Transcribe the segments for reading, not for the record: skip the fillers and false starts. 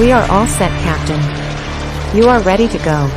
We are all set, Captain. You are ready to go.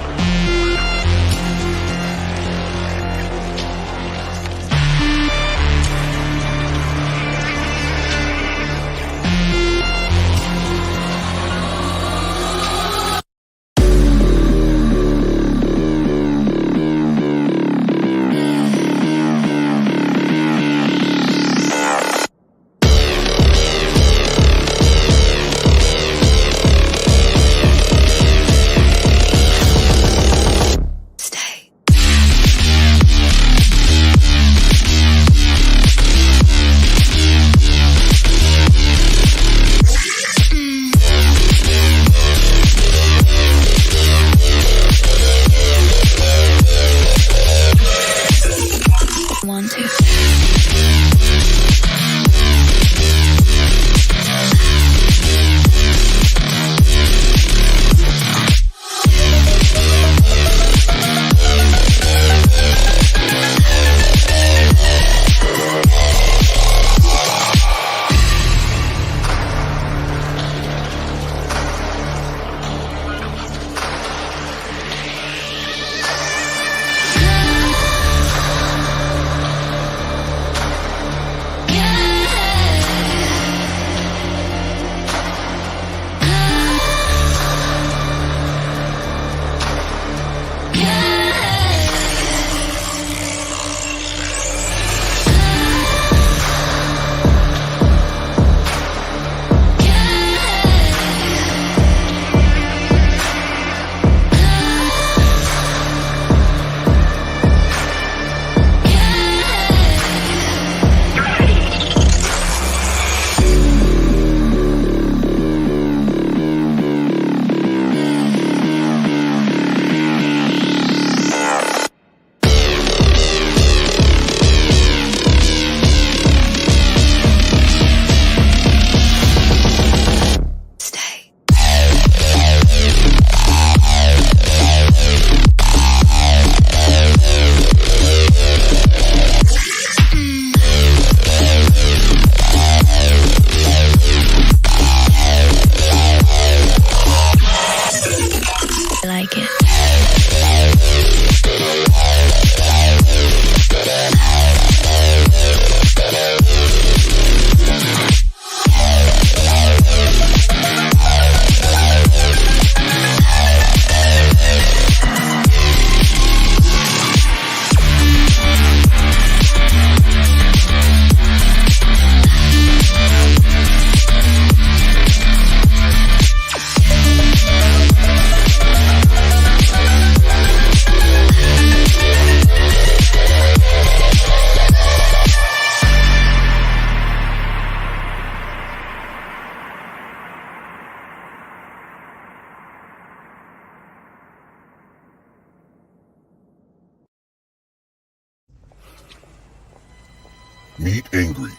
Meet Angry,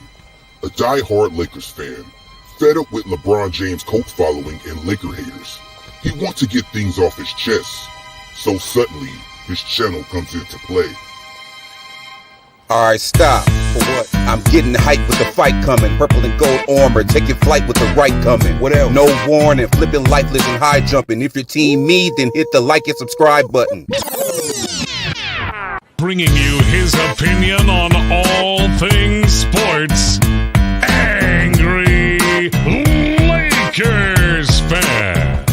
a die-hard Lakers fan, fed up with LeBron James' cult following and Laker haters. He wants to get things off his chest, so suddenly his channel comes into play. Alright, stop. For what? I'm getting hyped with the fight coming. Purple and gold armor, taking flight with the right coming. What else? No warning, flipping lifeless and high jumping. If you're team me, then hit the like and subscribe button. Bringing you his opinion on all things sports. Angry Lakers fan.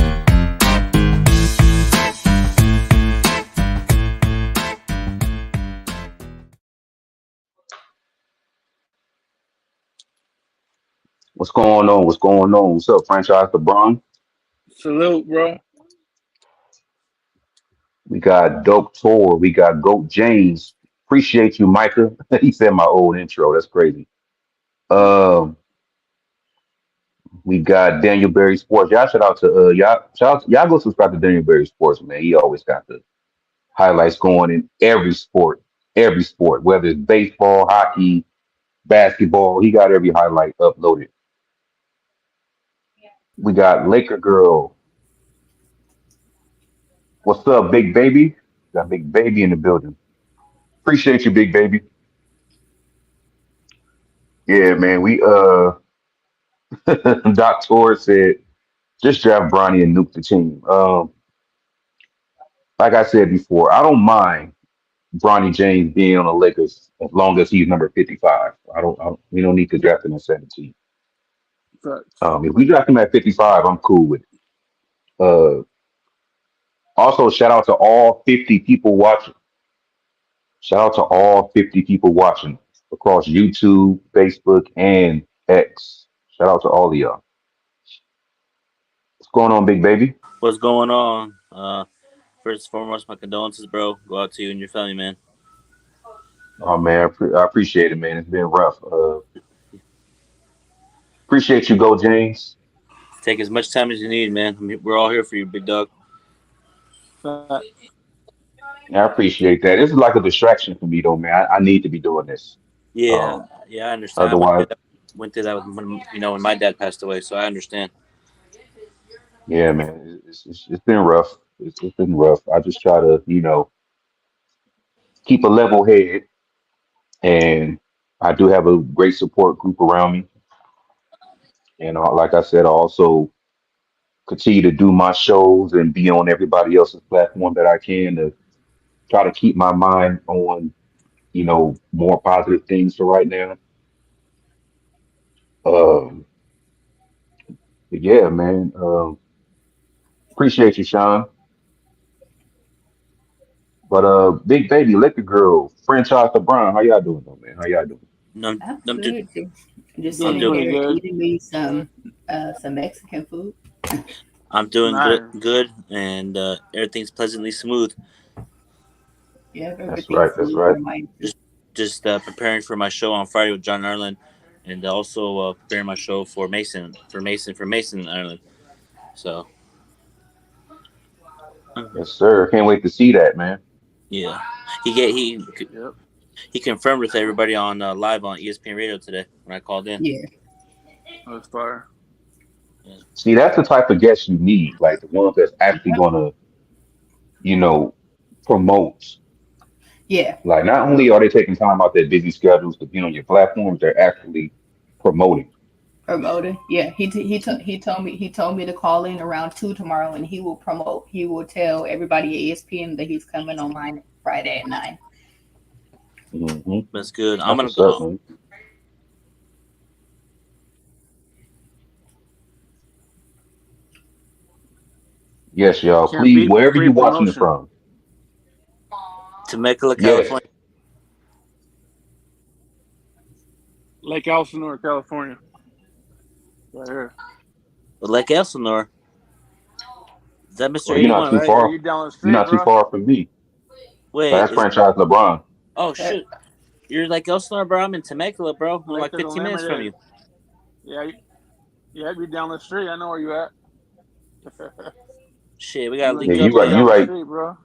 What's going on? What's going on? What's up, Franchise LeBron? Salute, bro. We got Dope Tour. We got Goat James. Appreciate you, Micah. He said my old intro. That's crazy. We got Daniel Berry Sports. Y'all shout out to y'all go subscribe to Daniel Berry Sports, man. He always got the highlights going in every sport, whether it's baseball, hockey, basketball. He got every highlight uploaded. We got Laker Girl. What's up, Big Baby? Got Big Baby in the building. Appreciate you, Big Baby. Yeah, man. We Doc Torres said Just draft Bronny and nuke the team. Like I said before, I don't mind Bronny James being on the Lakers as long as he's number 55. We don't need to draft him at 17. Facts. If we draft him at 55, I'm cool with it. Also, shout out to all 50 people watching. Shout out to all 50 people watching across YouTube, Facebook, and X. Shout out to all of y'all. What's going on, big baby? What's going on? First and foremost, my condolences, bro. Go out to you and your family, man. Oh man, I appreciate it, man. It's been rough. Appreciate you, Go James. Take as much time as you need, man. We're all here for you, big dog. Facts. I appreciate that. This is like a distraction for me, though, man. I need to be doing this. Yeah, Um, yeah, I understand. I Otherwise, went through that when my dad passed away, so I understand. yeah, man, it's been rough. It's been rough. I just try to, keep a level head, and I do have a great support group around me. And like I said, I also continue to do my shows and be on everybody else's platform that I can to try to keep my mind on, more positive things for right now. Um, but yeah, man. Appreciate you, Sean. But big baby, liquor girl, franchise LeBron, how y'all doing though, man? How y'all doing? No, I'm no, good. Just I'm Doing sitting doing, pretty here good. eating me some Mexican food. I'm doing Nice. good, and everything's pleasantly smooth. Yeah, That's right. everything's That's smooth right. on my end. Just preparing for my show on Friday with John Ireland, and also preparing my show for Mason Ireland. So Yes, sir. Can't wait to see that, man. yeah, he get Yep. he confirmed with everybody on live on ESPN Radio today when I called in. Yeah, That's fire. Yeah. See, that's the type of guest you need, like the ones that's actually gonna, you know, promote. yeah, Like, not Yep. only are they taking time out their busy schedules to be on your platforms, they're actually promoting. promoting. Yeah, he told me to call in around 2 tomorrow, and he will promote. He will tell everybody at ESPN that he's coming online Friday at 9. That's good. I'm That's gonna what's up, go. man. Yes, y'all. Can't Please, beat wherever free you're watching it promotion. from. Temecula, Yes. California. Lake Elsinore, California. Right here. Lake Elsinore. Is that Mr. Well, you're not 81, too right? Yeah, far. you down the You're street, not too bro. far from me. Wait, That's franchise LeBron. oh Uh, shoot. You're like Elsinore, bro. I'm in Temecula, bro. I'm Lake like is 15 minutes from unlimited. you. Yeah, you down the street. I know where you at. Shit, we gotta Yeah, link You up you right. down You then. the right. street, bro.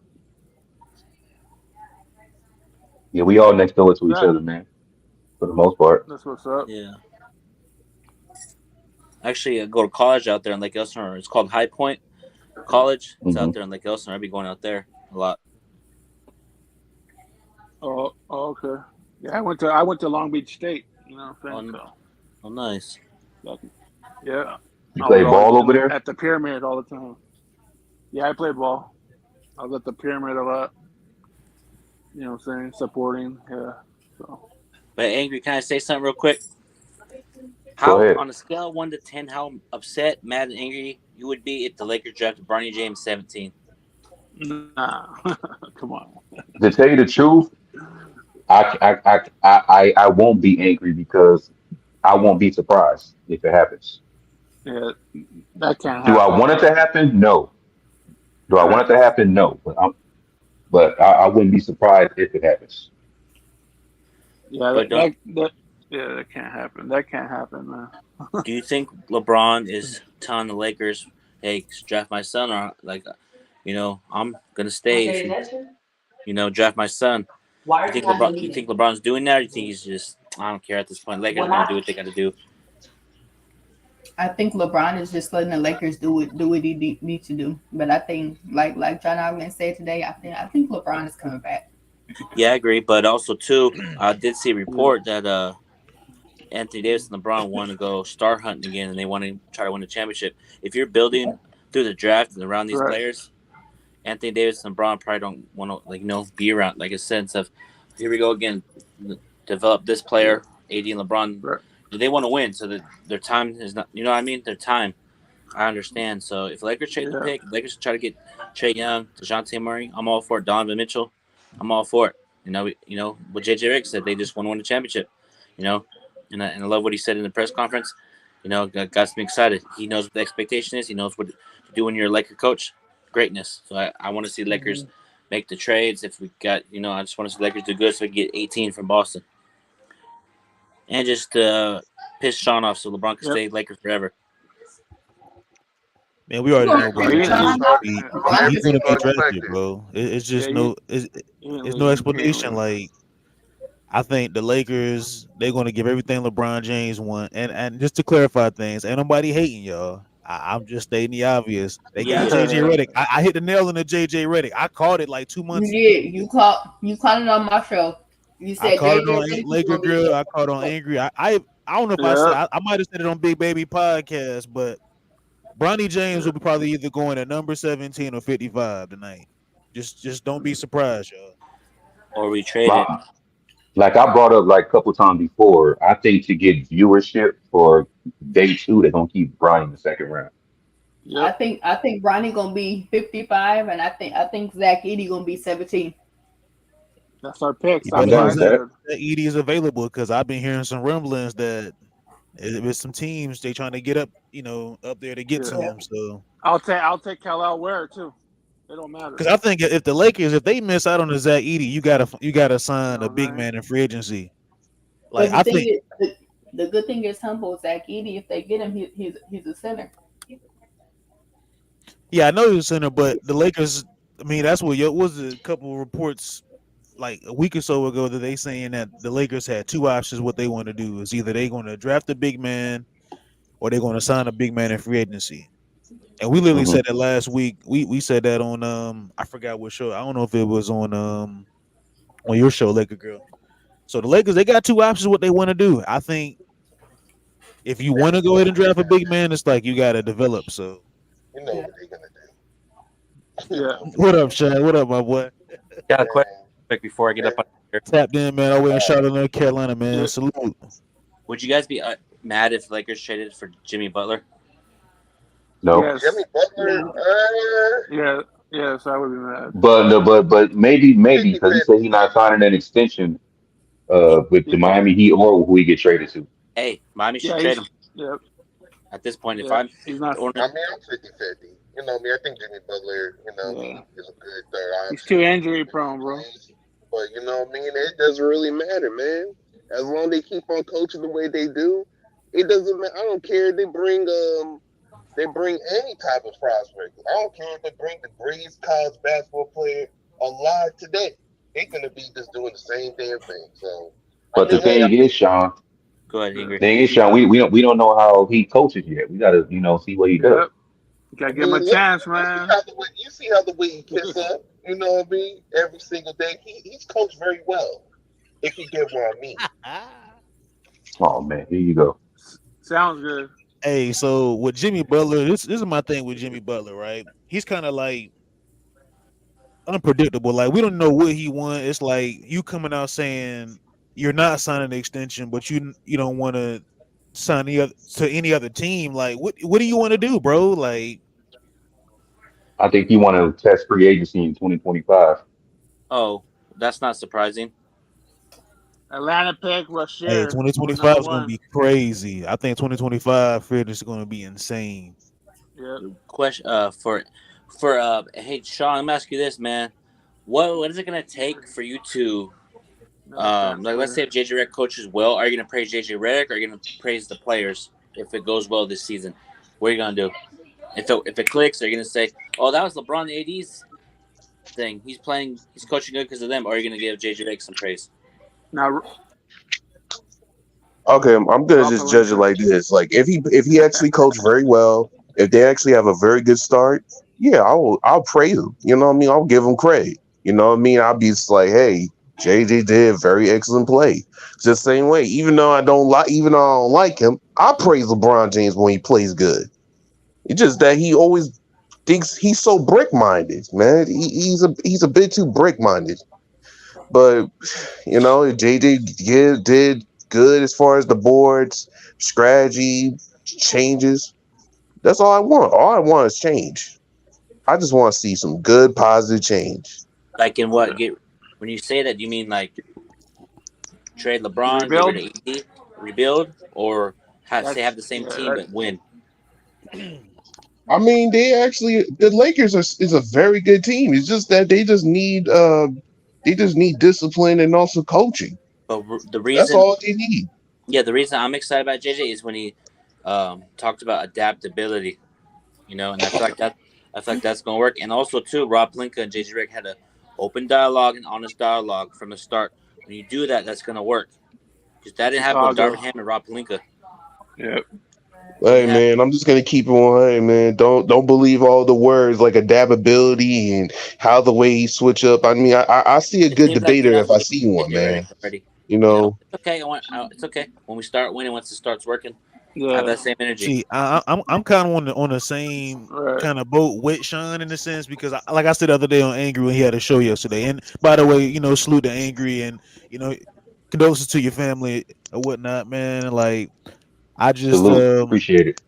Yeah, we all next door to each That other, man, for the most part. that's what's up. Yeah. Actually, I go to college out there in Lake Elsinore. It's called High Point College. It's Hmm. out there in Lake Elsinore. I'd be going out there a lot. Oh, okay. Yeah, I went to Long Beach State. You know what I'm saying? Oh, So, oh nice. yeah, You I was play always ball over there? at the pyramid all the time. Yeah, I played ball. I was at the pyramid a lot. You know what I'm saying? Supporting. Yeah. So But Angry, can I say something real quick? Go How, ahead. on a scale of 1 to 10, how upset, mad, and angry you would be if the Lakers drafted Bronny James 17? nah, come on. To tell you the truth, I won't be angry because I won't be surprised if it happens. Yeah, that can't Do I happen, want it bro. to happen? No. Do I want it to Facts. happen? No. But I wouldn't be surprised if it happens. Yeah, But that can't happen. That can't happen, man. do you think LeBron is telling the Lakers, hey, draft my son, or like, I'm going to stay if draft my son? You think LeBron's doing that, or you think he's just, I don't care at this point. Lakers are going to do what they got to do. I think LeBron is just letting the Lakers do what he need to do. But I think, like John Ireland said today, I think LeBron is coming back. Yeah, I agree. But also, too, I did see a Yeah. report that Anthony Davis and LeBron want to go star hunting again, and they want to try to win a championship. If you're building through the draft and around these Right. players, Anthony Davis and LeBron probably don't want to be around a sense of here we go again, develop this player. AD and LeBron, Right. they want to win, so that their time is not. You know what I mean? Their time. I understand. So if Lakers trade the pick, Lakers try to get Trae Young, DeJounte Murray, I'm all for it. Donovan Mitchell, I'm all for it. What JJ Redick said, they just want to win a championship. And I love what he said in the press conference. Got me excited. He knows what the expectation is. He knows what to do when you're a Laker coach. Greatness. So I want to see Lakers make the trades. If we got, I just want to see Lakers do good so we can get 18 from Boston. And just piss Sean off so LeBron can stay Lakers forever. Man, we already know He's gonna get drafted, bro. It's just it's no explanation. Like, I think the Lakers, they're gonna give everything LeBron James want, and just to clarify things, ain't nobody hating y'all. I'm just stating the obvious. They got JJ Redick. I hit the nail on the JJ Redick. I called it like 2 months. You did. You called it on my show. You said I called JJ it on Laker Girl. I called it on Angry. I don't know if I might have said it on Big Baby Podcast, but Bronny James will be probably either going at number 17 or 55 tonight. Just don't be surprised, y'all. Or we trade it. Like I brought up like a couple times before, I think to get viewership for day 2, they're gonna keep Bronny in the second round. Yep. I think Bronny gonna be 55, and I think Zach Edey gonna be 17. That's our picks. That Edey is available because I've been hearing some rumblings that with some teams they trying to get up, up there to get to him. So I'll take Kyle Ware too. It don't matter. Because I think if the Lakers, if they miss out on the Zach Edey, you gotta sign a big man in free agency. Like I think the good thing is humble Zach Edey. If they get him, he's a center. Yeah, I know he's a center, but the Lakers. I mean, that's what was a couple of reports like a week or so ago that they saying that the Lakers had 2 options. What they want to do is either they're going to draft a big man or they're going to sign a big man in free agency. And we literally said that last week. We said that on I forgot what show. I don't know if it was on your show, Laker Girl. So the Lakers, they got 2 options what they want to do. I think if you want to go ahead and draft a big man, it's like you got to develop. So you know what they're gonna do. Yeah. What up, Shane? What up, my boy? Got a question before I get up on here. Tapped in, man. I went in Charlotte, North Carolina, man. Salute. Would you guys be mad if Lakers traded for Jimmy Butler? No. Yes. Jimmy Butler. Yes, I would be mad. But maybe because he said he's not signing an extension with the Miami Heat or who he get traded to. Hey, Miami should trade him. Yep. At this point, if he's not. I mean, I'm 50-50. You know me. I think Jimmy Butler, is a good third option. He's too injury prone, bro. But you know what I mean? It doesn't really matter, man. As long as they keep on coaching the way they do, it doesn't matter. I don't care if they bring any type of prospect. I don't care if they bring the greatest college basketball player alive today. They're gonna be just doing the same damn thing. So, but the thing is, Sean. Go ahead, Ingrid. The thing is, Sean, we don't know how he coaches yet. We gotta see what he does. You gotta give him a chance, man. You see how the way he gets up. You know what I mean? Every single day, he's coached very well. If you get what I mean. Oh man, here you go. Sounds good. Hey, so with Jimmy Butler, this is my thing with Jimmy Butler, right? He's kind of like unpredictable. Like we don't know what he wants. It's like you coming out saying you're not signing the extension, but you don't want to sign to any other team. Like what do you want to do, bro? Like I think you want to test free agency in 2025. Oh, that's not surprising. Atlanta pick Rasheed. Hey, 2025 is going to be crazy. I think 2025 free agency is going to be insane. Yeah. Question hey Sean, let me ask you this, man. What is it going to take for you to let's say if JJ Redick coaches well, are you going to praise JJ Redick or are you going to praise the players if it goes well this season? What are you going to do? If it clicks, are you going to say, "Oh, that was LeBron AD's thing. He's coaching good because of them," or are you going to give JJ Redick some praise? Now, okay, I'm gonna just judge it like this: like if he actually coached very well, if they actually have a very good start, yeah, I'll praise him. You know what I mean? I'll give him credit. You know what I mean? I'll be just like, hey, JJ did very excellent play. Just the same way. Even though I don't like him, I praise LeBron James when he plays good. It's just that he always thinks he's so brick minded, man. He's a bit too brick minded. But JJ did good as far as the boards, strategy, changes. That's all I want. All I want is change. I just want to see some good positive change. Like in what? Yeah. Get when you say that, you mean like trade LeBron, get rid Rebuild. of AD, rebuild, or have That's the same yeah. team but win? I mean, the Lakers is a very good team. It's just that they just need discipline and also coaching. But the That's reason, all they need. yeah, the reason I'm excited about JJ is when he talked about adaptability. And I feel like that's gonna work. And also too, Rob Plinka and JJ Redick had an open dialogue and honest dialogue from the start. When you do that, that's gonna work. Because that didn't happen with Darvin Chicago. Ham and Rob Plinka. Yep. It Hey didn't happen. man, I'm just gonna keep it 100, man. Don't believe all the words like adaptability and how the way he switch up. I mean, I see a It good seems like he debater knows if I what he see one, JJ Redick man. already. You know, It's okay. It's okay when we start winning. Once it starts working, I have Yeah. that same energy. See, I'm kind of on the same Right. kind of boat with Sean in a sense because, like I said the other day on Angry when he had a show yesterday. And by the way, salute to Angry and you know condolences to your family or whatnot, man. Like I just Salute. Appreciate it.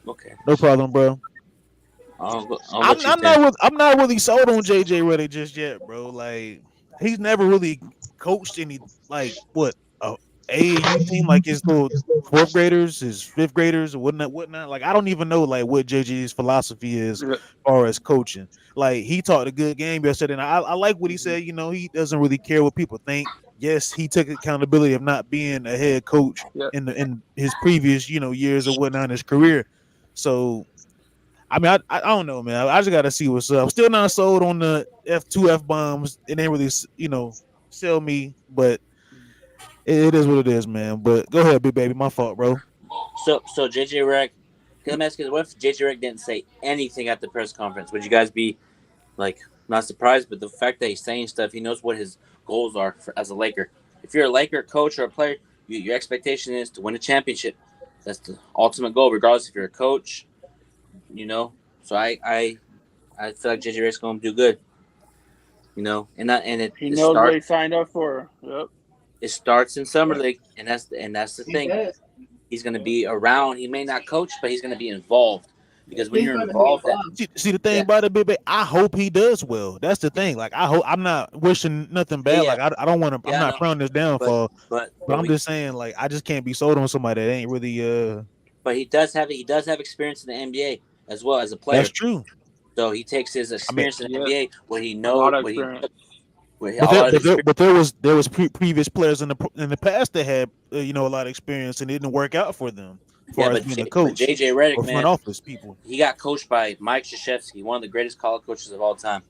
Okay, no problem, bro. I'll let you finish. I'm not really sold on JJ Redick just yet, bro. Like he's never really coached any like what a AAU team like his little fourth graders, his fifth graders, or whatnot. Like I don't even know like what JJ's philosophy is Yeah. as far as coaching. Like he talked a good game yesterday, and I like what he said. He doesn't really care what people think. Yes, he took accountability of not being a head coach Yeah. in his previous years or whatnot in his career. So I mean, I don't know, man. I just got to see what's up. I'm still not sold on the F2 F bombs. It ain't really, sell me, but it is what it is, man. But go ahead, big baby. My fault, bro. So JJ Redick. Let me ask you: what if JJ Redick didn't say anything at the press conference? Would you guys be like not surprised? But the fact that he's saying stuff, he knows what his goals are as a Laker. If you're a Laker coach or a player, your expectation is to win a championship. That's the ultimate goal, regardless if you're a coach. You know, so I feel like JJ Redick's going to do good. And He knows what he signed up for. Yep. it starts in summer league, and that's the He thing. does. He's going to be around. He may not coach, but he's going to be involved because when He's you're going to be involved, that involved. See the thing yeah, about it, big baby. I hope he does well. That's the thing. Like I hope I'm not wishing nothing yeah, bad. yeah, Like I don't want to. I'm yeah. I not know, prone this but downfall. but But but I'm we just saying, like I just can't be sold on somebody that ain't really. but he does have experience in the NBA as well as a That's player. true. So he takes his I mean, experience in the Yeah. NBA, A lot of what he experience. took, a But lot of experience. there was previous players in the past that had a lot of experience and it didn't work out for them as Yeah, far as being a but coach JJ Redick, or front man, office people. he got coached by Mike Krzyzewski, one of the greatest college coaches of all time.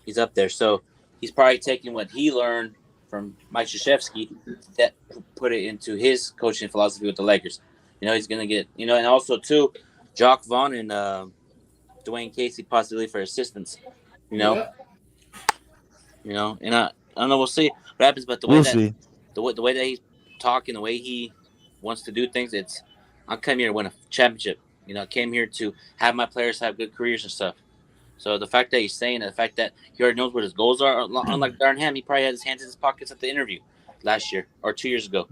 He's up there, so he's probably taking what he learned from Mike Krzyzewski that put it into his coaching philosophy with the Lakers. He's gonna get and also too, Jock Vaughn and Dwayne Casey possibly for assistants. You know, Yep. and I don't know. We'll see what happens, but We'll see. the way that he's talking, the way he wants to do things, I came here to win a championship. I came here to have my players have good careers and stuff. So the fact that he's saying that, the fact that he already knows what his goals are, unlike Darren Ham, he probably had his hands in his pockets at the interview last year or 2 years ago.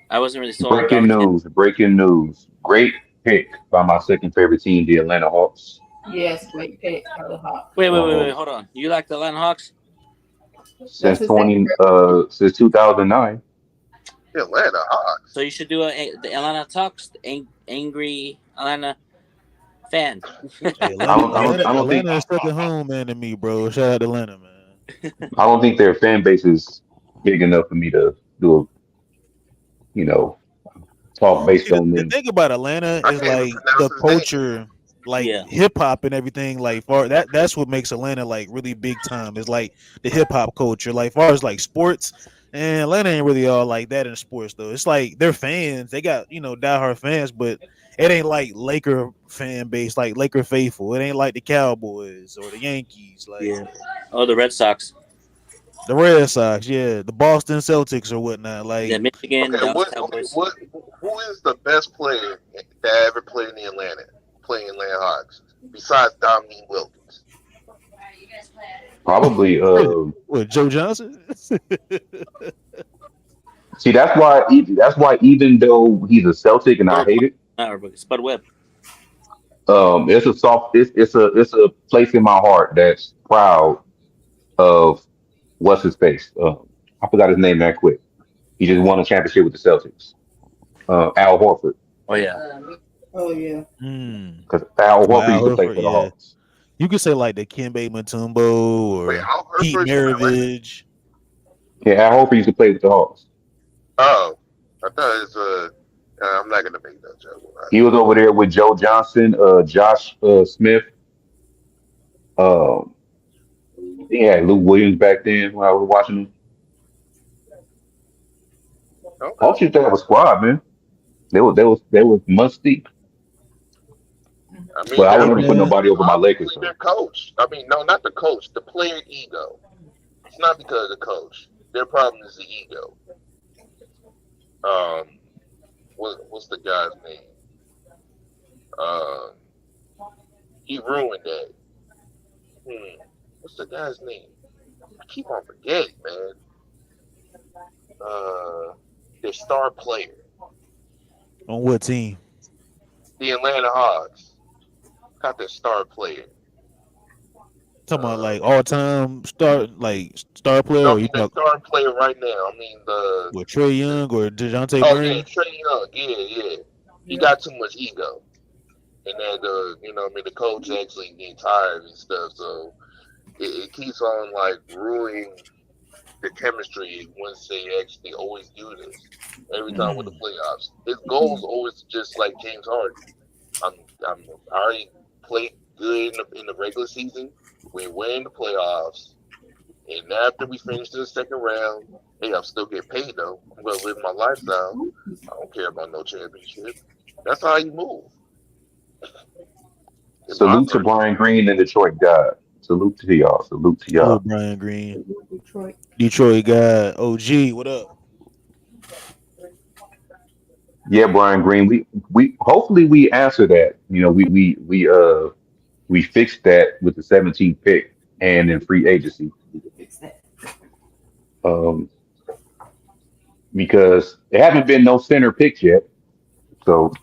I wasn't really sold on Breaking Darvin Ham. news. Breaking news. Great pick by my second favorite team, the Atlanta Hawks. Yes, great pick for the Hawks. Wait, hold on. You like the Atlanta Hawks? That's Since his second since 2009. Atlanta Hawks. So you should do the Atlanta Talks, the angry Atlanta fan. Hey, I don't I don't I don't think Atlanta is second home, man, to me, bro. Shout out to Atlanta, man. I don't think their fan base is big enough for me to do a you know talk based See, the, on the them. thing about Atlanta I is can't even like pronounce the his name. culture, like Yeah, hip hop and everything. Like far that's what makes Atlanta like really big time. Is like the hip hop culture. Like far as like sports, and Atlanta ain't really all like that in sports though. It's like they're fans. They got diehard fans, but it ain't like Laker fan base, like Laker faithful. It ain't like the Cowboys or the Yankees. Like yeah. Oh, the Red Sox. The Red Sox, yeah, the Boston Celtics or whatnot. Yeah, Like, Michigan, Okay, Dallas okay, Cowboys. who is the best player that ever played in the playing Atlanta Hawks besides Dominique Wilkins? Probably. what, Joe Johnson? See, that's why. That's why even though he's a Celtic and I Or hate it, Spud Webb. it's a soft. It's a place in my heart that's proud of what's his face. I forgot his name that quick. He just won a championship with the Celtics. Al Horford, Oh yeah. Oh yeah. Hmm. because Al Oh, Horford Al used to play Horford, for the yeah. Hawks. You could say like the Kembe Mutombo Wait, or Al Pete Horford's from Atlanta? Maravich. Yeah, Al Horford used to play with the Hawks. Oh, I thought it was I'm not gonna make that joke. He was over there with Joe Johnson, Josh Smith. Um, he had Lou Williams back then when I was watching him. Okay. Hawks used to have a squad, man. They was musty, I mean, but I would Hey never put man, nobody over my Lakers obviously though. their coach. I mean, no, not the coach. The player ego. It's not because of the coach. Their problem is the ego. Um, what's the guy's name? Uh, he ruined that. What's the guy's name? I keep on forgetting, man. Their star player, on what team? the Atlanta Hawks, got their star player. Talking about Uh, like all time star player, no, I or you mean their talk star player right now. I mean the. with Trey Young or Dejounte Oh yeah, Murray? Trey Young. Yeah. He got too much ego, and then I mean the coach actually getting tired and stuff. So it keeps on like ruining the chemistry once they actually always do this. Every time with the Mm. playoffs, his goal is always just like James Harden. I'm, I already played good in the regular season. We win the playoffs, and after we finish the second round, hey, I'll still get paid though. I'm gonna live my lifestyle. I don't care about no championship. That's how you move. In my Salute to personal Brian opinion. Green and Detroit God. Salute to y'all. Salute to Oh, y'all. Brian Green, Detroit. Detroit guy. OG, what up? Yeah, Brian Green. We hopefully we answer that. We fixed that with the 17th pick and in free agency. Fix that. Um, because there haven't been no center picks yet. So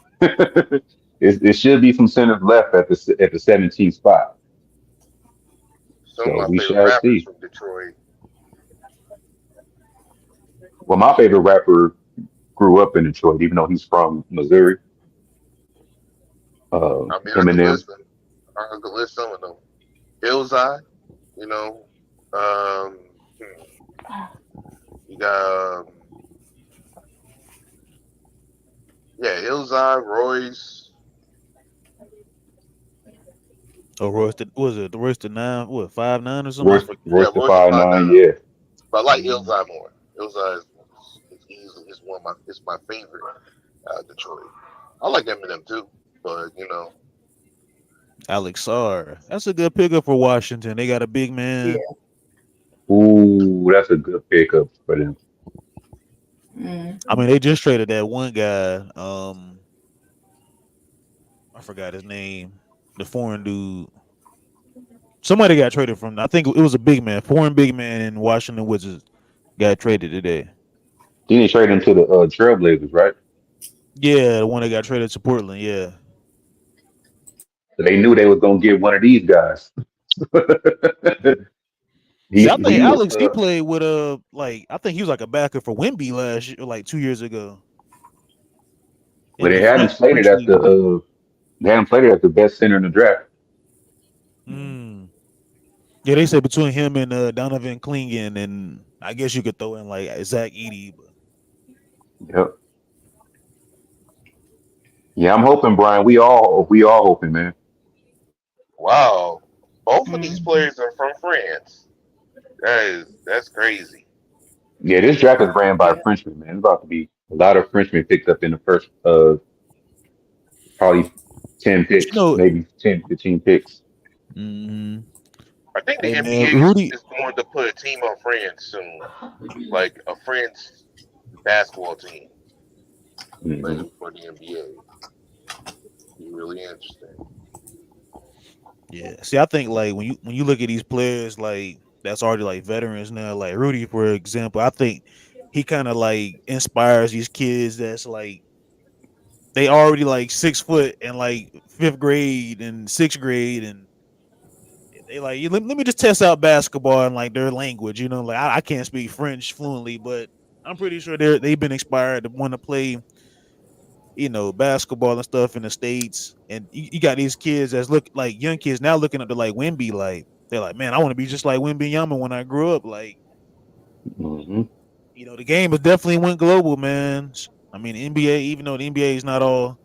it should be some centers left at the 17th spot. Some of So my we favorite shall rappers see. from Detroit. Well, my favorite rapper grew up in Detroit, even though he's from Missouri. I mean, I could Eminem. list them. I could list some of them. Illzai, you know. Um, you got Illzai, Royce. Oh, Royce, was it the Royce the 9? What, 5'9" or something? I Royce, forget. Royce the Royce the five five nine. nine. Yeah. But I like Mm. Illzai more. Illzai is easily is one of my it's my favorite Detroit. I like Eminem too, but Alex Sarr. That's a good pickup for Washington. They got a big Yeah. man. Ooh, that's a good pickup for them. Mm. I mean, they just traded that one guy. I forgot his name. The foreign dude. Somebody got traded from. I think it was a big man, foreign big man in Washington Wizards. Got traded today. Then they traded him to the Trailblazers, right? Yeah, the one that got traded to Portland. Yeah. So they knew they was gonna get one of these guys. he See, I think he was Alex he played with I think he was like a backer for Wimby last year, like 2 years ago in but they the had him slated French as league. the best center in the draft. Mm. Yeah, they said between him and Donovan Clingan, and I guess you could throw in like Zach Edey. But Yep. Yeah, I'm hoping, Brian. We all hoping, man. wow, both of these Mm. players are from France. That's crazy. Yeah, this draft is ran by Yeah. Frenchmen, man. It's about to be a lot of Frenchmen picked up in the first probably 10 you picks, know, maybe 10, 15 picks. mhm. I think the Hey man, NBA Rudy. is going to put a team on Friends soon, like a Friends basketball team, like Hmm. for the NBA. Be really interesting. Yeah. See, I think like when you look at these players like that's already like veterans now, like Rudy, for example, I think he kind of like inspires these kids that's like they already like 6 foot and like fifth grade and sixth grade and they like let me just test out basketball and like their language, like I can't speak French fluently, but I'm pretty sure they've been inspired to want to play, basketball and stuff in the States. And you got these kids that's look like young kids now looking up to like Wimby, like they're like, man, I want to be just like Wimby Yama when I grew up. Like, Hmm. the game has definitely went global, man. I mean, NBA, even though the NBA is not all,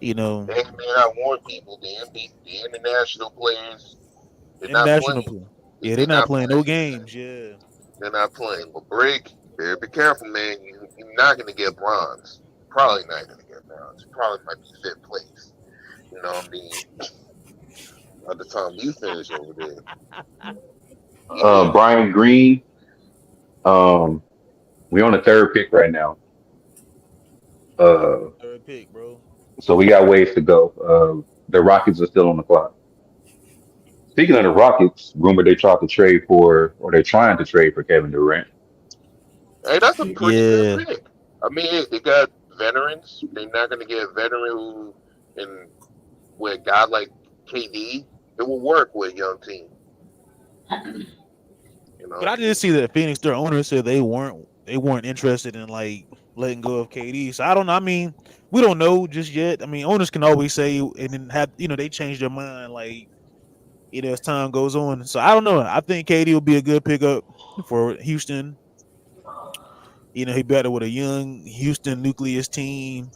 you know, And man, I warn people: the international players, they're not international playing. play. Yeah, they're They're not not playing no playing, games. man. Yeah. They're not playing. But Brick, better be careful, man. You're not gonna get bronze. Probably not gonna get bronze. You probably might be fifth place. You know what I mean? By the time you finish over there, yeah. Brian Green. Um, we on the third pick right now. Uh, Third pick, bro. so we got ways to go. The Rockets are still on the clock. Speaking of the Rockets, rumor they tried to trade for, or they're trying to trade for Kevin Durant. Hey, that's a pretty good Yeah. pick. I mean, hey, they got veterans. They're not gonna get a veteran who, and with a guy like KD, it will work with a young team. You But know. I did see that Phoenix, their owner said they weren't interested in like letting go of KD. So I don't know. I mean, we don't know just yet. I mean, owners can always say and then have they change their mind like as time goes on. So I don't know. I think KD will be a good pickup for Houston. He better with a young Houston nucleus team.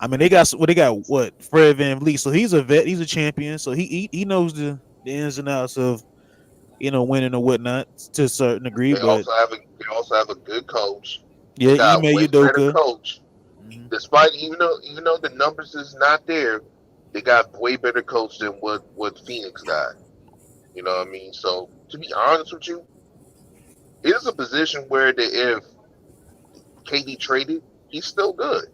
I mean, they got what Fred Van Vliet. So he's a vet. He's a champion. So he knows the ins and outs of winning or whatnot to a certain degree. But They also have a good coach. They yeah, got a Ime way better Udoka. coach. Mhm. Despite even though the numbers is not there, they got way better coach than what Phoenix got. You know what I mean? So to be honest with you, it is a position where if KD traded, he's still good.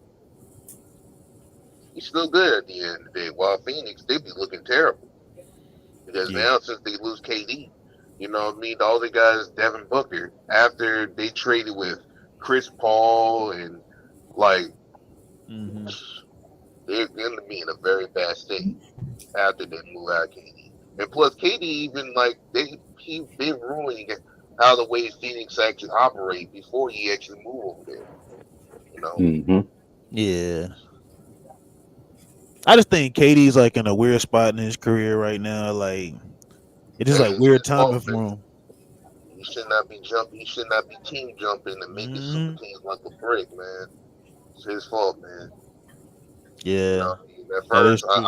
He's still good at the end of the day. While Phoenix, they'd be looking terrible because Yeah. now since they lose KD, you know what I mean? All they got is Devin Booker after they traded with Chris Paul and like Hmm. they're going to be in a very bad state after they move out KD. And plus, KD even like he been ruining how the way Phoenix actually operate before he actually moved over there. You know, Hmm. Yeah. I just think KD's like in a weird spot in his career right now. Like it's just hey, like it's weird his timing fault, man. for him. He should not be jumping. He should not be team jumping and making super Hmm. teams like a brick, man. It's his fault, man. You know Yeah, what I mean? At that is first, true.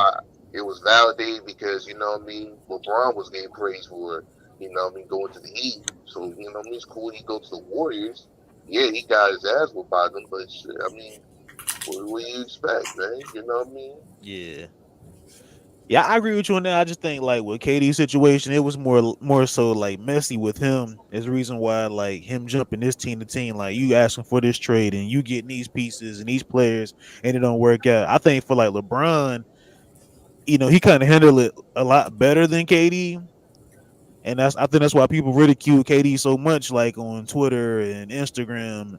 it was validated because, you know what I mean, LeBron was getting praised for, you know what I mean, going to the Heat. So, you know what I mean, it's cool he go to the Warriors. Yeah, he got his ass whooped by them, but shit, I mean, what do you expect, man? You know what I mean? Yeah. Yeah, I agree with you on that. I just think like with KD's situation, it was more so like messy with him. Is the reason why like him jumping this team to team, like you asking for this trade and you getting these pieces and these players and it don't work out. I think for like LeBron, he kind of handled it a lot better than KD. And I think that's why people ridicule KD so much, like on Twitter and Instagram.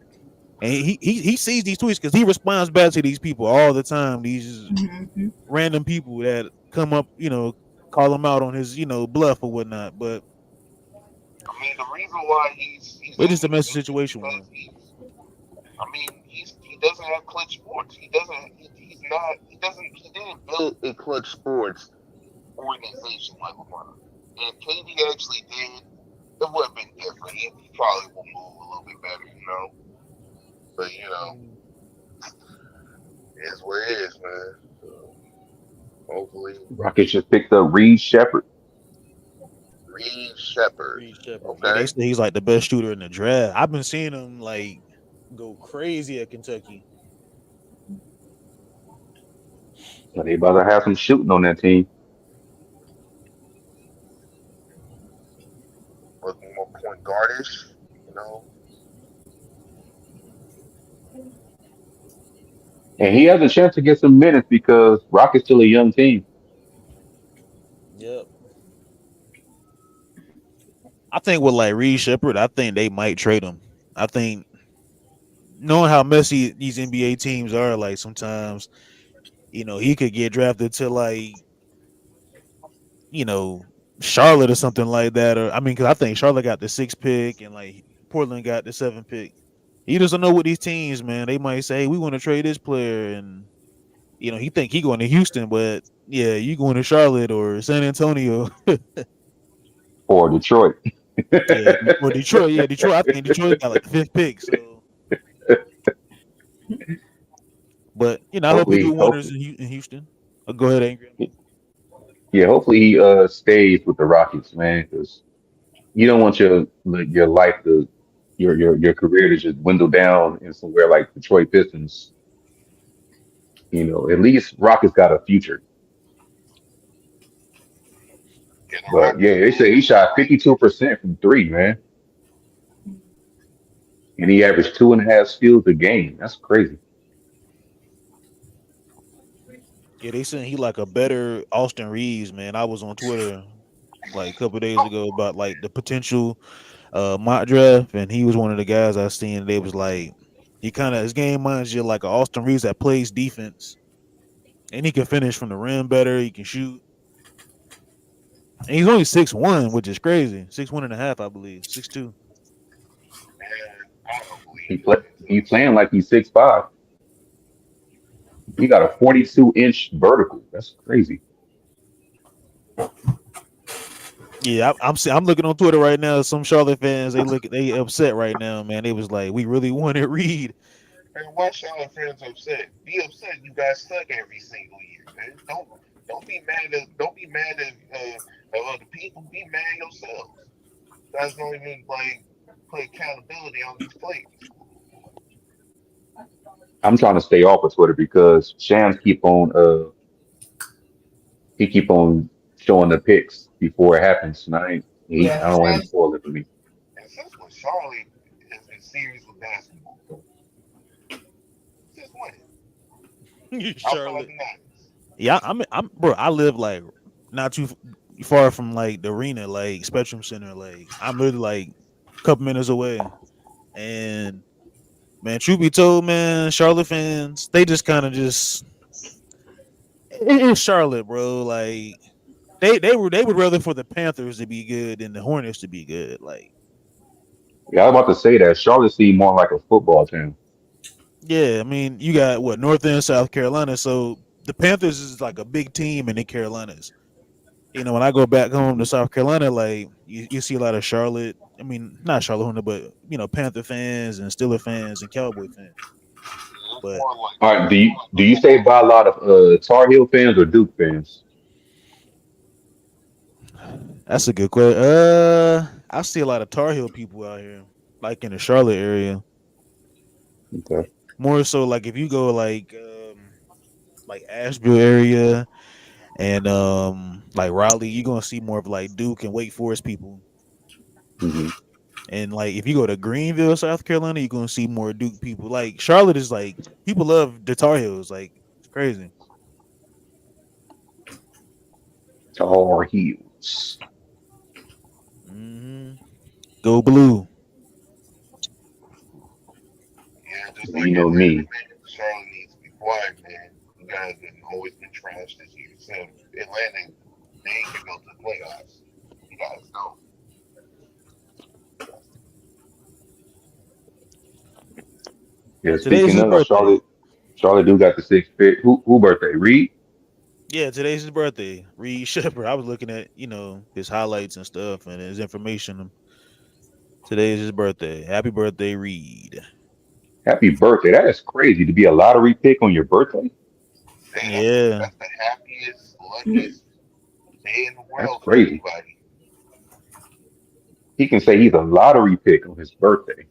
And he sees these tweets because he responds back to these people all the time. These Hmm. random people that come up, call him out on his, bluff or whatnot. But I mean, the reason why he's it's in just a this messy position is situation with because him. he doesn't have clutch sports. He didn't build a clutch sports organization like LeBron. And KD actually did, it would have been different. He probably will move a little bit better, you know. But you know, Mhm. it's what it is, man. So hopefully, Rockets just picked up Reed Shepard. Reed Shepard. Reed Shepard. Yeah, they Okay. say he's like the best shooter in the draft. I've been seeing him like go crazy at Kentucky. So they about to have some shooting on that team. And he has a chance to get some minutes because Rockets still a young team. Yep. I think with like Reed Shepard, I think they might trade him. I think knowing how messy these NBA teams are, like sometimes he could get drafted to like you know Charlotte or something like that. Or I mean, because I think Charlotte got the 6th pick and like Portland got the 7th pick. You just don't know what these teams, man. They might say, hey, we want to trade this player, and he think he going to Houston, but yeah, you going to Charlotte or San Antonio. For Detroit. Yeah, or Detroit. Yeah, Detroit. I think Detroit got like the 5th pick. So, but I hope he do hopefully, wonders hopefully, in Houston. Go ahead, Angry. yeah, hopefully he stays with the Rockets, man, because you don't want your life to your career to just dwindle down in somewhere like Detroit Pistons. At least Rockets got a future. Yeah, the But Rockets yeah, they need say he him shot badly. 52% from three, man, and he averaged 2.5 steals a game. That's crazy. Yeah, they saying he like a better Austin Reeves, man. I was on Twitter like a couple days ago about like the potential mock draft, and he was one of the guys I seen. They was like he kind of his game reminds you like a Austin Reeves that plays defense, and he can finish from the rim better. He can shoot, and he's only 6'1", which is crazy. 6'1" and a half, I believe. 6'2". Man, I don't He believe play he playing like he's 6'5". He got a 42-inch vertical. That's crazy. Yeah, I'm looking on Twitter right now. Some Charlotte fans they upset right now, man. They was like, we really wanted Reed. it. Man, why Charlotte fans upset? Be upset. You guys suck every single year, man. Don't be mad at other people. Be mad yourselves. You guys don't even like put accountability on these players. I'm trying to stay off of Twitter because Shams keep on showing the pics before it happens. And I Yeah, don't want him to Shams, spoil it for me. And since when Charlotte has been serious with basketball? Since when? Outside of Charlotte. the nineties. Yeah, I'm bro. I live like not too far from like the arena, like Spectrum Center. Like I'm really like a couple minutes away. And man, truth be told, man, Charlotte fans, they just kind of just it's Charlotte, bro. Like they would rather for the Panthers to be good than the Hornets to be good. Like Yeah, I was about to say that Charlotte seemed more like a football team. yeah, I mean you got what North and South Carolina, so the Panthers is like a big team in the Carolinas. When I go back home to South Carolina, like you see a lot of Charlotte. I mean, not Charlotte Hornet, but Panther fans and Steeler fans and Cowboy fans. It's But more like All right, do you say by a lot of Tar Heel fans or Duke fans? that's a good question. I see a lot of Tar Heel people out here, like in the Charlotte area. Okay. More so, like if you go like Asheville area and like Raleigh, you're gonna see more of like Duke and Wake Forest people. Hmm. And like if you go to Greenville, South Carolina, you're gonna see more Duke people. Like Charlotte is like people love the Tar Heels. Like it's crazy. Tar Heels. Hmm. Go blue. yeah, just You like know Atlanta, me. man. Charlotte needs to be quiet, man. You guys have always been trash this year. So Atlanta, they can go to the playoffs. You guys don't. Yeah, Today's speaking his of birthday. Charlotte do got the 6th pick. Who birthday? Reed? Yeah, today's his birthday. Reed Shepard. I was looking at his highlights and stuff and his information. Today's his birthday. Happy birthday, Reed. Happy birthday. That is crazy to be a lottery pick on your birthday. Hey, Yeah. that's the happiest, luckiest day in the That's world for crazy. anybody. He can say he's a lottery pick on his birthday.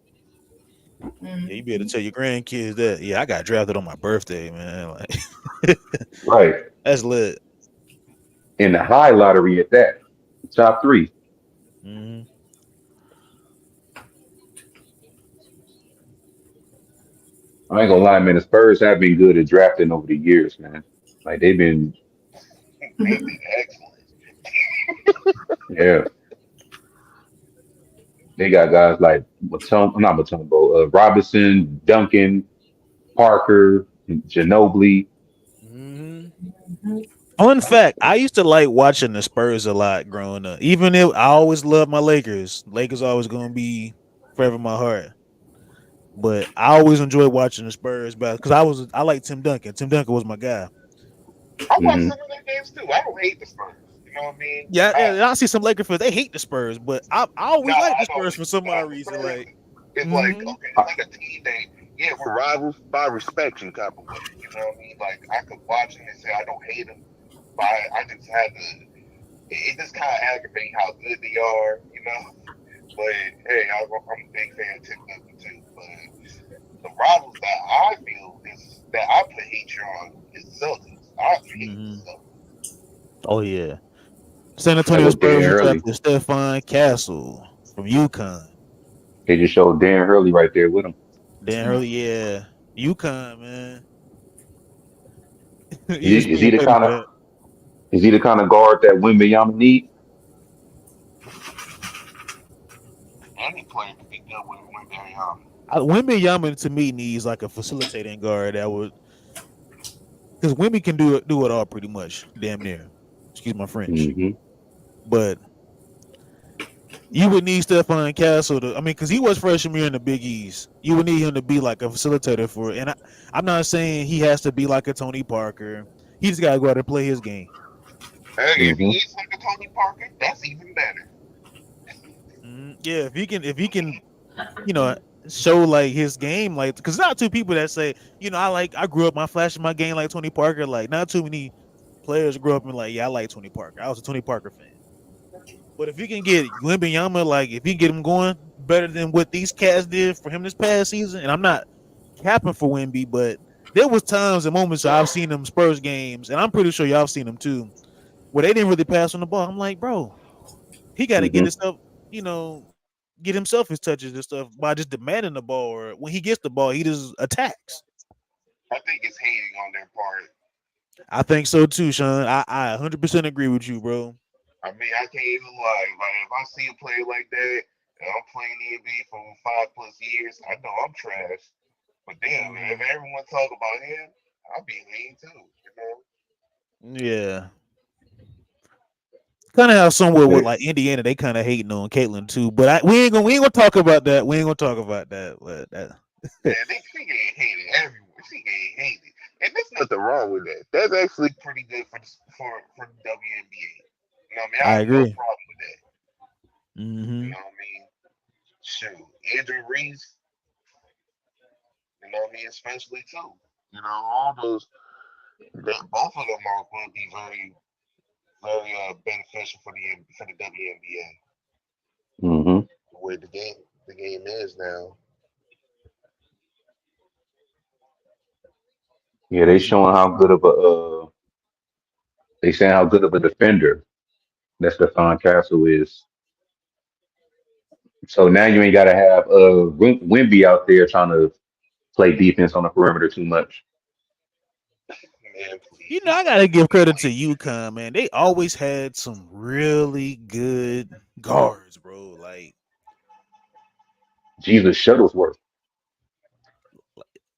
Yeah, you mm, be able to tell your grandkids that. Yeah, I got drafted on my birthday, man. Like Right. that's lit. In the high lottery at that. Top three. I ain't gonna lie, man. The Spurs have been good at drafting over the years, man. Like they've been, They've been excellent. yeah. They got guys like not Matumbo, Robinson, Duncan, Parker, Ginobili. Hmm. Fun fact: I used to like watching the Spurs a lot growing up. Even if I always loved my Lakers, Lakers always gonna be forever in my heart. But I always enjoyed watching the Spurs because I like Tim Duncan. Tim Duncan was my guy. I watch Hmm some of their games too. I don't hate the Spurs. You know what I mean? Yeah, yeah. I see some Lakers fans they hate the Spurs, but I No, always like I the know. Spurs for some odd The reason. Spurs Like, is like hmm okay, it's like a team that yeah, we're rivals, but I respect you type of way. You know what I mean? Like I could watch them and say I don't hate them, but I just had to. It just kind of aggravating how good they are, you know. But hey, I'm a big fan of Tim Duncan too. But the rivals that I feel is that I put hatred on is the Celtics. I hate the hmm Celtics. Oh yeah, San That Antonio was Dan Spurs just Hurley. drafted Stephon Castle from UConn. They just showed Dan Hurley right there with him. Dan Hurley, yeah, UConn man. Is ESPN he the paid him kind for of that. is he the kind of guard that Wembanyama need? Any player could be good with Barry Allen. Wemby to me needs like a facilitating guard that would because Wemby can do it all pretty much, damn near. Excuse my French, Hmm but you would need Stephon Castle to. I mean, because he was freshman year in the Big East. You would need him to be like a facilitator for it. And I'm not saying he has to be like a Tony Parker. He just got to go out and play his game. Hey, if hmm he is like a Tony Parker, that's even better. Yeah, if he can, you know, show like his game, like because not two people that say, I grew up my flashing my game like Tony Parker. Like not too many players grew up and like, yeah, I like Tony Parker. I was a Tony Parker fan. But if you can get Wembanyama, like if you can get him going better than what these cats did for him this past season, and I'm not capping for Wemby, but there was times and moments I've seen them Spurs games, and I'm pretty sure y'all have seen them too, where they didn't really pass on the ball. I'm like, bro, he got to get hmm himself, get himself his touches and stuff by just demanding the ball, or when he gets the ball, he just attacks. I think it's hating on their part. I think so too, Sean. I 100% agree with you, bro. I mean, I can't even lie. Like, if I see a player like that, and I'm playing the NBA for 5+ years, I know I'm trash. But damn, if Mhm. everyone talk about him, I'll be lean too. You know? Yeah. Kind of how somewhere with like Indiana, they kind of hating on Caitlyn too. But we ain't gonna talk about that. We ain't gonna talk about that. But that Man, she getting hated everywhere. She getting hated, and there's nothing wrong with that. That's actually pretty good for the WNBA. You know what I mean? I I have no agree. problem with that. You Hmm. know what I mean? Shoot, Andrew Reese. You know what I mean? Especially too. You know, all those. Both of them are going to be very, very beneficial for the WNBA. hmm The way the game is now. Yeah, they showing how good of a they saying how good of a defender that Stephon Castle is. So now you ain't got to have Wimby out there trying to play defense on the perimeter too much. Man, please. I gotta give credit to UConn, man. They always had some really good guards, bro. Jesus Shuttlesworth.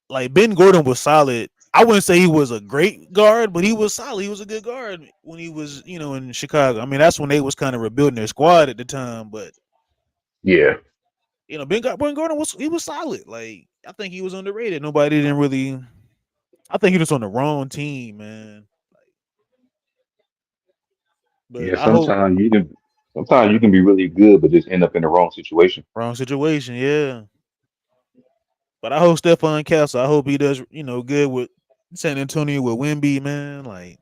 Like Ben Gordon was solid. I wouldn't say he was a great guard, but he was solid. He was a good guard when he was, in Chicago. I mean, that's when they was kind of rebuilding their squad at the time. But Yeah, Ben Gordon was solid. Like I think he was underrated. Nobody didn't really. I think he was on the wrong team, man. But yeah. I hope Sometimes you can be really good, but just end up in the wrong situation. wrong situation, yeah. But I hope Stephon Castle. I hope he does, good with San Antonio with Wimby, man. Like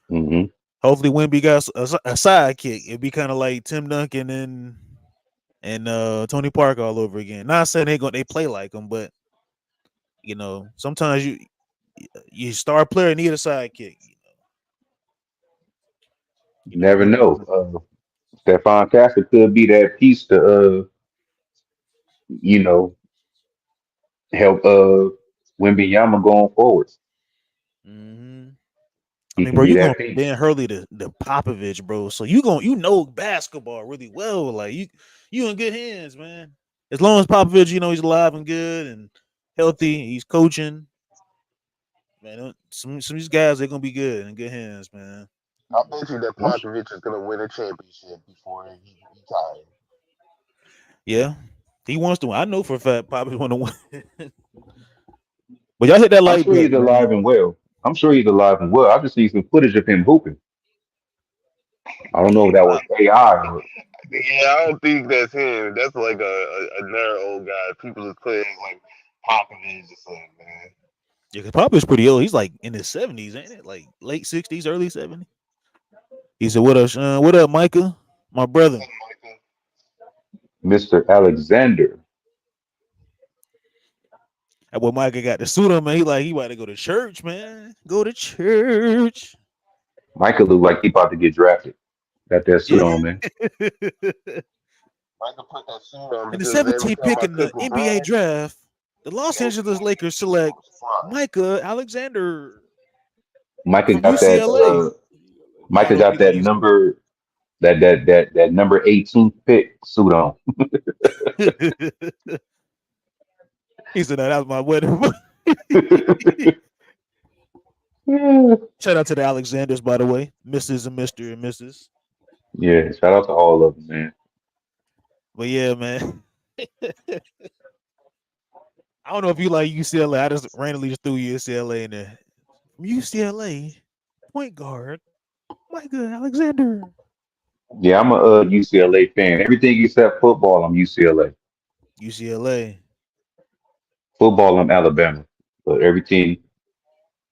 Hmm hopefully Wimby got a sidekick. It'd be kind of like Tim Duncan and Tony Park all over again. Not saying they play like him, but sometimes you star player need a sidekick. You never know. Stephon Castle could be that piece to you know help Wembyama going forward. Mm-hmm. I He mean, can bro, be you going that from piece. Dan Hurley to Popovich, bro. So you know basketball really well. Like you in good hands, man. As long as Popovich, he's alive and good and healthy, he's coaching. Man, some of these guys they're gonna be good in good hands, man. I bet you that I'm s- Popovich is gonna win a championship before he retires. Yeah, he wants to win. I know for a fact Popovich want to win. But y'all hit that I'm like sure he's button, alive man. and well. I'm sure he's alive and well. I just need some footage of him hooping. I don't know if that was AI or Yeah, I don't think that's him. That's like another old guy. People is playing like Popovich or something, man. Yeah, because Popovich pretty old. He's like in his 70s, ain't it? Like late 60s, early 70s. He said, "What up, Sean? What up, Micah? My brother." Something like that. Mr. Alexander. And when Micah got the suit on, man, he about to go to church, man. Go to church. Michael look like he about to get drafted. Got that suit Yeah. on, man. I can put that suit on In the because every 17th time pick I in the click NBA LeBron, draft, the Los every Angeles time Lakers I'm select surprised. Micah Alexander Micah from got that UCLA. Micah Shout out to got that UCLA. number that number 18th pick suit on. He said, "No, that was my wedding." Shout out to the Alexanders, by the way, Mrs. and Mr. and Mrs. Yeah, shout out to all of them, man. But yeah, man. I don't know if you like UCLA. I just randomly just threw UCLA in there. From UCLA, point guard, Micah Alexander. Yeah, I'm a UCLA fan. Everything except football, I'm UCLA. UCLA. Football, I'm Alabama. But everything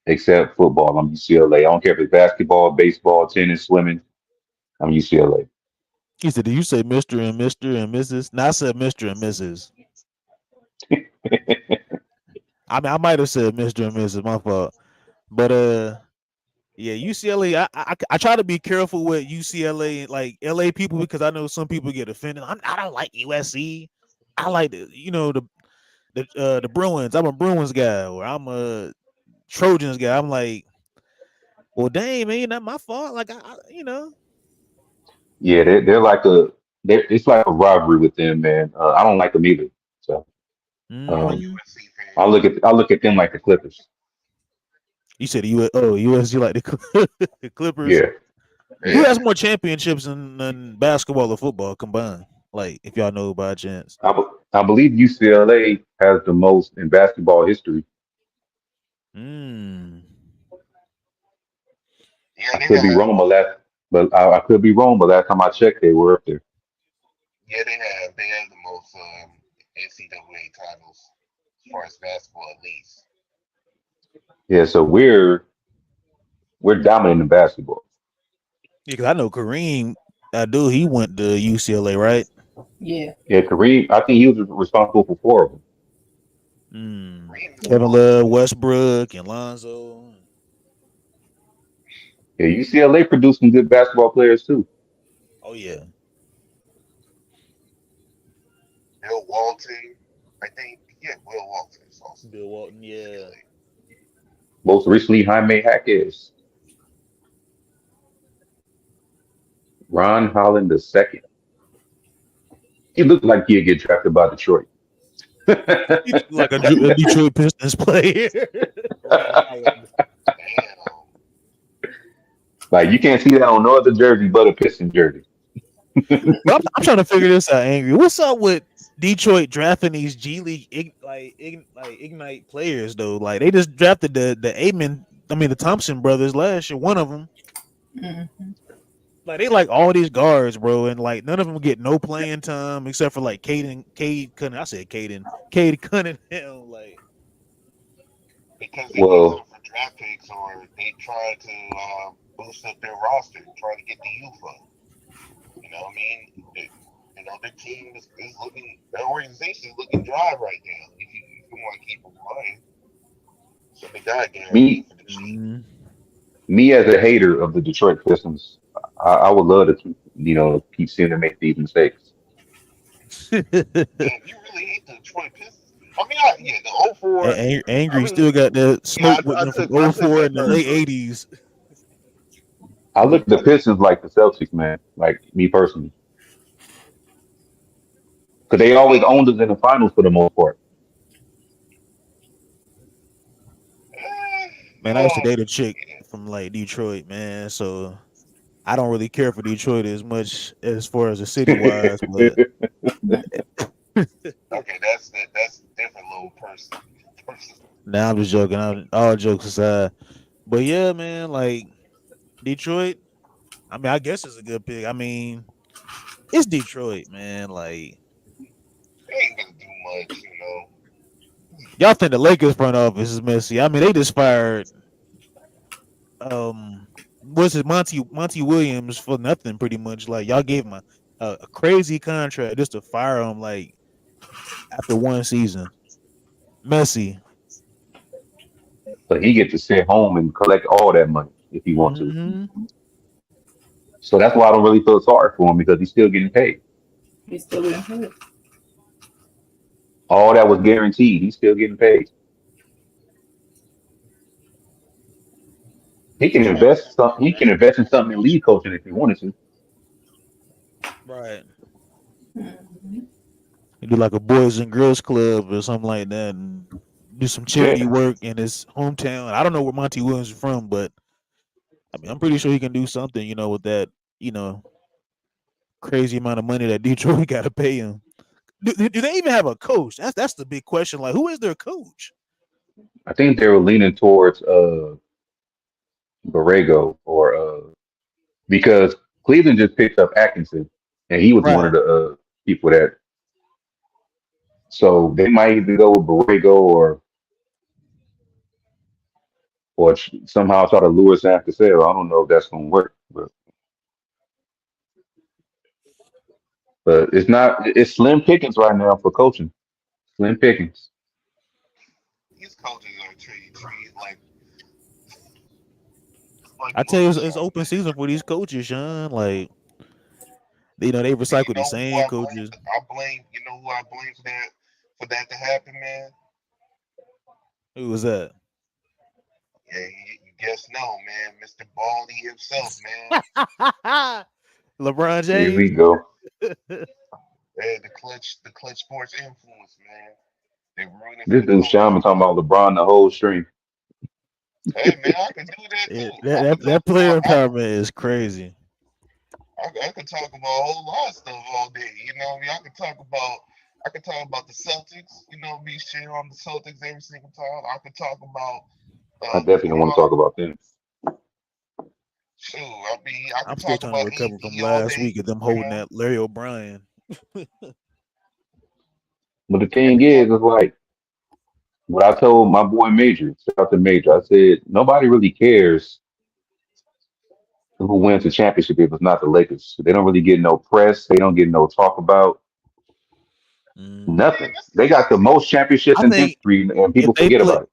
except football, I'm UCLA. I don't care if it's basketball, baseball, tennis, swimming. I'm UCLA. He said, "Did you say Mister and Mister and Mrs.?" No, I said Mister and Mrs. I mean, I might have said Mister and Mrs. My fault. But yeah, UCLA. I try to be careful with UCLA like LA people because I know some people get offended. I don't like USC. I like the Bruins. I'm a Bruins guy, or I'm a Trojans guy. I'm like, well, dang man, not my fault. Like I. Yeah, they're like it's like a rivalry with them, man. I don't like them either. So I'm a um, Mm-hmm. USC fan. I look at them like the Clippers. You said USC like the Clippers. Yeah, Who yeah. has more championships than basketball or football combined? Like, if y'all know by chance. I believe UCLA has the most in basketball history. Mm. Yeah, I they could be have. wrong, I could be wrong, but last time I checked, they were up there. Yeah, they have. They have the most NCAA titles as far as basketball, at least. Yeah, so we're dominant in basketball. Yeah, because I know Kareem. I do. He went to UCLA, right? Yeah. Yeah, Kareem, I think he was responsible for four of them. Mm. Kareem was Kevin balling. Love, Westbrook, and Lonzo. Yeah, UCLA produced some good basketball players too. Oh yeah. Bill Walton, I think. Yeah, Will Walton is also Bill Walton. Yeah. UCLA. Most recently, Jaime Jaquez, Ron Holland II. He looked like he'd get drafted by Detroit. He's like a Detroit Pistons player. Ron Holland. Damn. Like you can't see that on no other jersey but a Piston jersey. But I'm trying to figure this out, Angry. What's up with Detroit drafting these G League Ignite players though? Like they just drafted the Amen, the Thompson brothers last year. One of them, Mm-hmm. like they like all these guards, bro, and like none of them get no playing time except for like Cade Cunningham. I said Cade Cunningham. Like Because they use them Well, for draft picks or they try to boost up their roster, try to get the youth up. You know what I mean? Their team is looking, their organization is looking dry right now. If you want to keep them running, so they got guaranteed me for the cheap. mm, me as a hater of the Detroit Pistons, I would love to keep seeing them make these mistakes. Damn, you really hate the Detroit Pistons, man. I mean, yeah, the 04. I Angry mean, still got the yeah, smoke with them from I took '04 that in the late personally. '80s. I look at the Pistons like the Celtics, man. Like me personally, because they always owned us in the finals for the most part. Man, I used to date a chick from like Detroit, man. So I don't really care for Detroit as much as far as the city wise, but Okay, that's a different little person. now I'm just joking. All jokes aside, but yeah, man, like Detroit. I mean, I guess it's a good pick. I mean, it's Detroit, man. Like They ain't gonna do much, y'all think the Lakers front office is messy. I mean, they just fired what's it, Monty Williams for nothing pretty much. Like y'all gave him a crazy contract just to fire him like after one season. Messy. So he get to sit home and collect all that money if he want to. Hmm. So that's why I don't really feel sorry for him because he's still getting paid. He's still being hurt. All that was guaranteed. He's still getting paid. He can know. invest some. He can invest in something in lead coaching if he wanted to. Right. Mhm. You do like a boys and girls club or something like that, and do some charity Yeah, work in his hometown. I don't know where Monty Williams is from, but I mean, I'm pretty sure he can do something, with that, you know, crazy amount of money that Detroit got to pay him. Do they even have a coach? That's the big question. Like, who is their coach? I think they were leaning towards Borrego or because Cleveland just picked up Atkinson and he was one of Right. the people that. So they might either go with Borrego or somehow try to lure San Francisco. I don't know if that's going to work, but it's not. It's slim pickings right now for coaching. Slim pickings. These coaches are treated like I tell you, it's moonshots, open man. season for these coaches, Sean. Like, they And you recycle the know who same I blame? coaches. You know who I blame for that to happen, man? Who was that? Yeah, you guess no, man. Mr. Baldy himself, man. LeBron Here James. we go. Yeah, the clutch sports influence, man. They ruin it for This the dude coaches. Shaman talking about LeBron the whole stream. Hey, man, I can do that Yeah, too. that, I can that talk that about player empowerment is crazy. I can talk about a whole lot of stuff all day. You know what I mean? I can talk about the Celtics. You know me shit on the Celtics every single time. I can talk about I definitely want to LeBron. talk about them. Shoot, I mean, I can I'm still talk trying to about recover from AD all last day. week of them You holding know, that Larry O'Brien. But the I thing can talk. is like what I told my boy Major, shout out to Major, I said nobody really cares who wins the championship if it's not the Lakers. They don't really get no press. They don't get no talk about Man, nothing. that's They got the crazy. most championships I in think history, and if people they forget play about it.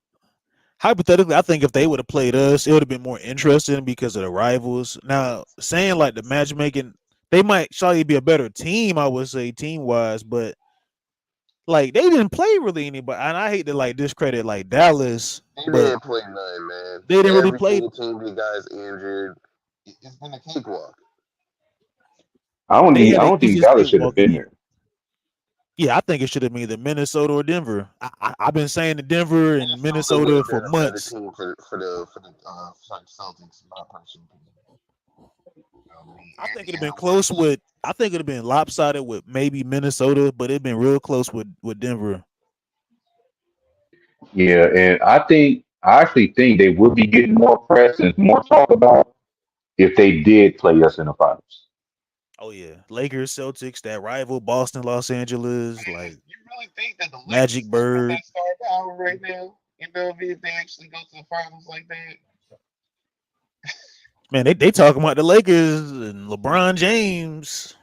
hypothetically, I think if they would have played us, it would have been more interesting because of the rivals. Now, saying like the matchmaking, they might surely be a better team, I would say, team wise, but like they didn't play really anybody. And I hate to like discredit like Dallas, They but didn't play none, man. they didn't really Every play. single team they guys injured. It's been a cakewalk. They had I the don't think easiest Dallas should have cakewalk of been the year. there. Yeah, I think it should have been either Minnesota or Denver. I've been saying the Denver and Minnesota would Minnesota have for been a better months. team for the Celtics, in my personal opinion. You know what I mean? I think Andy it'd have been close Edwards. with. I think it'd have been lopsided with maybe Minnesota, but it'd been real close with Denver. Yeah, and I actually think they would be getting more press and more talk about if they did play us in the finals. Oh yeah, Lakers, Celtics, that rival Boston, Los Angeles, Man, like you really think that the Magic Lakers still got Bird. that star power right now? You know what I mean? If they actually go to the finals like that. Man, they talking about the Lakers and LeBron James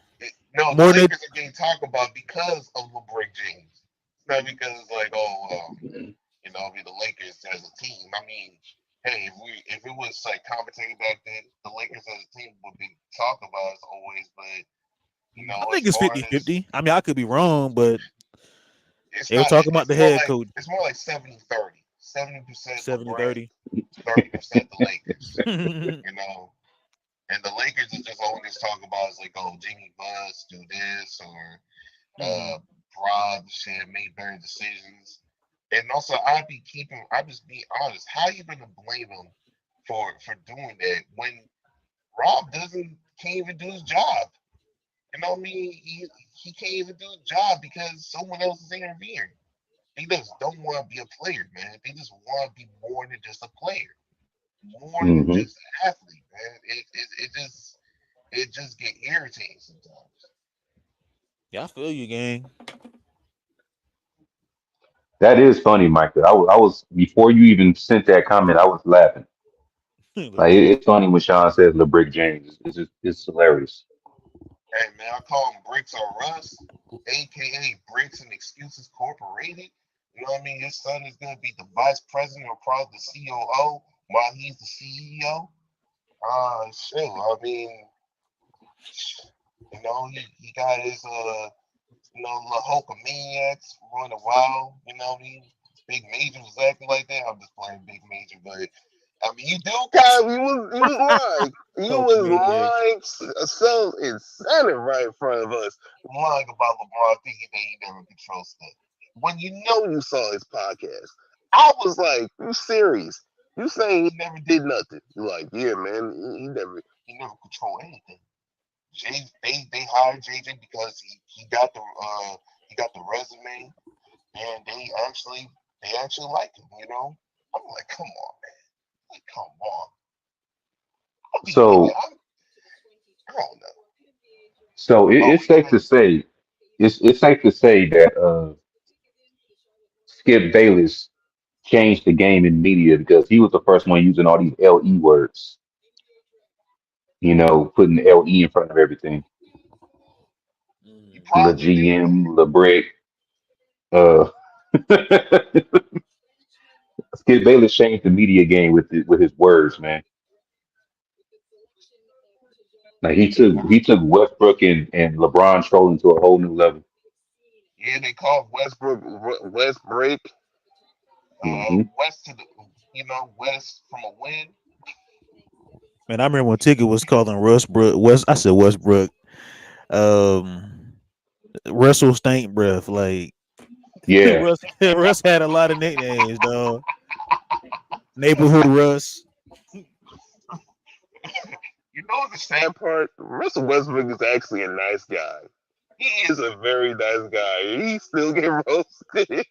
No, the more than Lakers are being talked about because of LeBron James. It's not because it's like, I mean, the Lakers as a team. I mean, hey, if it was like commentating back then, the Lakers as a team would be talked about as always. But I as think it's far as 50-50. I mean, I could be wrong, but It's They were not. talking about the head coach. It's more like 70-30. 70% 70 LeBron, 30. 30% the Lakers. You know, and the Lakers are just always talk about is like, oh, Jimmy Buzz do this or Rob should made better decisions. And also, I just be honest. How you gonna blame him for doing that when Rob can't even do his job? You know what I mean? He can't even do his job because someone else is interfering. They just don't want to be a player, man. They just want to be more than just a player, more than Hmm. just an athlete, man. It just get irritating sometimes. Yeah, I feel you, gang. That is funny, Michael. I was before you even sent that comment. I was laughing. Like LeBrick. it's funny when Sean says LeBrick James. It's hilarious. Hey, man, I call him Bricks or Russ, aka Bricks and Excuses Corporated. You know what I mean? Your son is gonna be the vice president or probably the COO while he's the CEO. Shit. I mean, he got his little Hulkamaniacs running wild. You know what I mean? Big Major was acting like that. I'm just playing Big Major, but I mean, you do kind of, you was lying. You Oh, was maniac. lying so incentive right in front of us. Lying about LeBron thinking that he never controls stuff. When you saw his podcast, I was like, you serious? You saying he never did nothing? You're like, yeah, man, he never controlled anything. They hired JJ because he got the resume and they actually like him. I'm like, come on, man, like come on. So I don't know. so Oh, it's safe to say it's safe to say that Skip Bayless changed the game in media because he was the first one using all these LE words. Putting LE in front of everything. he Le probably did. GM, Le Brick. Uh, Skip Bayless changed the media game with his words, man. Like he took Westbrook and LeBron trolling to a whole new level. Yeah, they called Westbrook West Break. Hmm. West to the West from a win. Man, I remember when Ticket was calling I said Westbrook. Um, Russell Stank Breath. Like Yeah, Russ had a lot of nicknames, dog. Neighborhood Russ. You know the sad part? Russell Westbrook is actually a nice guy. He is a very nice guy. He still get roasted.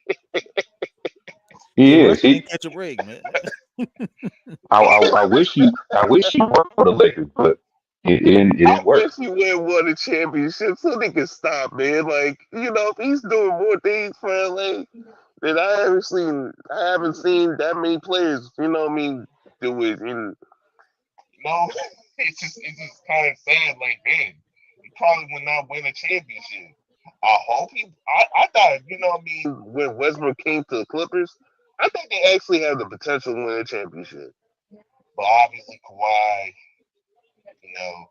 Yeah, he Russ is. can't He. catch a break, man. I wish he worked for the Lakers, but it didn't I work. wish he would have won a championship so they could stop, man. Like, if he's doing more things for LA than I haven't seen that many players, do it. And, it's just kind of sad. Like, man, he probably would not win a championship. I hope I thought, when Westbrook came to the Clippers, I think they actually have the potential to win a championship. But obviously, Kawhi,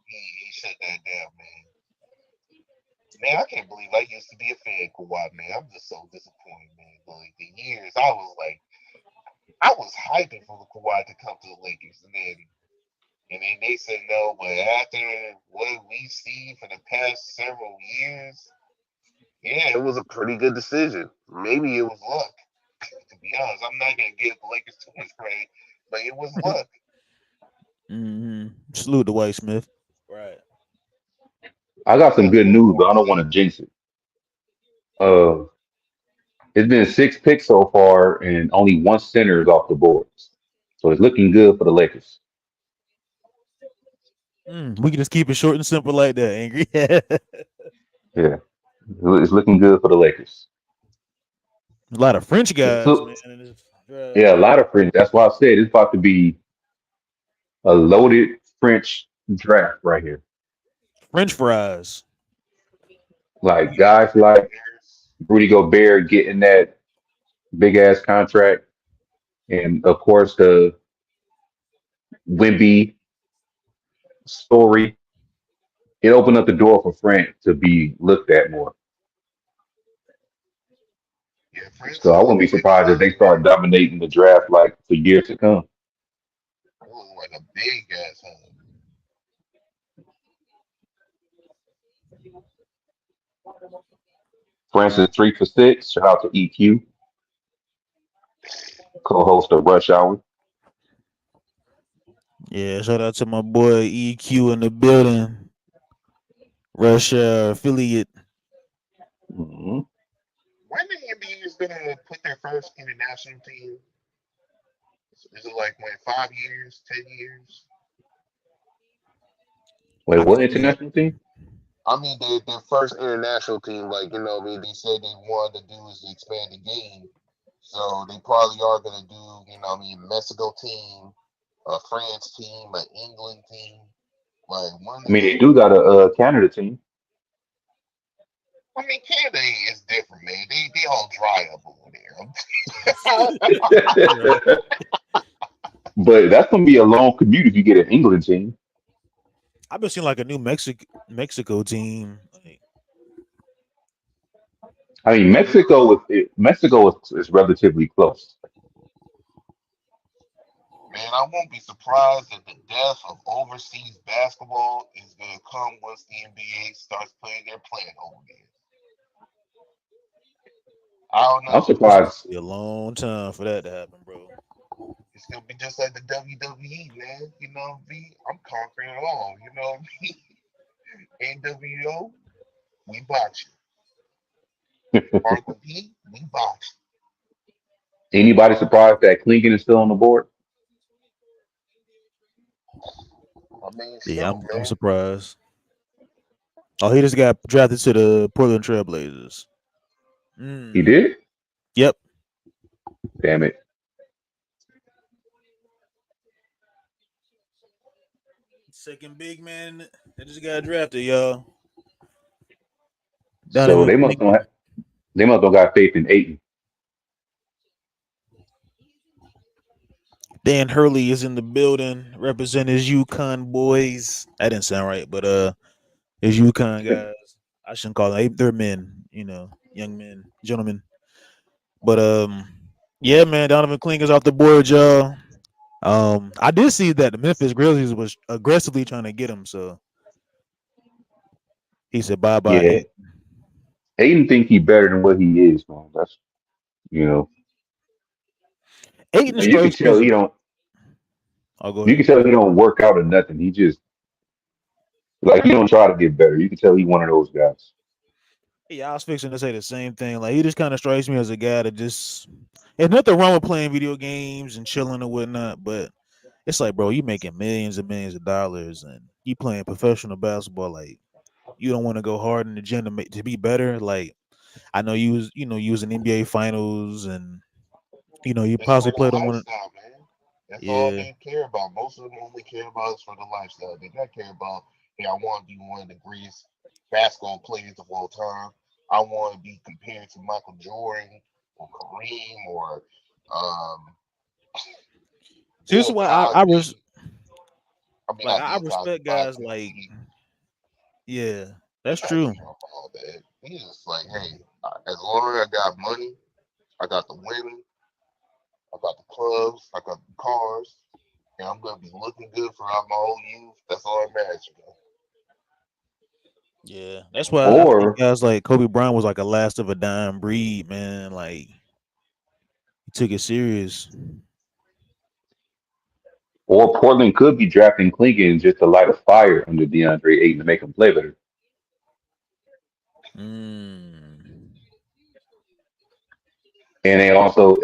he shut that down, man. Man, I can't believe I used to be a fan of Kawhi, man. I'm just so disappointed, man. Like the years, I was hyping for the Kawhi to come to the Lakers, and then they said no. But after what we see for the past several years, yeah, it was a pretty good decision. Maybe it was luck. To be honest, I'm not gonna give the Lakers too much credit, but it was luck. Salute to White Smith. Right. I got some Yeah, good news, but I don't want to jinx it. Uh, it's been 6 picks so far, and only one center is off the boards, so it's looking good for the Lakers. We can just keep it short and simple like that, Angry. A Yeah, it's looking good for the Lakers. lot of French guys, So, man. In this draft. yeah, a lot of French. That's why I said it's about to be a loaded French draft right here. French fries. Like guys like Rudy Gobert getting that big ass contract, and of course the Wimby story. It opened up the door for Frank to be looked at more. Yeah, Francis So I wouldn't look be like a surprised if they start dominating the draft like for years to come. big ass home. Francis 3 for 6. Shout out to EQ, co-host of Rush Hour. Yeah, shout out to my boy EQ in the building. Russia affiliate. Hmm. When the NBA is gonna put their first international team? Is it like 5 years, 10 years? Wait, I what think we international team? I mean, their first international team, like I mean, they said they wanted to do is to expand the game, so they probably are gonna do, I mean, Mexico team, a France team, an England team, like one I of mean, they them. do got a Canada team. I mean, Canada is different, man. They all dry up over right. there. But that's gonna be a long commute if you get an England team. I've been seeing like a new Mexico team. Like, I mean, Mexico is relatively close. Man, I won't be surprised if the death of overseas basketball is gonna come once the NBA starts playing their plan over there. I don't I'm know. it's gonna surprised. be a long time for that to happen, bro. It's gonna be just like the WWE, man. I'm conquering it all. NWO, we boxing. Harlem Heat, we boxing. Anybody surprised that Clingan is still on the board? I mean, Yeah, shoot, I'm man. surprised. Oh, he just got drafted to the Portland Trailblazers. He Mm. did. Yep. Damn it. Second big man that just got drafted, y'all. So Donovan they must Clingan. don't. They must don't got faith in Aiton. Dan Hurley is in the building, representing his UConn boys. That didn't sound right, but his UConn guys. I shouldn't call them. They're men, young men, gentlemen. But yeah, man, Donovan Clingan's off the board, y'all. I did see that the Memphis Grizzlies was aggressively trying to get him, so he said bye Yeah, bye. Aiton think he better than what he is, man. That's you know. Aiton You can strikes me tell as a. he don't. I'll go You can ahead. tell he don't work out or nothing. He just he don't try to get better. You can tell he one of those guys. Yeah, I was fixing to say the same thing. Like he just kind of strikes me as a guy that just. There's nothing wrong with playing video games and chilling and whatnot, but it's like, bro, you making millions and millions of dollars, and you playing professional basketball. Like you don't want to go hard in the gym to be better. Like I know you was in NBA finals, and you It's for possibly the played on one. lifestyle, man. That's all Yeah. they care about. Most of them only care about is for the lifestyle. They don't care about, hey, I want to be one of the greatest basketball players of all time. I want to be compared to Michael Jordan or Kareem or um, See, this is Bill why Cosby. I mean, not I Bill Cosby, respect guys Bobby like McGee. yeah, that's I true. give him all that. He's just like, hey, as long as I got money, I got the women, I got the clubs, I got the cars, and I'm gonna be looking good throughout my whole youth. That's all that matters, man. Yeah, that's why I think Or guys like Kobe Bryant was like a last of a dying breed, man. Like he took it serious. or Portland could be drafting Clingan just to light a fire under DeAndre Ayton to make him play better. Mm. And they also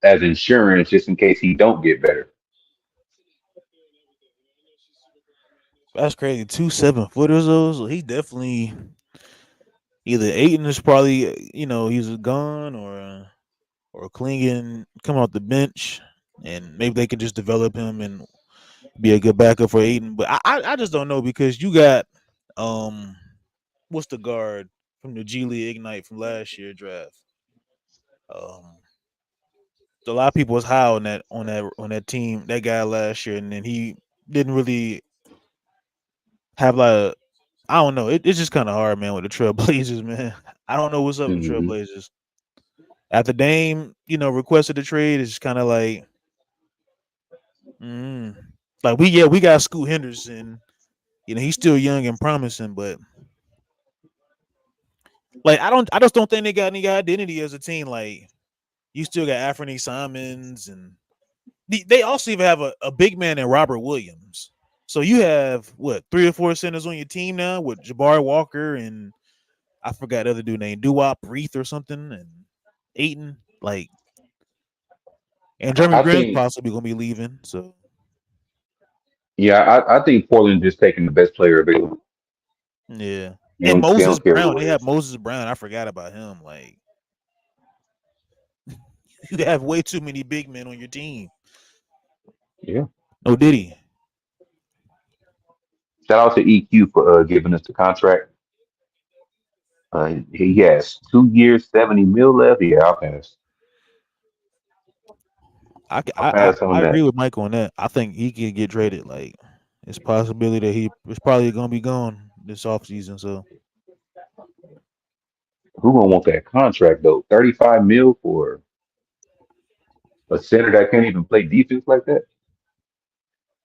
as insurance just in case he don't get better. That's crazy. 2 7-footers though. So he definitely either Aiton is probably he's gone or Klingon come off the bench and maybe they can just develop him and be a good backup for Aiton. But I just don't know because you got um what's the guard from the G League Ignite from last year draft. Um a lot of people was high on that team, that guy last year, and then he didn't really have like I don't know. It's just kind of hard, man, with the Trailblazers, man. I don't know what's up with Hmm. Trailblazers. After Dame, requested the trade, it's kind of like, mm, like we got Scoot Henderson. He's still young and promising, but like I just don't think they got any identity as a team. Like you still got Anthony Simons, and they also even have a big man in Robert Williams. So you have what 3 or 4 centers on your team now with Jabari Walker and I forgot the other dude named Duwop Reith or something and Aiton. Like and Jeremy I Grant's think, possibly gonna be leaving. So yeah, I think Portland just taking the best player available. yeah. You And know, they Moses don't care Brown. who They it have is. Moses Brown. I forgot about him. Like you have way too many big men on your team. Yeah. No Diddy. Shout out to EQ for giving us the contract. He has 2 years, 70 mil left. Yeah, I'll pass. I'll pass I on agree that. with Mike on that. I think he could get traded. Like it's a possibility that he is probably gonna be gone this offseason. So Who gonna want that contract though? 35 mil for a center that can't even play defense like that?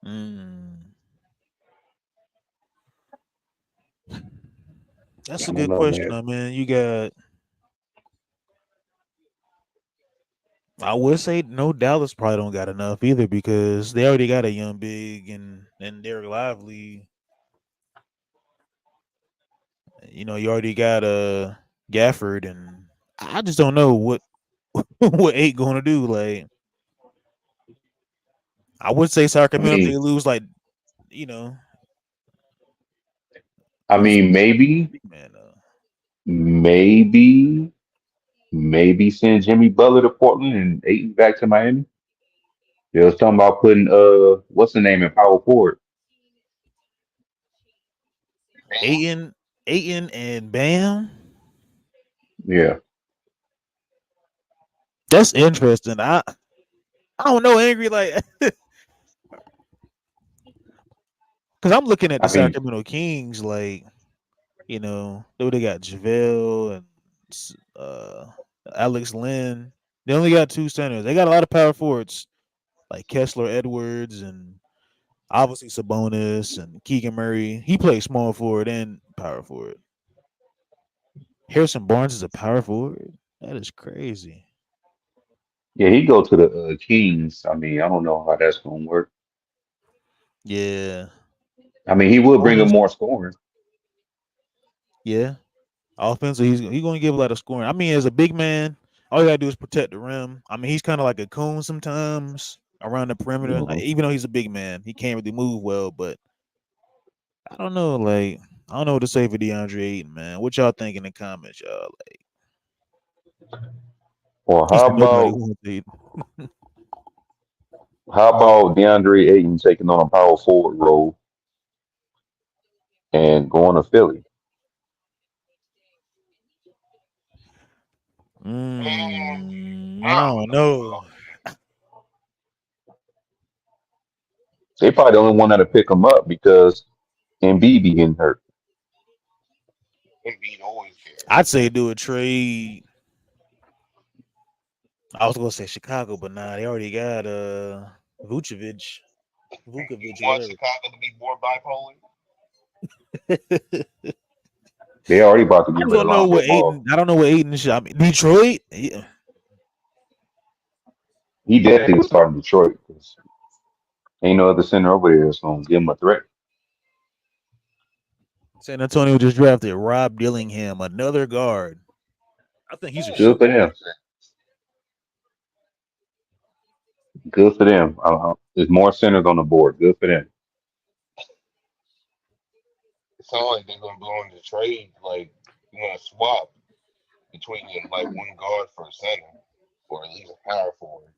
mm, that's I a don't good know, question, man. though, man. You got I would say no Dallas probably don't got enough either because they already got a young big and Derek Lively. You already got a Gafford and I just don't know what what eight gonna do. Like I would say I Sacramento if they mean, lose like you know I lose mean, maybe, big man. maybe, maybe send Jimmy Butler to Portland and Aiton back to Miami. They was talking about putting what's the name in power forward? Aiton, Aiton, and Bam. Yeah. That's interesting. I don't know, angry like because I'm looking at the I mean, Sacramento Kings like they got JaVale and Alex Lynn. They only got 2 centers. They got a lot of power forwards like Kessler Edwards and obviously Sabonis and Keegan Murray. He plays small forward and power forward. Harrison Barnes is a power forward. That is crazy. yeah, he go to the Kings. I mean, I don't know how that's gonna work. Yeah. I mean, he will bring him Bonus. more scoring. Yeah. Offensive, he's going to give a lot of scoring. I mean, as a big man, all you got to do is protect the rim. I mean, he's kind of like a cone sometimes around the perimeter. Mhm. Even though he's a big man, he can't really move well. But I don't know. Like, I don't know what to say for DeAndre Ayton, man. What y'all think in the comments, y'all? Like, Or he said nobody wants Ayton. how about DeAndre Ayton taking on a power forward role and going to Philly? I don't know. They probably the only one that'll pick him up because Embiid be getting hurt. I'd say do a trade. I was gonna say Chicago, but nah, they already got Vucevic, Vukovic, or whatever. They already about to I get just rid of don't know Lonzo what Ball. Aiden. I don't know what Aiden should. I mean, Detroit. Yeah. He definitely was starting Detroit because ain't no other center over there that's gonna give him a threat. San Antonio just drafted Rob Dillingham, another guard. I think he's a Good shooter. for them. Good for them. There's more centers on the board. Good for them.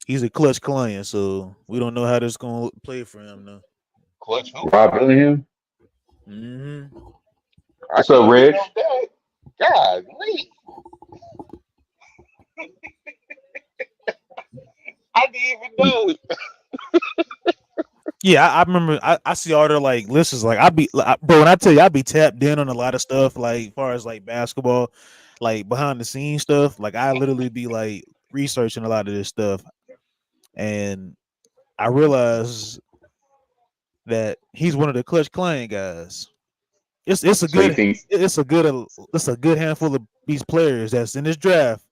He's a clutch client, so we don't know how this gonna play for him though. Rob Dillingham. Mm-hmm. What's up, Reg? Yeah, I remember. I see all their like lists. Like bro. When I tell you, I be tapped in on a lot of stuff. Like as far as like basketball, like behind the scenes stuff. Like I literally be like researching a lot of this stuff, and I realized that he's one of the clutch client guys. It's a So you good think it's a good handful of these players that's in this draft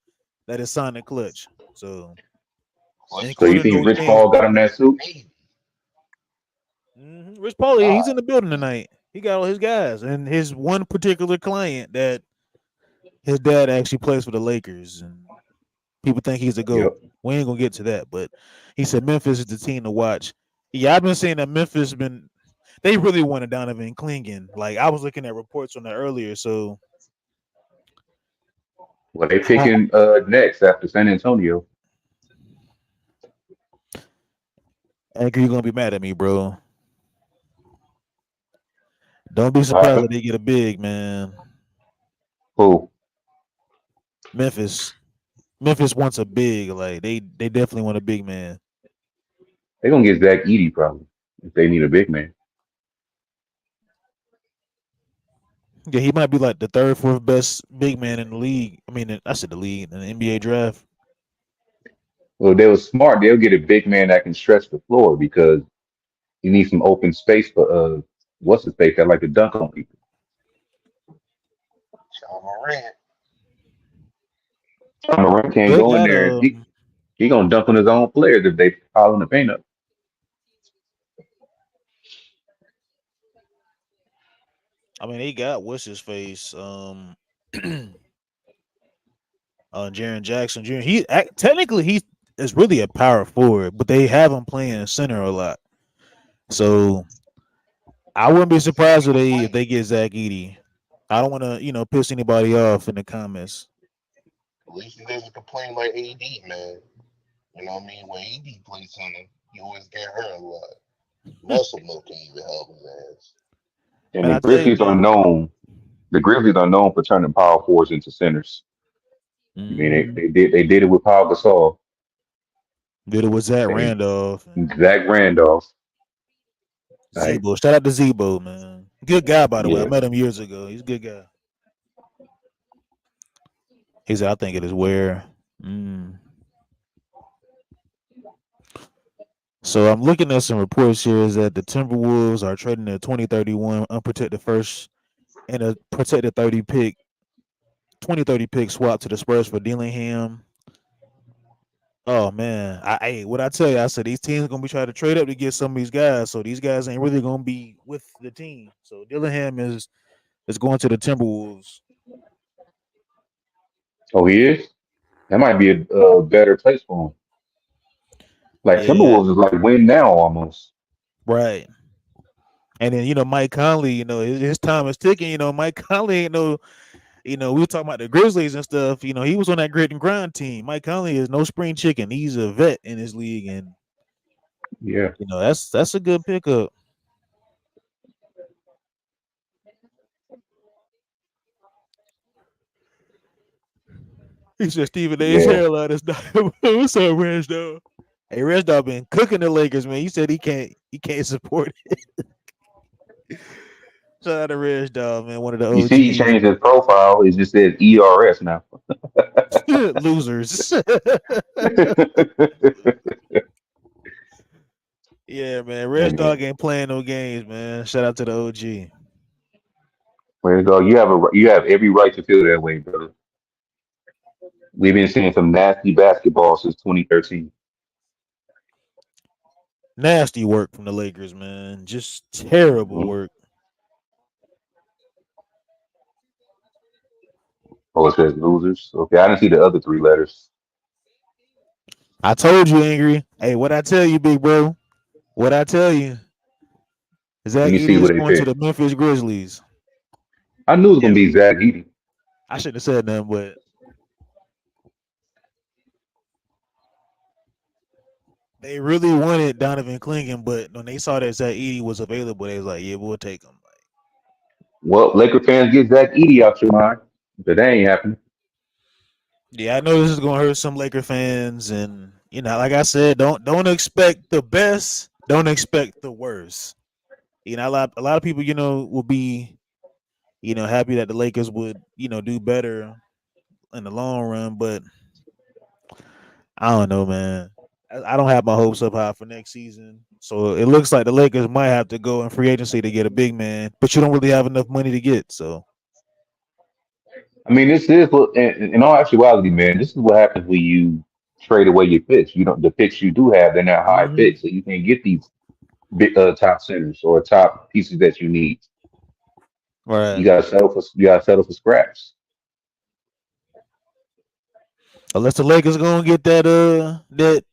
that is signed in clutch. So Clutch so you including think those Rich names. Paul got him that suit? Rich Paul, God, he's in the building tonight. He got all his guys and his one particular client that his dad actually plays for the Lakers, and people think he's a Yep. GOAT. We ain't gonna get to that, but he said Memphis is the team to watch. Yeah, I've been saying that Memphis been they really wanted Donovan Clingan. Like I was looking at reports on that earlier, so Well, they I, picking next after San Antonio. Anchor, you're gonna be mad at me, bro. Don't be What surprised if happened? they get a big man. Who? Memphis. Memphis wants a big. Like they definitely want a big man. They gonna get Zach Edey probably if they need a big man. Yeah, he might be like the third, fourth best big man in the league. I mean, I said the league in the NBA draft. Well, if they was smart, they'll get a big man that can stretch the floor because you need some open space for what's his face that like to dunk on people. John Morant. John Morant can't They go in got there and he gonna dunk on his own players if they pile in the paint up. I mean, they got what's his face, Jaren Jackson Jr. Technically he is really a power forward, but they have him playing center a lot. So I wouldn't be surprised if they get Zach Edey. I don't want to piss anybody off in the comments. At least he doesn't complain like AD, man. You know what I mean? When AD plays center, you always get hurt a lot. Muscle milk can even help his ass. And Man, I tell you, man. The Grizzlies are known for turning power forwards into centers. I mean, Mm-hmm. they did it with Paul Gasol, Did it with Zach and Randolph and Zach Randolph. Like, Zebo. Shout out to Zebo, man. Good guy, by the way. I yeah, met him years ago. He's a good guy. He said, I think it is where. Mm. So I'm looking at some reports here is that the Timberwolves are trading a 2031 unprotected first and a protected 2030 pick swap to the Spurs for Dillingham. Oh man, what I tell you, I said these teams are gonna be trying to trade up to get some of these guys. So these guys ain't really gonna be with the team. So Dillingham is going to the Timberwolves. oh, he is. That might be a better place for him. Like Yeah, Timberwolves is like win now almost. right. And then Mike Conley, his time is ticking. Mike Conley ain't no. We were talking about the Grizzlies and stuff. He was on that grit and grind team. Mike Conley is no spring chicken. He's a vet in his league, and Yeah, that's a good pickup. He said Stephen A's yeah. hairline is not. What's up, Ranch Dog? Hey, Ranch Dog been cooking the Lakers, man. He said he can't support it. Shout out to Ranch Dog, man. One of the You see, he OGs. changed his profile. It just says ERS now. Losers. Yeah, man. Ranch And Dog ain't playing no games, man. Shout out to the OG. way to go. You have every right to feel that way, brother. We've been seeing some nasty basketball since 2013. Nasty work from the Lakers, man. Just terrible Mhm. work. Oh, it says losers. Okay, I didn't see the other three letters. I told you, Angry. Hey, what I tell you, big bro? What I tell you? Let Zach me Edey see is what they going to the picked. Memphis Grizzlies. I knew it was Yeah, gonna be Zach Edey. I shouldn't have said nothing, but they really wanted Donovan Clingan, but when they saw that Zach Edey was available, they was like, "Yeah, we'll take him." Well, Laker fans, get Zach Edey out your mind, but that ain't happening. Yeah, I know this is gonna hurt some Laker fans, and like I said, don't expect the best, don't expect the worst. A lot of people, will be, happy that the Lakers would, do better in the long run, but I don't know, man. I don't have my hopes up high for next season. So it looks like the Lakers might have to go in free agency to get a big man, but you don't really have enough money to get. So I mean, this is what, in all actuality, man, this is what happens when you trade away your picks. You don't, the picks you do have, they're not high Mhm. picks, so you can't get these big top centers or top pieces that you need. right. You gotta settle for scraps. Unless the Lakers gonna get that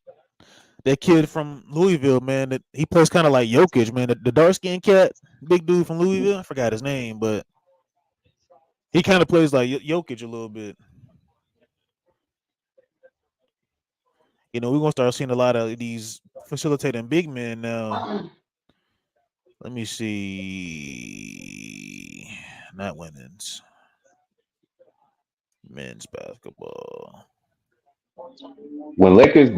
kid from Louisville, man, that he plays kind of like Jokic, man. The dark skinned cat, big dude from Louisville. I forgot his name, but he kind of plays like Jokic a little bit. You know, we're gonna start seeing a lot of these facilitating big men now. Let me see. Not women's, men's basketball. When Lakers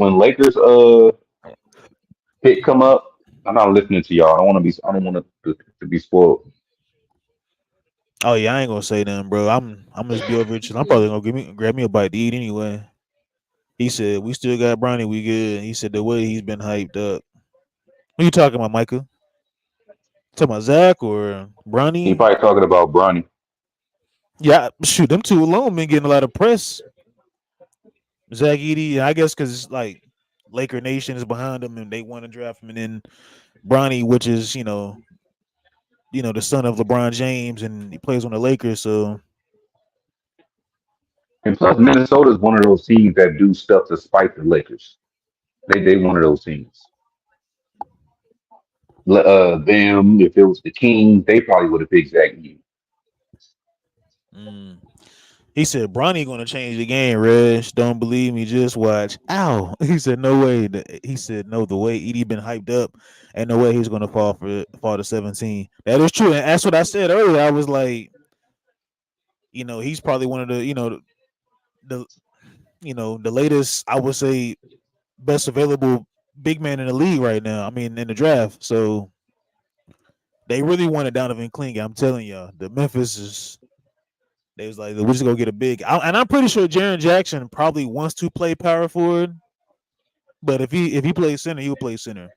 pick come up, I'm not listening to y'all. I don't want to be spoiled. Oh yeah, I ain't gonna say nothing, bro. I'm just be over here chilling. I'm probably gonna grab me a bite to eat anyway. He said we still got Bronny, we good. He said the way he's been hyped up. Who you talking about, Micah? Talking about Zach or He Bronny? probably talking about Bronny. Yeah, shoot, them two alone been getting a lot of press. Zach Edey, I guess because it's like Laker Nation is behind him and they want to draft him, and then Bronny, which is the son of LeBron James, and he plays on the Lakers. So And plus, Minnesota is one of those teams that do stuff to spite the Lakers. They one of those teams. Them, if it was the Kings, they probably would have picked Zach Edey. mm. He said Bronny gonna change the game. Reg, don't believe me, just watch. Ow! He said no way. He said no. The way Edie been hyped up, and no way he's gonna fall to 17. That is true, and that's what I said earlier. I was like, he's probably one of the the latest, I would say, best available big man in the league right now. I mean, in the draft. So they really wanted Donovan Clingan. I'm telling y'all, the Memphis is. They was like, we just go get a big. And I'm pretty sure Jaren Jackson probably wants to play power forward, but if he plays center, he will play center.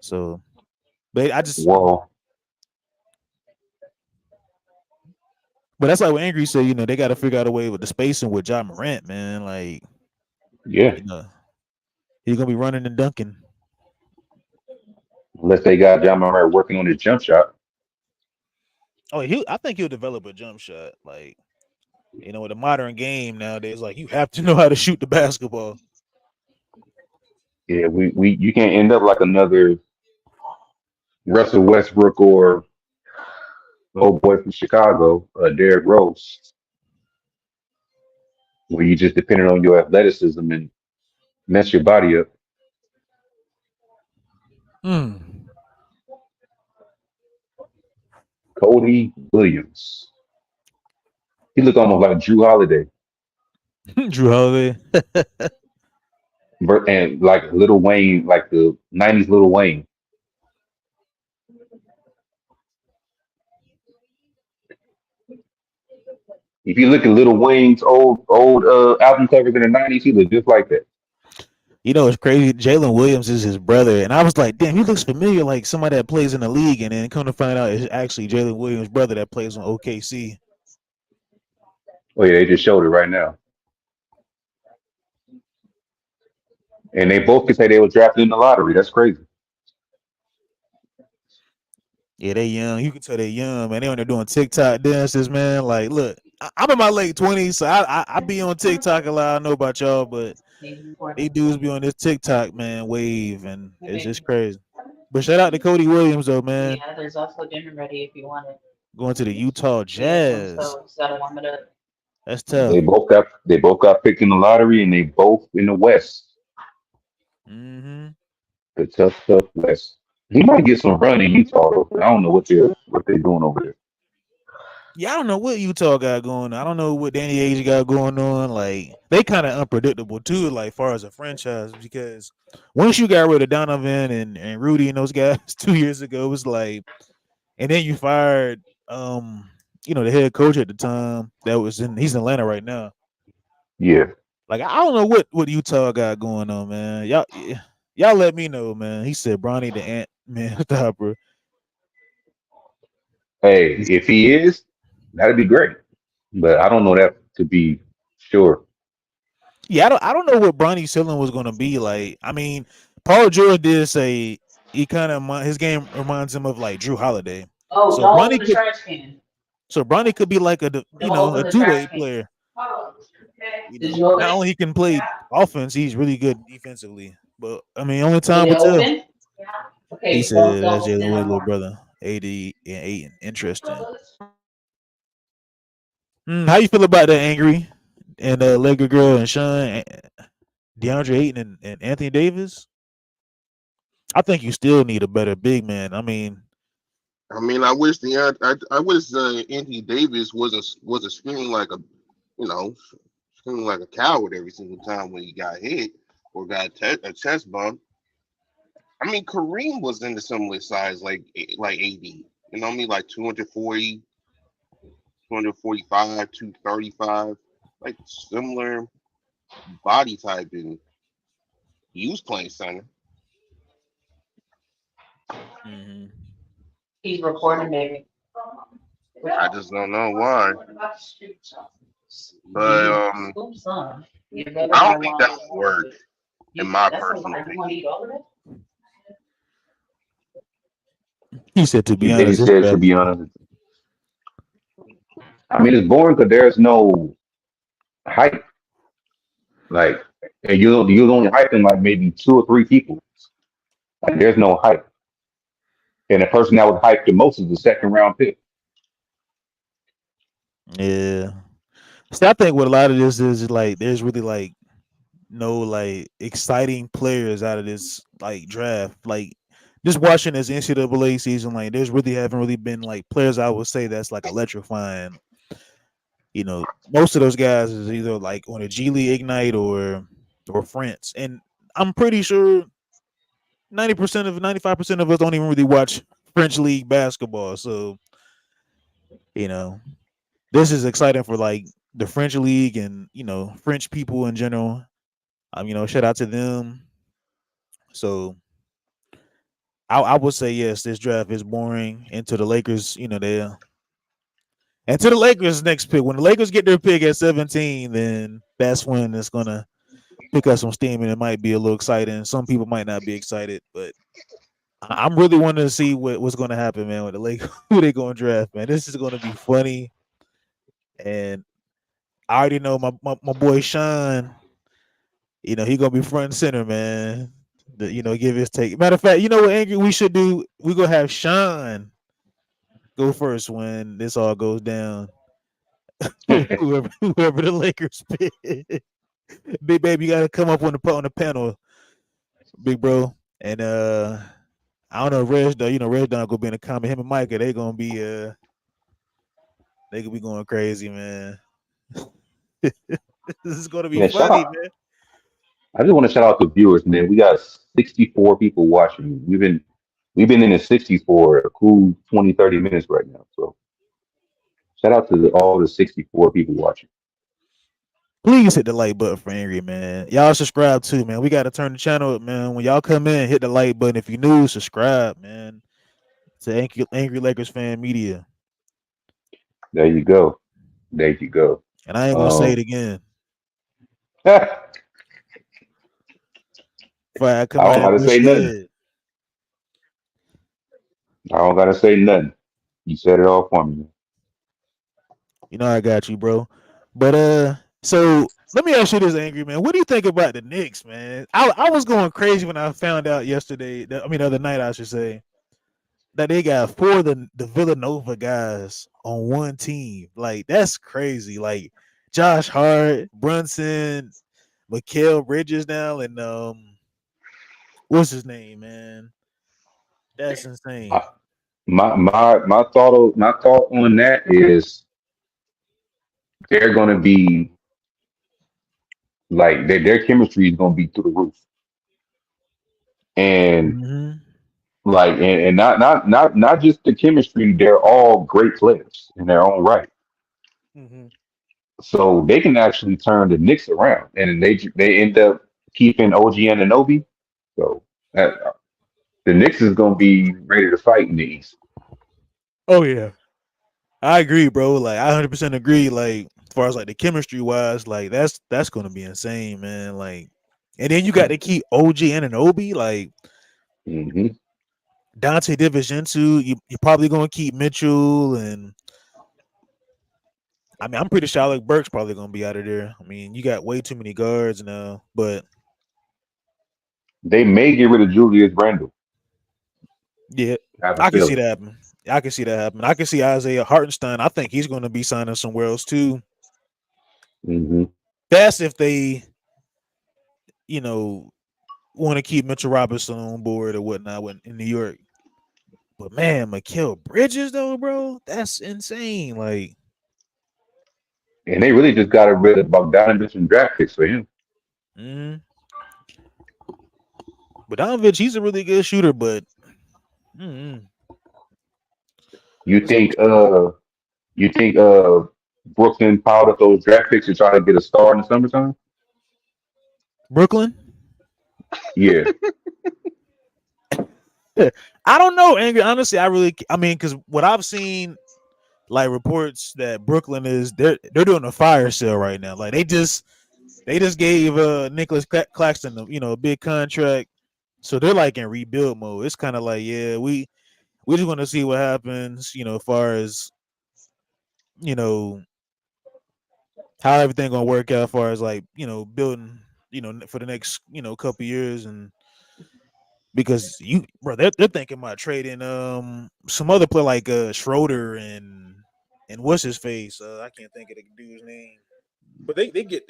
So, but I just, Well, but that's like what Angry said. They got to figure out a way with the spacing with John Morant, man. Like, yeah, you know, he's gonna be running and dunking. unless they got John Morant working on his jump shot. Oh, I think he'll develop a jump shot. Like, with the modern game nowadays, like you have to know how to shoot the basketball. Yeah, we you can't end up like another Russell Westbrook or old boy from Chicago, Derrick Rose, where you just depended on your athleticism and mess your body up. Hmm. Cody Williams, he looked almost like Drew Holiday, Drew Holiday. and like Little Wayne, like the '90s Little Wayne. If you look at Little Wayne's old album covers in the '90s, he looked just like that. It's crazy. Jalen Williams is his brother, and I was like, damn, he looks familiar, like somebody that plays in the league. And then come to find out, it's actually Jalen Williams' brother that plays on OKC. Oh yeah, they just showed it right now, and they both could say they were drafted in the lottery. That's crazy. Yeah, they young. You can tell they young, man. They on there doing TikTok dances, man. Like, look, I'm in my late 20s, so I be on TikTok a lot. I know about y'all, but they dudes be on this TikTok, man, wave, and it's just crazy. But shout out to Cody Williams, though, man. Yeah, there's also dinner ready if you want it. Going to the Utah Yeah, it's on the Jazz. stove. Just gotta warm it up. That's tough. They both got picked in the lottery, and they both in the West, Hmm. the tough West. He might get some run in Utah, though, but I don't know what they're doing over there. Yeah, I don't know what Utah got going on. I don't know what Danny Age got going on. Like, they kind of unpredictable too, like far as a franchise, because once you got rid of Donovan and Rudy and those guys 2 years ago, it was like, and then you fired the head coach at the time that was he's in Atlanta right now. Yeah, Like I don't know what Utah got going on, man. Y'all let me know, man. He said Bronny the Ant Man stopper. Hey, if he is, that'd be great. But I don't know that to be sure. Yeah, I don't know what Bronny's ceiling was gonna be like. I mean, Paul George did say he kind of his game reminds him of like Drew Holiday. Oh, So don't open Bronny the could trash can. be like Don't open a the two trash way can. player. Did you open Not it? only he can play offense, he's really good defensively. But I mean, only Did time it will tell. open? He Okay, said don't that's open Jalen it no Wade, little more. brother, AD and Aiton. Interesting. How you feel about that, Angry and Laker girl and Sean, DeAndre Ayton and Anthony Davis? I think you still need a better big man. I mean, I mean, I wish Anthony Davis wasn't screaming like a you know screaming like a coward every single time when he got hit or got a chest bump. I mean, Kareem was in the similar size like AD. You know what I mean? Like 240, 245, 235, like similar body type, and he was playing center. mhm. He's recording, So baby. I just don't know why. But You scoop some. You better I don't not think that want would work, in my that's a personal lot. You want to opinion. eat all of it? He said to be He honest, this said, to draft be honest, I mean, it's boring because there's no hype. Like, and you only hyping like maybe two or three people. Like, there's no hype. And the person that was hyped the most is the second round pick. yeah. See, I think what a lot of this is like there's really like no like exciting players out of this like draft. Like just watching this NCAA season, like there's really haven't really been like players I would say that's like electrifying. Most of those guys is either like on a G League Ignite or France, and I'm pretty sure 95% of us don't even really watch French league basketball. So you know, this is exciting for like the French league and French people in general. Shout out to them. So I would say yes, this draft is boring. And to the Lakers, and to the Lakers next pick. When the Lakers get their pick at 17, then that's when it's gonna pick up some steam and it might be a little exciting. Some people might not be excited, but I'm really wanting to see what's gonna happen, man, with the Lakers, who they gonna draft, man. This is gonna be funny. And I already know my boy Sean, he gonna be front and center, man. Give his take. Matter of fact, you know what, Angry, we should do? We gonna have Sean go first when this all goes down. whoever the Lakers pick. Big baby, you gotta come up on the panel, big bro. And I don't know, Reg though, Reg Don gonna be in the comment. Him and Micah, they gonna be they could be going crazy, man. This is gonna be Man, shout funny, out. man. I just want to shout out to viewers, man. We got 64 people watching. We've been in the 60s for a cool 20, 30 minutes right now. So shout out to all the 64 people watching. Please hit the like button for Angry, man. Y'all subscribe too, man. We gotta turn the channel up, man. When y'all come in, hit the like button. If you're new, subscribe, man. To Angry Lakers Fan Media. There you go. There you go. And I ain't gonna say it Um, again. I If I come out don't and gotta say nothing. bloodshed. I don't gotta say nothing. You said it all for me. I got you, bro. But so let me ask you this, Angry man. What do you think about the Knicks, man? I was going crazy when I found out yesterday. The other night, I should say, that they got four of the Villanova guys on one team. Like that's crazy. Like Josh Hart, Brunson, Mikal Bridges now, and what's his name, man? That's insane. I, my thought on that is they're gonna be like their chemistry is gonna be through the roof. And Hmm. like and not just the chemistry, they're all great players in their own right. Hmm. So they can actually turn the Knicks around, and they end up keeping OG Anunoby. So that, the Knicks is going to be ready to fight in the East. Oh yeah, I agree, bro. Like I 100% agree. Like as far as like the chemistry wise, like that's gonna be insane, man. Like, and then you got to keep OG Anunoby, like Hmm. Dante DiVincenzo. You're probably gonna keep Mitchell, and I mean I'm pretty sure Alec Burks probably gonna be out of there. I mean you got way too many guards now, but They may get rid of Julius Randle. yeah, I have a I can see feeling. that happen. I can see that happen. I can see Isaiah Hartenstein. I think he's gonna be signing somewhere else too. Hmm. That's if they, you know, want to keep Mitchell Robinson on board or whatnot in New York. But man, Mikal Bridges though, bro, that's insane. Like, And they really just got rid of Bogdanovich and draft picks for him. mm, Bogdanovich, he's a really good shooter, but mm, You it's think you think Brooklyn piled up those draft picks to try to get a star in the summertime? Brooklyn. Yeah. I don't know, Angry. Honestly, I mean, because what I've seen, like reports that Brooklyn is they're doing a fire sale right now. Like they just gave Nicholas Claxton a big contract, so they're like in rebuild mode. It's kind of like yeah, we just want to see what happens, as far as you know how everything gonna work out, as far as like building for the next couple years, and because bro they're thinking about trading some other player like Schroeder and what's his face I can't think of the dude's name, but they get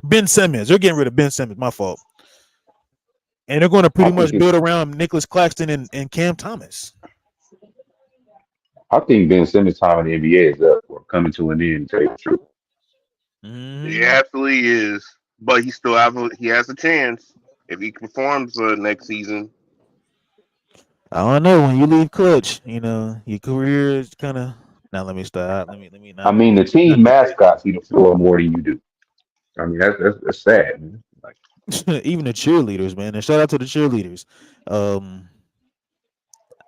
Ben Simmons. They're getting rid of Ben Simmons. My fault. And they're going to I pretty think much it's build around Nicholas Claxton and Cam Thomas. I think Ben Simmons' time in the NBA is up or coming to an end, to tell you the truth. He Mm-hmm. absolutely is, but he has a chance if he performs next season. I don't know. When you leave Clutch, your career is kind of. Now let me stop. Let me I not. mean, the Not team mascot see the floor more than you do. I mean, that's sad, man. Like, even the cheerleaders, man. And shout out to the cheerleaders. Um,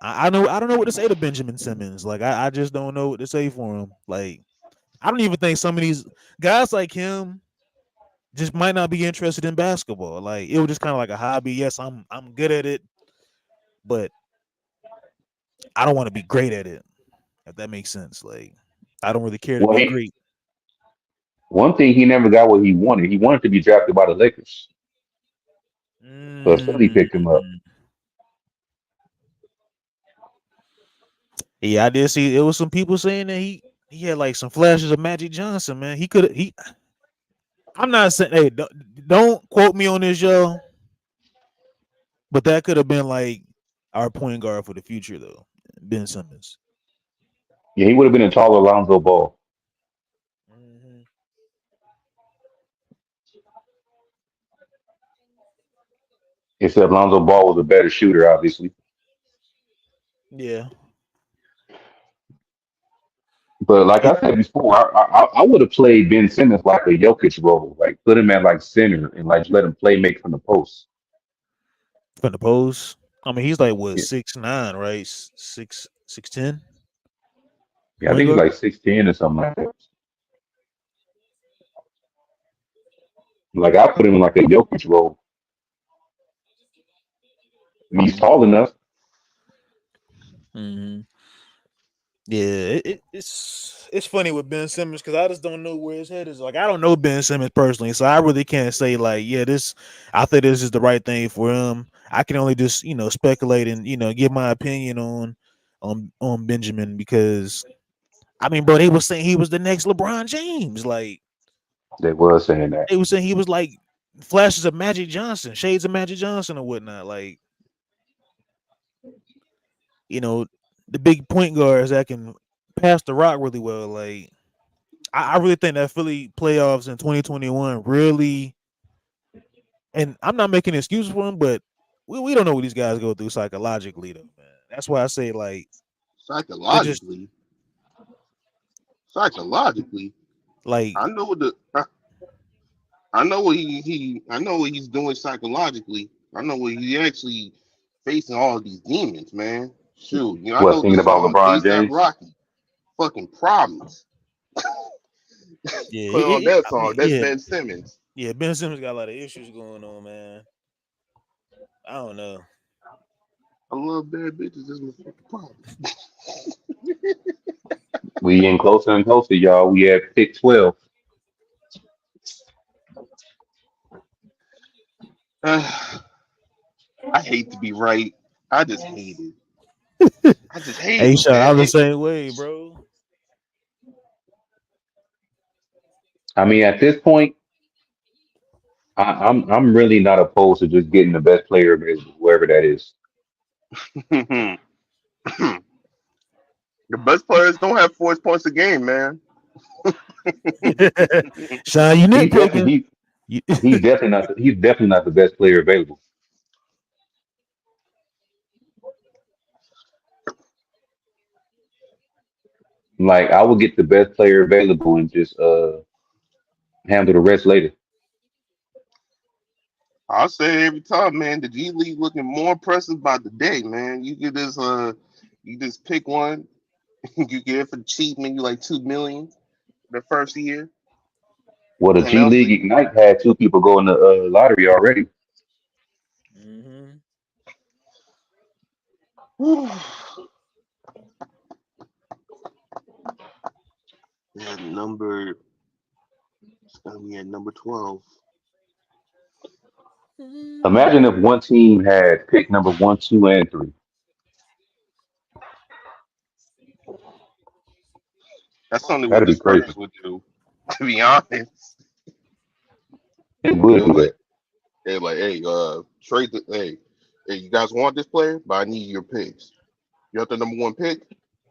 I know I don't know what to say to Benjamin Simmons. Like I just don't know what to say for him. Like I don't even think some of these guys like him just might not be interested in basketball. Like it was just kind of like a hobby. Yes, I'm good at it, but I don't want to be great at it. If that makes sense. Like I don't really care to well, be great. one thing he never got what he wanted. He wanted to be drafted by the Lakers, but Philly Mm, picked him up. yeah, I did see. It was some people saying that he had like some flashes of Magic Johnson. Man, he could he. I'm not saying. Hey, don't quote me on this, yo. But that could have been like our point guard for the future, though. Ben Simmons. Yeah, he would have been a taller Lonzo Ball. Hmm. Except Lonzo Ball was a better shooter, obviously. Yeah. But like I said before, I would have played Ben Simmons like a Jokic role, like put him at like center and like let him play make from the post. From the pose. I mean, he's like what Yeah, 6'9", right? 6'10", yeah, I point think he's guard. like 6'10" or something like that. Like I put him in like a Jokic role. And he's tall enough. Mm-hmm. Yeah, it's funny with Ben Simmons because I just don't know where his head is. Like I don't know Ben Simmons personally, so I really can't say like, yeah, I think this is the right thing for him. I can only just speculate and give my opinion on Benjamin because I mean, bro, they were saying he was the next LeBron James. Like They was saying that. they were saying he was like flashes of Magic Johnson, shades of Magic Johnson or whatnot. Like you know, the big point guards that can pass the rock really well. Like I really think that Philly playoffs in 2021 really, and I'm not making excuses for them, but we don't know what these guys go through psychologically, though, man. That's why I say, like, they're just, Psychologically, psychologically. Like, I know what the I know what I know what he's doing psychologically. I know what he actually facing all these demons, man. Shoot, I What, know the thinking about song LeBron ASAP James? Rocky, fucking problems. yeah, Put on that I song. mean, That's Ben Simmons. yeah. Ben Simmons got a lot of issues going on, man. I don't know. I love bad bitches. That's my fucking problem. We getting closer and closer, y'all. We at pick 12. I hate to be right. I just hate it. I just hate Hey, it, Sean, I'm man. the same way, bro. I mean, at this point, I'm really not opposed to just getting the best player available, whoever that is. The best players don't have 40 points a game, man. Sean, you He's nitpicking. definitely he's definitely not the best player available. Like I would get the best player available and just handle the rest later. I'll say it every time, man. The G League looking more impressive by the day, man. You just pick one. You get it for cheap, maybe like 2 million the first year, Well, the and G they'll League see. Ignite had two people go in the lottery already. Mm-hmm. Yeah, number it's gonna be at number 12. Imagine if one team had pick number 1, 2, and 3. That's only what That'd the be crazy. Spurs would do, to be honest. It They would were do like, that. hey, trade the hey, you guys want this player, but I need your picks. You have the number one pick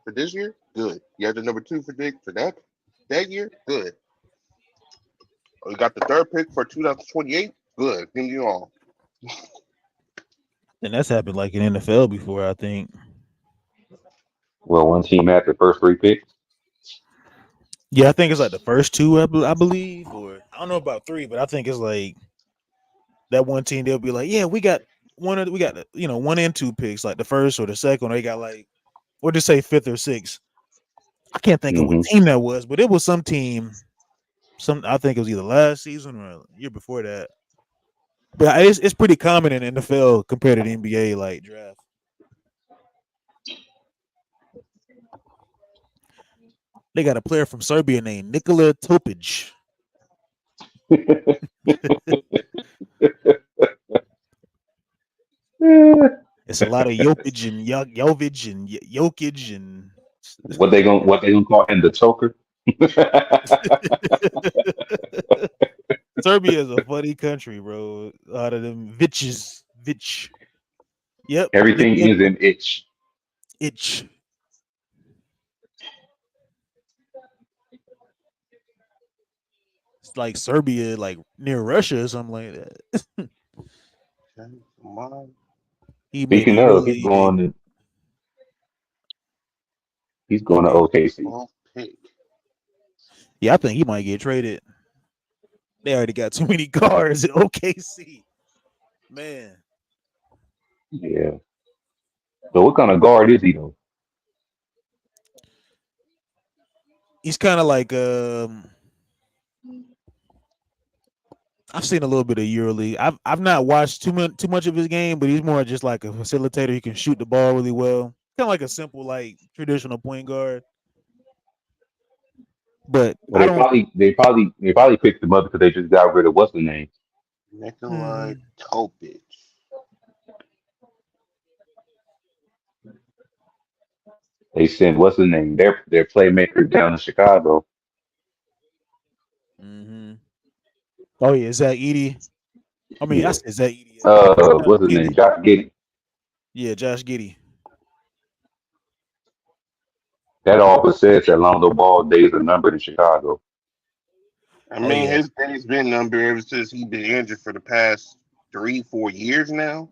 for this year? Good. You have the number two for that year? Good. Oh, you got the third pick for 2028? Good. Give me all. And that's happened like in NFL before, I think. Well, one team had the first 3 picks. Yeah, I think it's like the first two, I believe, or I don't know about three, but I think it's like that one team. They'll be like, "Yeah, we got we got 1 and 2 picks, like the first or the second. Or they got like, or just say fifth or sixth. I can't think of what Hmm. team that was, but it was some team. I think it was either last season or year before that. But it's pretty common in the NFL compared to the NBA like draft. They got a player from Serbia named Nikola Topic. It's a lot of Jokic and Jovic and Jokic and what they gonna call him, the choker? Serbia is a funny country, bro. A lot of them Vitches. Vitch. Yep. Everything Nickname is an itch. Itch. It's like Serbia, like near Russia or something like that. Okay, come on. He made a Speaking of, he's ULE. going to he's He going to made. OKC. 12th pick. Yeah, I think he might get traded. They already got too many guards at OKC. Man, Yeah. So what kind of guard is he though? he's kind of like I've seen a little bit of EuroLeague. I've not watched too much of his game, but he's more just like a facilitator. He can shoot the ball really well. Kind of like a simple, like traditional point guard. But Well, I don't. they probably picked him up because they just got rid of what's the name. Nikolai Hmm, Topic. They sent what's the name? Their playmaker down in Chicago. hmm. Oh yeah, Zach Edey. I mean, I Yeah. said Zach Edey. Josh What's his name? Giddey. Josh Giddey. Yeah, Josh Giddey. That all but says that Lonzo Ball days are numbered in Chicago. I Oh mean, yeah. his days been numbered ever since he been injured for the past 3, 4 years now.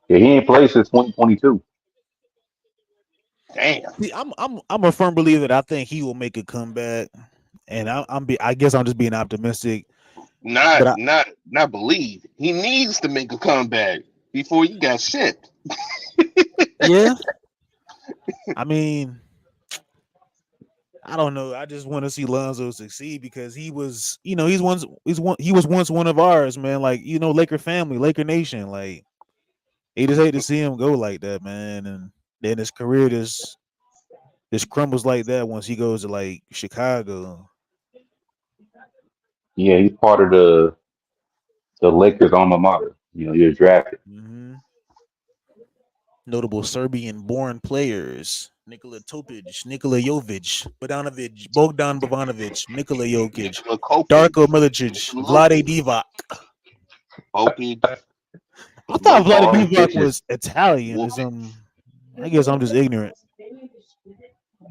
Yeah, he ain't played since 2022. Damn. See, I'm a firm believer that I think he will make a comeback. and I guess I'm just being optimistic. Not But I, not not believe. He needs to make a comeback before you got shipped. yeah, I mean, I don't know. I just want to see Lonzo succeed because he was, he was once one of ours, man. Like Laker family, Laker Nation. Like he just hate to see him go like that, man. And then his career just crumbles like that once he goes to like Chicago. Yeah, he's part of the Lakers alma mater. He was drafted. Hmm. Notable Serbian-born players: Nikola Topic, Nikola Jovic, Bogdan Bogdanovic, Nikola Jokic, Nikola Kopic, Darko Milicic, Vlade Lukic, Divac. Kopic, I thought Vlade Lukic, All them Divac pictures. was Italian or Wood, something. I guess I'm just ignorant.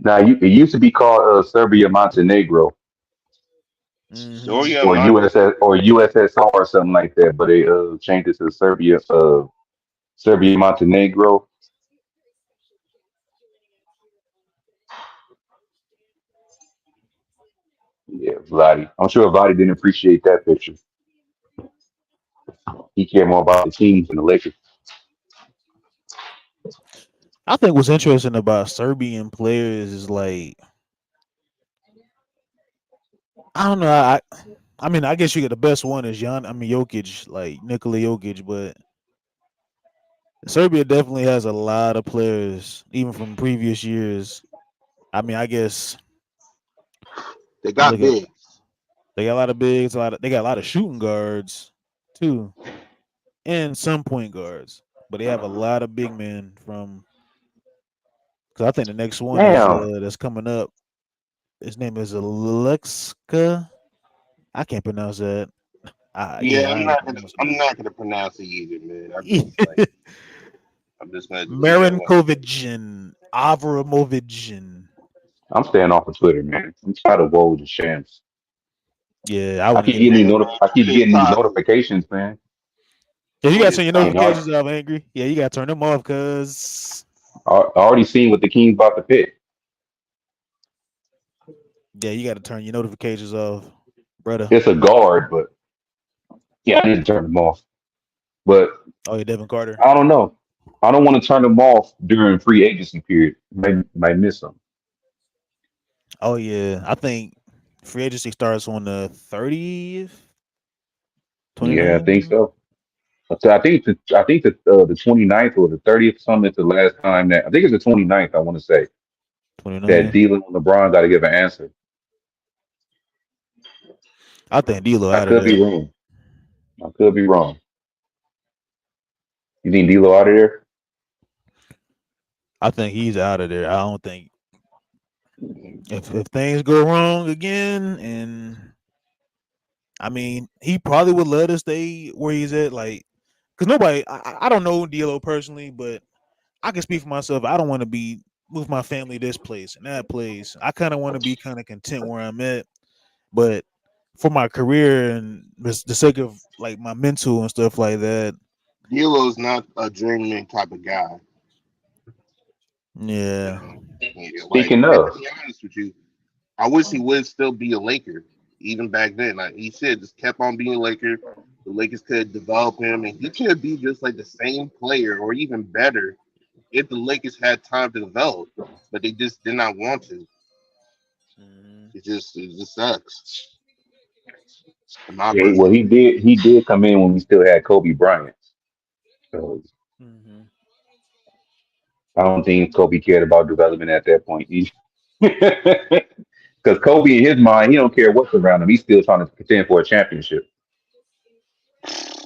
Now, it used to be called Serbia Montenegro Hmm. Zoria or USSR or something like that, but they changed it to Serbia Montenegro. Yeah, Vladi. I'm sure Vladi didn't appreciate that picture. He cared more about the teams than the Lakers. I think what's interesting about Serbian players is like I don't know. I mean I guess you get the best one is Jokic, like Nikola Jokic, but Serbia definitely has a lot of players, even from previous years. I mean, I guess they I'm got looking. big. They got a lot of bigs, they got a lot of shooting guards too, and some point guards. But they have a lot of big men from. Because I think the next one is Damn. that's coming up. His name is Alexka. I can't pronounce that. Yeah, Yeah, I ain't pronouncing I'm that. not gonna pronounce it either, man. I'm just gonna leave that one. Marinkovic and Avramovic. I'm staying off of Twitter, man. I'm tired of woes and shams. Yeah, I wouldn't get Yeah, on there. man, I keep Twitter is getting these toxic. notifications, man. Yeah, you Twitter gotta is turn your And toxic. notifications off, Angry. Yeah, you gotta turn them off, cause I already seen what the Kings about to pick. yeah, you gotta turn your notifications off, brother. It's a guard, but yeah, I need to turn them off. But Oh, yeah, Devin Carter. I don't know. I don't want to turn them off during free agency period. Might miss them. Oh yeah, I think free agency starts on the 30th, Yeah, I think 29th, so. So I think the 29th or the 30th something is the last time that I think it's the 29th. I want to say that 29th. dealing with LeBron got to give an answer. I think D'Lo I out of could there. be wrong. I could be wrong. You think D'Lo out of there? I think he's out of there. I don't think if things go wrong again, and I mean he probably would let us stay where he's at, like because nobody. I don't know D'Lo personally, but I can speak for myself. I don't want to be move my family this place and that place. I kind of want to be kind of content where I'm at, but for my career and the sake of like my mental and stuff like that. D'Lo's not a journeyman type of guy. You Yeah, know, like Speaking and to of, be honest with you, I wish he would still be a Laker even back then. Like he should just kept on being a Laker. The Lakers could develop him, and he could be just like the same player or even better if the Lakers had time to develop. But they just did not want to. hmm It just sucks in my yeah, well, personal opinion. he did come in when we still had Kobe Bryant. So hmm I don't think Kobe cared about development at that point. Because Kobe, in his mind, he don't care what's around him. He's still trying to contend for a championship.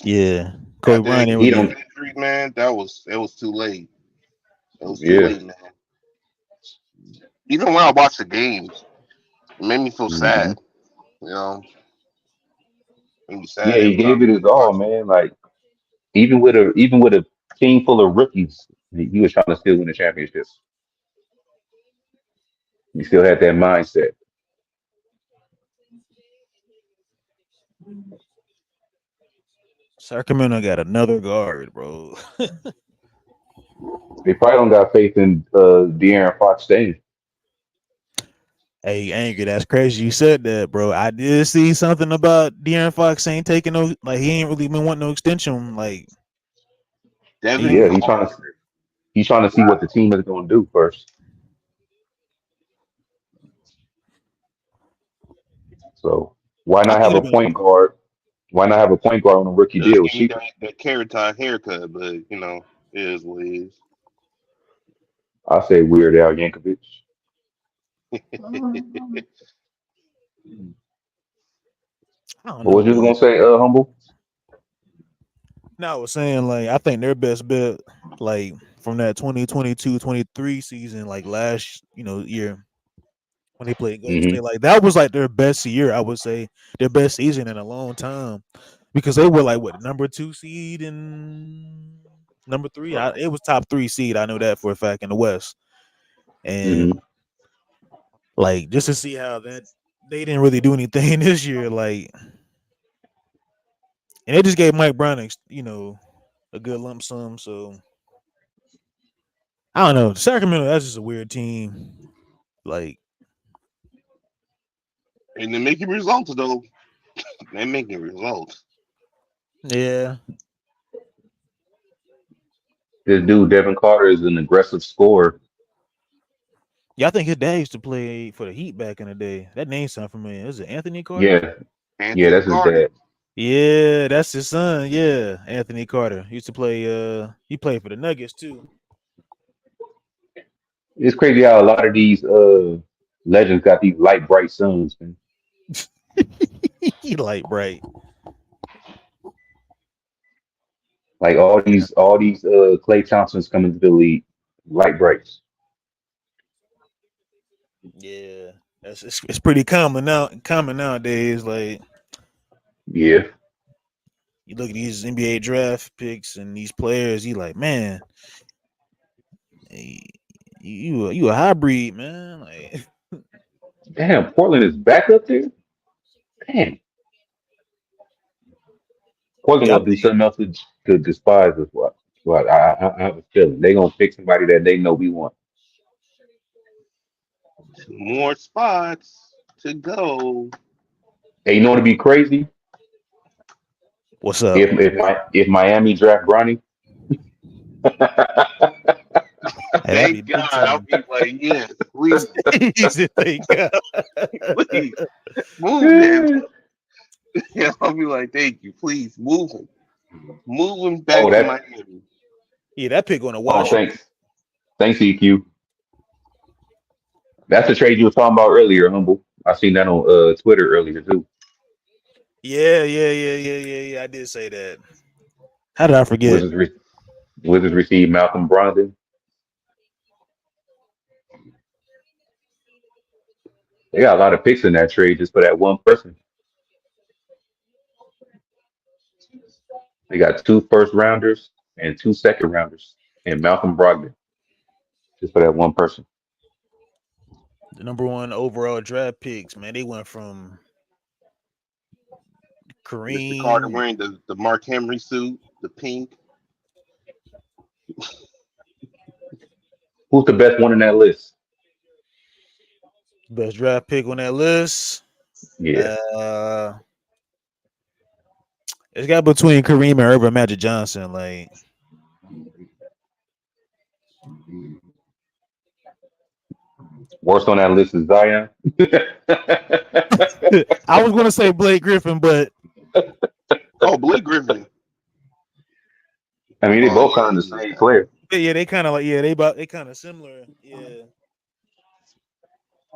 yeah. Kobe After Bryant that didn't He Cleveland don't. really. injury, man, it was too late. It was too Yeah. late, man. Even when I watched the games, it made me feel Hmm. sad. You know, made me Yeah, sad he every time gave it his I all, watched it. man. Like even with a team full of rookies, he was trying to still win a championship. He still had that mindset. Sacramento got another guard, bro. They probably don't got faith in De'Aaron Fox staying. Hey, Angry, that's crazy. You said that, bro. I did see something about De'Aaron Fox ain't taking no, like he ain't really been wanting no extension. Like Devin he, Yeah, Carter. he's trying to see what the team is going to do first. So why I not think have a it'd have been. point guard? Why not have a point guard on a rookie Does deal? give me Cheaper. that carrot top haircut, but it is what it is. I say Weird Al Yankovic. I don't What know, was you man. gonna say, Humble? No, I was saying like I think their best bet, like from that 2022-23 season, like last year when they played Golden Hmm. State, like that was like their best year. I would say their best season in a long time because they were like what number 2 seed and number 3. It was top 3 seed. I know that for a fact in the West, and Hmm. like just to see how that they didn't really do anything this year, like, and they just gave Mike Brown, a good lump sum. So I don't know. Sacramento, that's just a weird team. Like, And they're making results though. They're making results. yeah, This dude Devin Carter is an aggressive scorer. yeah. I think his dad used to play for the Heat back in the day. That name sound familiar. Is it Anthony Carter? Yeah, yeah, Anthony that's his Carter. dad. Yeah, that's his son. Yeah, Anthony Carter he used to play. He played for the Nuggets too. It's crazy how a lot of these legends got these light bright sons, man. He like bright. Like all these Clay Thompsons coming to the league, light brights. Yeah, it's pretty common now. Common nowadays. Like Yeah, you look at these NBA draft picks and these players. You like, man, hey, you a hybrid, man. Like, damn, Portland is back up there. Damn, Portland yeah, I gonna do think something else to despise us. What I have a feeling they gonna pick somebody that they know we want. 2 more spots to go. Hey, you know what'd be crazy? what's up. If Miami draft Bronny, Hey, that'd be Thank big God. I'll time. be like, yes, please, He said, "Thank God." please move that. Yeah, I'll be like, thank you, please move him oh back to that Miami. Yeah, that pick gonna oh wash him. thanks EQ. That's the trade you were talking about earlier, Humble. I seen that on Twitter earlier too. Yeah. I did say that. How did I forget? Wizards re- Wizards received Malcolm Brogdon. They got a lot of picks in that trade just for that one person. They got 2 first rounders and 2 second rounders and Malcolm Brogdon just for that one person. The number 1 overall draft picks, man. They went from Mr. Carter Kareem, wearing the Mark Henry suit, the pink. Who's the best one in that list? best draft pick on that list. Yeah. Uh, it's got between Kareem and Urban Magic Johnson. Like, Worst on that list is Zion. I was gonna say Blake Griffin, but Oh, Blake Griffin. I mean, they Oh both kind yeah, of the he is same that. player. yeah, they kind of they kind of similar. Yeah.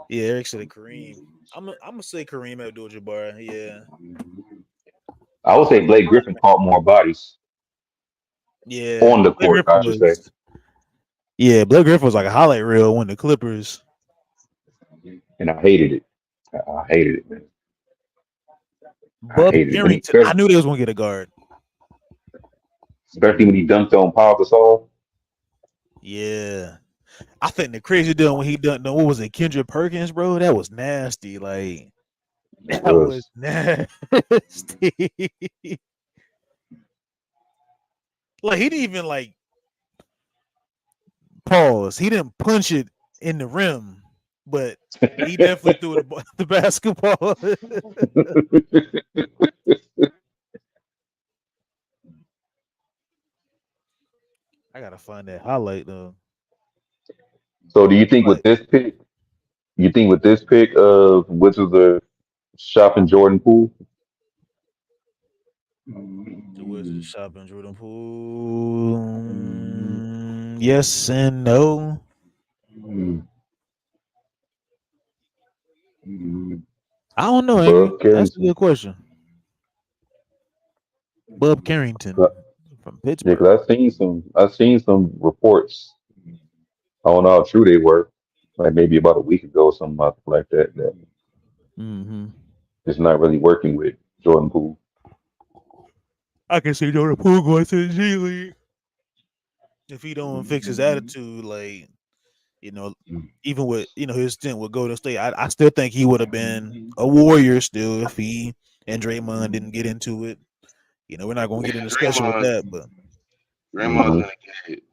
Eric said Kareem. I'm gonna say Kareem Abdul-Jabbar. Yeah, I would say Blake Griffin caught more bodies yeah. on the Blake court, Griffin I should say. was. Yeah, Blake Griffin was like a highlight reel when the Clippers. And I hated it. I hated it, man. I Bubby hated it. When he, Arrington. I knew they was gonna get a guard. especially when he dunked on Paul Gasol. Yeah. I think the crazy deal when he done what was it, Kendrick Perkins, bro? That was nasty. Like It that was was. nasty. Like he didn't even like pause. He didn't punch it in the rim. but he definitely threw the basketball. I gotta find that highlight though. So do you think with Like this pick, which was the shopping Jordan Poole? the Wizards shopping Jordan Poole. Yes and no. I don't know, Angry. Bub That's a Carrington. good question. Bub Carrington from Yeah, Pittsburgh. because I've seen some reports. I don't know how true they were. Like maybe about a week ago, or something like that. That Mm-hmm. it's not really working with Jordan Poole. I can see Jordan Poole going to the G League if he don't fix his attitude. Like even with his stint with Golden State, I still think he would have been a Warrior still if he and Draymond didn't get into it. We're not gonna Man, get in discussion with that, but Draymond's gonna get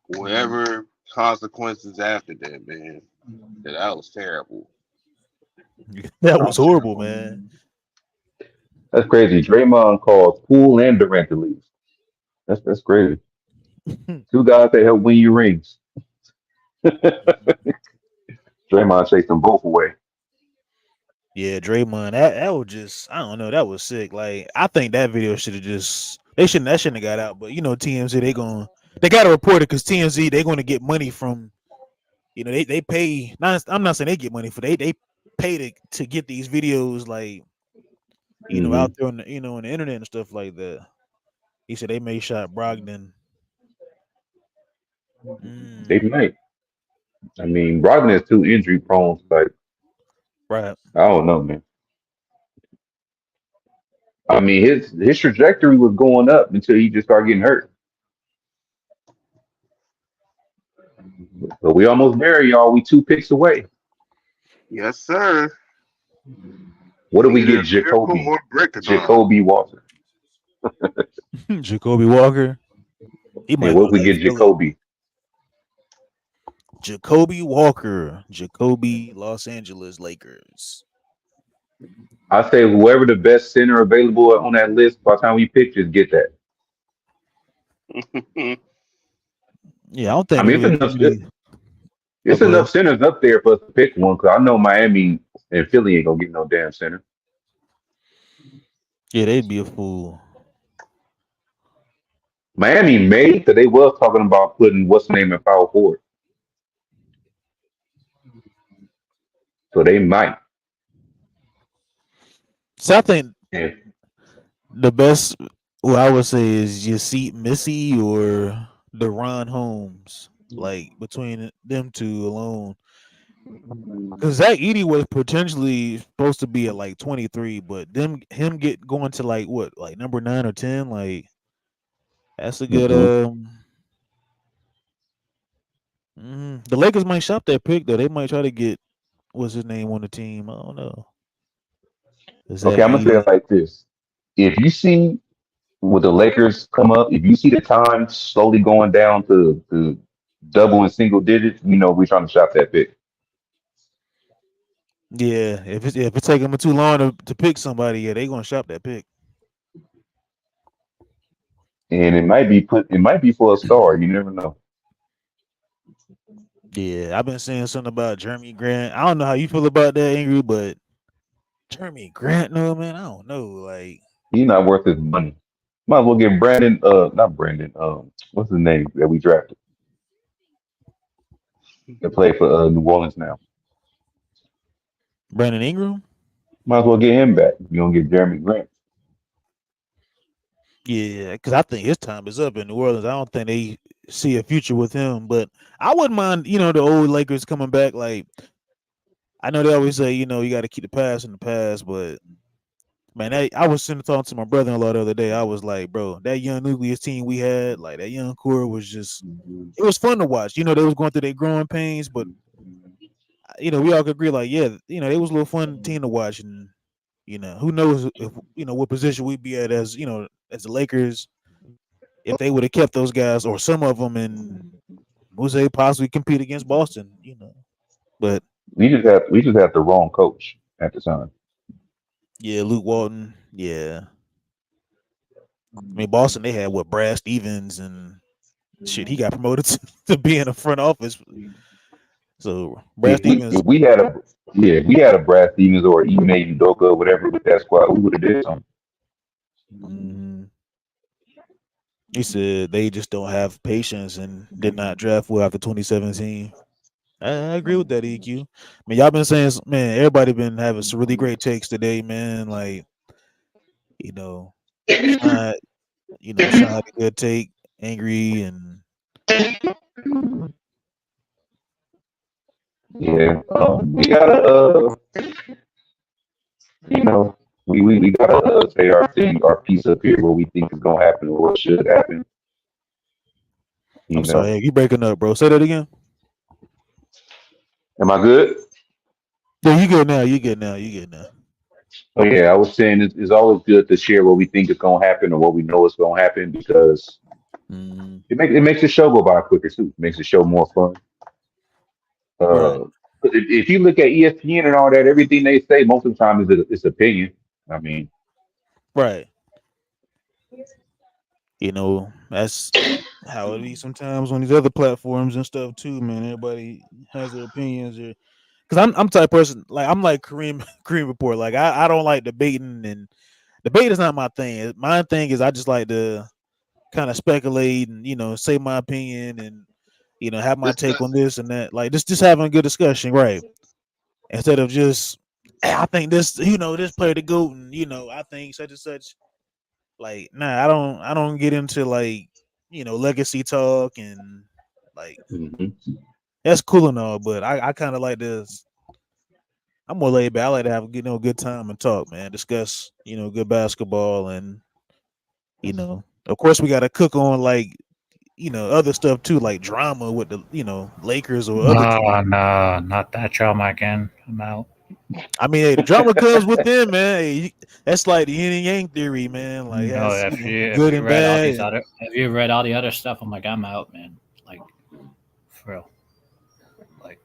whatever consequences after that, man. That was terrible. that was horrible, man. That's crazy. Draymond called Poole and Durant to leave. That's crazy. Two guys that help win you rings. Draymond chased them both away. Yeah, Draymond, that was just I don't know, that was sick. Like I think that video should have just that shouldn't have got out. But TMZ they gotta report it because TMZ they're gonna get money from they pay. Not, I'm not saying they get money for they pay to get these videos like Hmm. out there on the on the internet and stuff like that. He said they may shot Brogdon. They Mm, might. I mean, Brogdon is too injury prone. Like right. I don't know, man. I mean, his trajectory was going up until he just started getting hurt. But we almost there, y'all. We 2 picks away. Yes, sir. What do we Either get? a miracle Jacoby. or breakathon. Jacoby Walker. Jacoby Walker. He Yeah, might what go if we like get Philly. Jacoby? Jacoby Walker. Jacoby Los Angeles Lakers. I say whoever the best center available on that list by the time we pick, just get that. Yeah, I don't I think mean, maybe too many. Oh, it's go ahead. enough centers up there for us to pick one. Because I know Miami and Philly ain't gonna get no damn center. Yeah, they'd be a fool. Miami may, because they was talking about putting what's the name in power forward, so they might. So I think Yeah. the best, what I would say is Yasit Missy or Deron Holmes. Like between them two alone, because Zach Edey was potentially supposed to be at like 23, but him get going to like what, like number 9 or 10, like that's a good. Hmm. The Lakers might shop that pick though. They might try to get what's his name on the team. I don't know. Okay, Zach I'm gonna say it Edey. like this: if you see with the Lakers come up, if you see the time slowly going down to double and single digits, we're trying to shop that pick. Yeah, if it take them too long to pick somebody, yeah, they gonna shop that pick. And it might be for a star. You never know. Yeah, I've been saying something about Jeremy Grant. I don't know how you feel about that, Angry, but Jeremy Grant, no man, I don't know. Like, He's not worth his money. Might as well get Brandon. Not Brandon. What's his name that we drafted? That play for New Orleans now. Brandon Ingram. Might as well get him back. You don't get Jeremy Grant. Yeah, because I think his time is up in New Orleans. I don't think they see a future with him. But I wouldn't mind, the old Lakers coming back. Like, I know they always say, you got to keep the past in the past, but man, I was sitting talking to my brother-in-law the other day. I was like, bro, that young nucleus team we had, like that young core was just, it was fun to watch. They was going through their growing pains, but we all could agree, like, yeah, it was a little fun team to watch, and who knows if what position we'd be at as the Lakers if they would have kept those guys or some of them, and was they possibly compete against Boston, but we just had the wrong coach at the time. Yeah, Luke Walton. Yeah, I mean Boston. They had what Brad Stevens and shit. He got promoted to be in the front office. So Brad If we Stevens. if we had a yeah, if we had a Brad Stevens or Ime Udoka or whatever with that squad, we would have did something. Mhm. He said they just don't have patience and did not draft well after 2017. I agree with that, EQ. I mean, y'all been saying, man, everybody been having some really great takes today, man. Like, you know, Sean, Sean had a good take, angry, and Yeah, we gotta you know we gotta say our thing, our piece up here, what we think is gonna happen or what should happen. You I'm know, sorry, you breaking up, bro. Say that again. am I good? Yeah, you good now. You good now. You good now. Oh yeah, I was saying it's always good to share what we think is gonna happen or what we know is gonna happen because Mm, it makes the show go by quicker too. It makes the show more fun. right, Uh, if you look at ESPN and all that, everything they say most of the time is opinion. I mean, right. That's how it be sometimes on these other platforms and stuff too, man. Everybody has their opinions. Because I'm type of person, like I'm like Kareem Kareem Report. Like I don't like debating, and debate is not my thing. My thing is I just like to kind of speculate and say my opinion and have my take on Discuss it. this and that. Like just having a good discussion, right? Instead of just I think this this player the goat and I think such and such. Like nah, I don't get into like legacy talk and like mhm. that's cool and all, but I kind of like this. I'm more laid back. I like to have good time and talk, man. Discuss good basketball and of course we got to cook on like other stuff too, like drama with the Lakers or other Oh teams. no, not that drama again. I'm out. I mean, hey, the drama comes with them, man. Hey, that's like the yin and yang theory, man. Like No, has if good you and read all bad. these other if you read all the other stuff, I'm like I'm out, man. Like for real. Like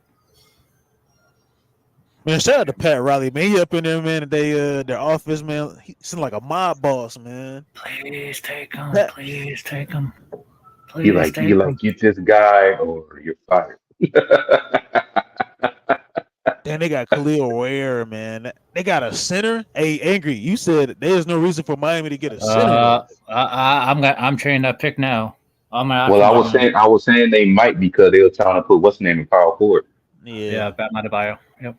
Man, shout out to Pat Riley, man. He up in there, man. Their office, man. He seemed like a mob boss, man. please take him, Pat, please take him, You please like you take him. like get this guy or you're fired. then they got Khalil Ware, man. They got a center. Hey, angry. You said there's no reason for Miami to get a center though. I'm trading that pick now. All my Well, options are on. I was saying they might because they were trying to put what's the name in power forward. Yeah. Yeah, Batman Adebayo. Yep.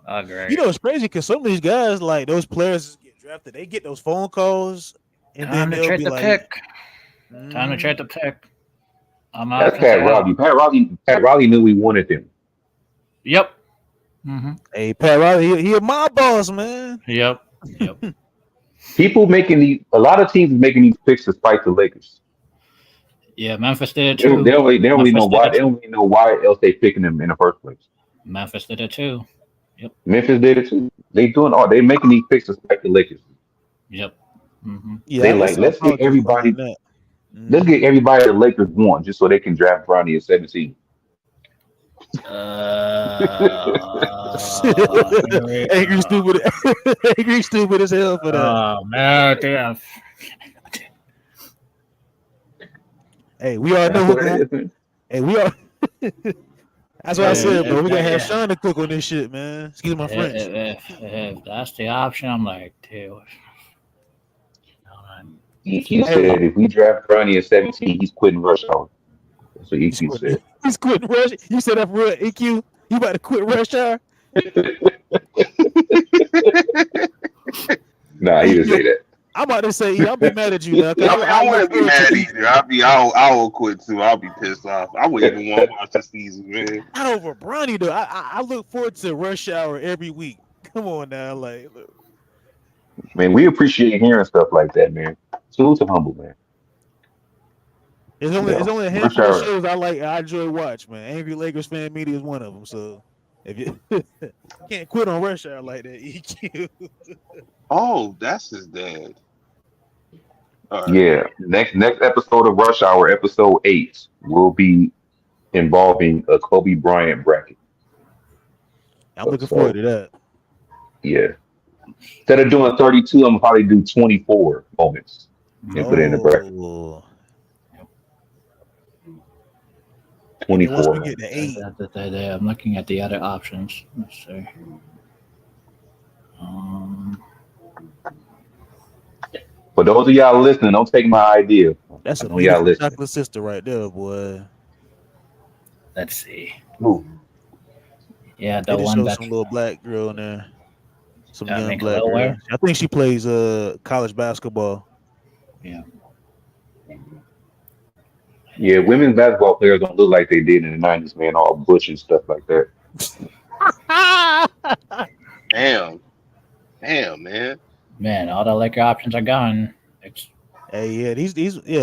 Oh, great. It's crazy because some of these guys, like those players get drafted, they get those phone calls, and then Time to they'll trade be the like, pick. Time to mm, trade the pick. All my That's options are Pat out. Riley. Pat Riley knew we wanted them. Yep. Mm-hmm. "Hey, Pat Riley, he a mob boss, man." Yep. Yep. People making a lot of teams making these picks to spite the Lakers. Yeah, Memphis did it They too. don't really know Memphis did why. it They too. don't really know why else they picking them in the first place. Memphis did it too. Yep. Memphis did it too. They making these picks to spite the Lakers. Yep. Mm-hmm. Yeah, They it's like some politics behind that. let's get Mhm. everybody the Lakers want just so they can draft Bronny at 17. Here we angry stupid, angry stupid as hell for that. Oh man, damn. Hey, we all know That's who what it going. is, man. Hey, we all. That's what I said, bro. We gotta have If, Sean to cook on this shit, man. Excuse my French. if that's the option, I'm like, dude. EQ Hey, said if we draft Bronny at 17, he's quitting rush hour. That's what he's EQ quitting. said. He's quitting rush. You said that for real, EQ. You about to quit rush hour? Nah, he Hey, didn't say that. I'm about to say, I'll be mad at you now because I mean, I I look wouldn't be forward to mad E. either. I will quit too. I'll be pissed off. I wouldn't even want to watch the season, man. Not over Bronny though. I look forward to rush hour every week. Come on now, like look. Man, we appreciate hearing stuff like that, man. Salute to humble, man. You It's know, only a rush handful of hour. shows I enjoy watch, man. Angry Lakers fan media is one of them. So if you can't quit on rush hour like that, EQ. Oh, that's his dad. All right. Yeah, next episode of Rush Hour, episode 8, will be involving a Kobe Bryant bracket. I'm looking forward So to that. yeah, instead of doing 32, I'm gonna probably do 24 moments and put it in the bracket. Oh, and then once we 24. get to 8, I'm looking at the other options. Let's see. Um, For those of y'all listening, don't take my idea. that's I a know y'all beautiful listening. chocolate sister right there, boy. let's see. Ooh, Yeah, They the just one showed that some little black girl in there, some young make a black little girl. wear. I think she plays college basketball. Yeah. yeah, women's basketball players don't look like they did in the 90s, man. All bush and stuff like that. Damn, damn, man. Man, all the liquor options are gone. It's Hey, yeah, these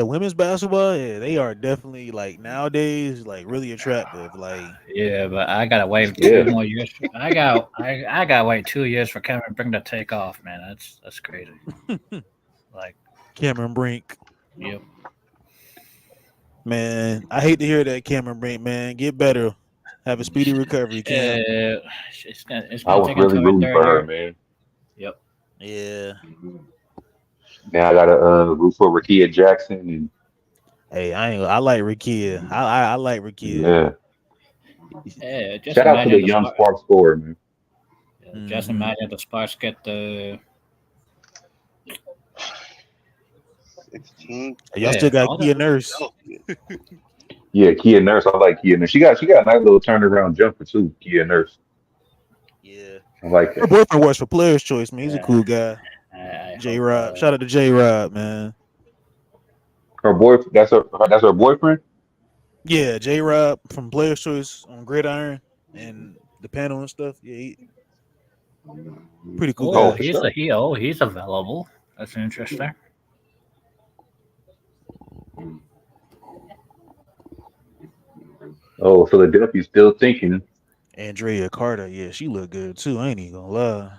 women's basketball, yeah, they are definitely like nowadays like really attractive. Like, yeah, but I gotta wait Yeah, 2 more years. I gotta wait 2 years for Cameron Brink to take off, man. That's crazy. Like, Cameron Brink, yep. man, I hate to hear that, Cameron Brink, man. Get better, have a speedy recovery, Cam. It's I gonna was take really until her rooting for third her, year. man. Yep. Yeah. Now I gotta root for Rakia Jackson and Hey, I like Rakia. I like Rakia. yeah. Yeah, just Shout out to the imagine the young Sparks. spark scorer, man. Just Mhm. imagine the Sparks get the 16. Y'all still got all the Kia Nurse. Philadelphia. Yeah, Kia Nurse. I like Kia Nurse. She got a nice little turnaround jumper too. Kia Nurse. Yeah. I like Her that. boyfriend works for Players Choice, man. He's a yeah. cool guy. I J hope Rob. Shout out to J Rob, man. Her boy. That's her boyfriend. Yeah, J Rob from Players Choice on Gridiron and the panel and stuff. Yeah, pretty cool Oh, guy. for sure. he's available. That's interesting. Oh, Philadelphia's still thinking. Andrea Carter, yeah, she look good too. I ain't even gonna lie.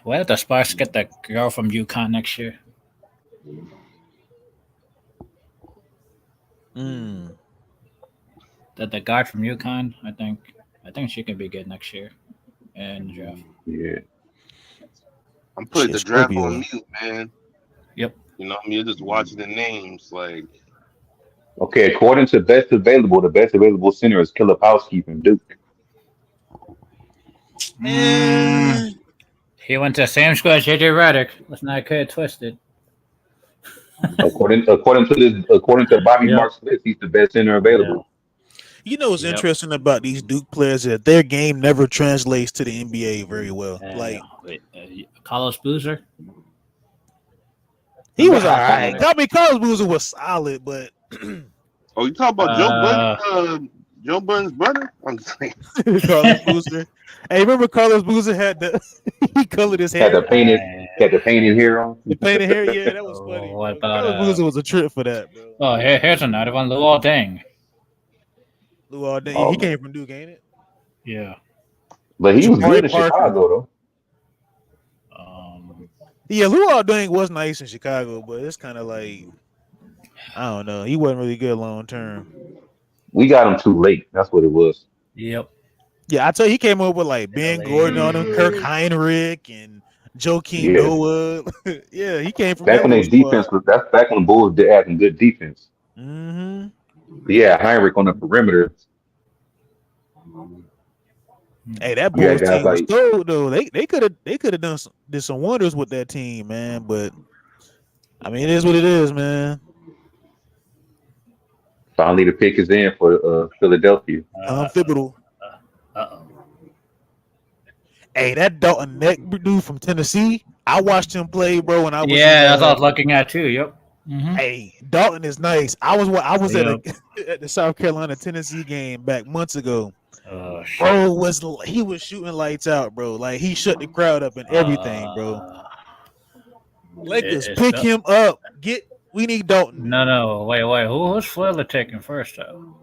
Well, the Sparks get the girl from UConn next year. Mm. The guard from UConn, I think she can be good next year in the draft. Yeah. I'm putting Shit, the draft on Scorpio. mute, man. Yep. You know, you're just watching the names. Like, Okay. According to best available, the best available center is Kilopowski from Duke. Eh, He went to the same school as JJ Redick. Let's not get it twisted. According to Bobby Yep. Marks list, he's the best center Yeah. available. you know what's Yep. interesting about these Duke players is that their game never translates to the NBA very well. Like Carlos Boozer. he was all I saw right. that. I mean, Carlos Boozer was solid, but oh, you talking about Joe Budden's brother? I'm just like, Carlos Boozer. Hey, remember Carlos Boozer had the he colored his Had hair, the painted hair on. the painted hair. Yeah, that was funny. What Bro. about Carlos Boozer was a trip for that, bro. Oh, here's another one. Luol Deng. Luol Deng, Oh, he man. came from Duke, ain't it? Yeah. But he was Jabari good in Parker. Chicago, though. Yeah, Luol Deng was nice in Chicago, but it's kind of like I don't know. He wasn't really good long term. We got him too late. That's what it was. Yep. Yeah, I tell you, he came up with like Ben Gordon on him, Kirk Heinrich, and Joakim Yeah. Noah. Yeah, he came from Back that when little their defense squad. that's back when the Bulls did have some good defense. Mm-hmm. But yeah, Heinrich on the perimeter. Hey, that You had Bulls guys team was like cold though. They could have did some wonders with that team, man. But I mean, it is what it is, man. finally the pick is in for Philadelphia. Thibodeau. Uh-oh. Hey, that Dalton Neck dude from Tennessee. I watched him play, bro. When I was Yeah, in, that's what I was looking at too. Yep. Mm-hmm. Hey, Dalton is nice. I was at Yep. at the South Carolina Tennessee game back months ago. Oh shit. Bro he was shooting lights out, bro. Like he shut the crowd up and everything, bro. Lakers pick him up. We need Dalton. No. Wait. Who's Florida taking first though?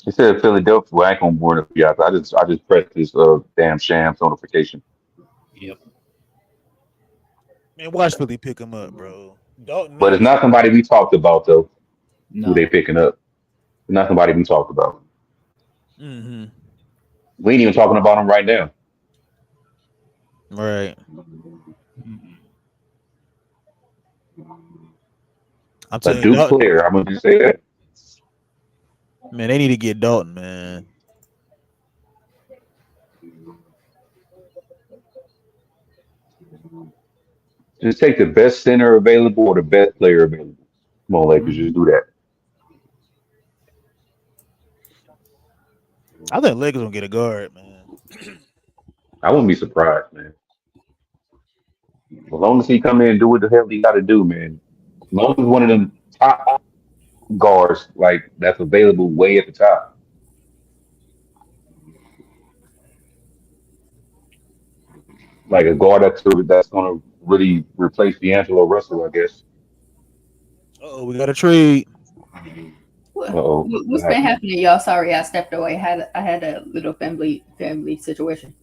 He said Philadelphia. Well, I ain't gonna warn you. I just pressed this damn Shams notification. Yep. Man, watch Philly pick him up, bro. Dalton But it's nice. not somebody we talked about though. No. Who they picking up? It's not somebody we talked about. Mm-hmm. We ain't even talking about him right now. Right. I'm A telling you, Duke player. I'm gonna just say that. man, they need to get Dalton, man. Just take the best center available or the best player available. Come on, Lakers, just do that. I think Lakers gonna get a guard, man. I wouldn't be surprised, man. As long as he come in and do what the hell he got to do, man. As long as one of them top guards like that's available way at the top. Like a guard that's going to really replace D'Angelo Russell, I guess. Oh, we got a trade. Uh-oh. What's been happening, y'all? Sorry, I stepped away. I had a little family situation.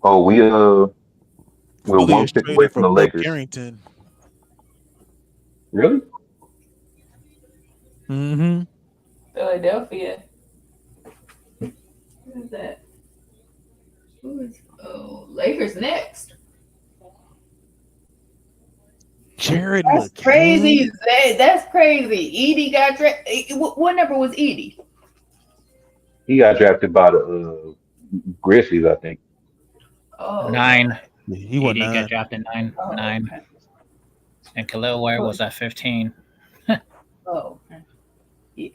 Oh, we're Philly one is pick away trading from for the Bub Lakers. Carrington. Really? Mm-hmm. Philadelphia. Who is that? Lakers next. Jared That's McCain. crazy. That's crazy. Edie got drafted. What number was Edie? He got drafted by the Grizzlies, I think. Oh, 9. He went ED got 9. drafted 9. Oh, 9. okay. And Khalil Ware was at 15. Oh, okay. Yeah.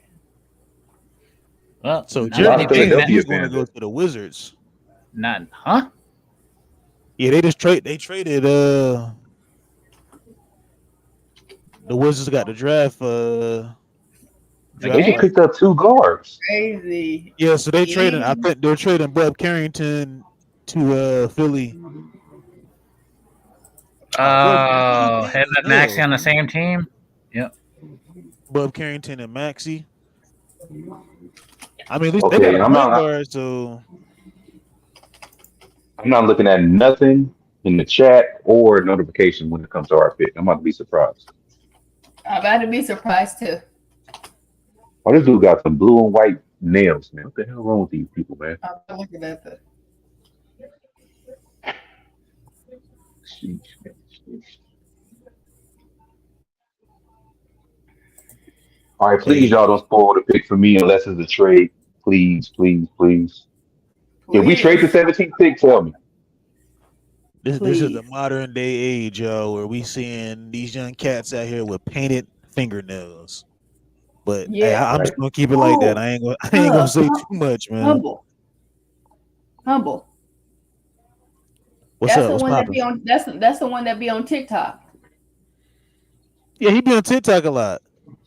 Well, So not Jared many big McCain men. is going to go to the Wizards. Not, huh? Yeah, they traded the Wizards got the draft They just picked up 2 guards. Crazy. Yeah, so they traded. I think they're trading Bub Carrington to Philly. Oh, him and Maxie on the same team? Yep. Bub Carrington and Maxie. I mean, at least Okay, they got a I'm point not- guard, so I'm not looking at nothing in the chat or notification when it comes to our pick. I'm about to be surprised. I'm about to be surprised too. Oh, this dude got some blue and white nails, man. What the hell wrong with these people, man? I'm looking at the. Sheesh, man. Sheesh. All right, please, y'all don't spoil the pick for me unless it's a trade. Please, please, please. If we trade the 17th pick, tell me. this is the modern day age, yo, where we seeing these young cats out here with painted fingernails. But hey, I'm just gonna keep it like that. I ain't gonna say too much, man. Humble. What's that's up? The What's one that poppin'? be on. That's the one that be on TikTok. Yeah, he be on TikTok a lot.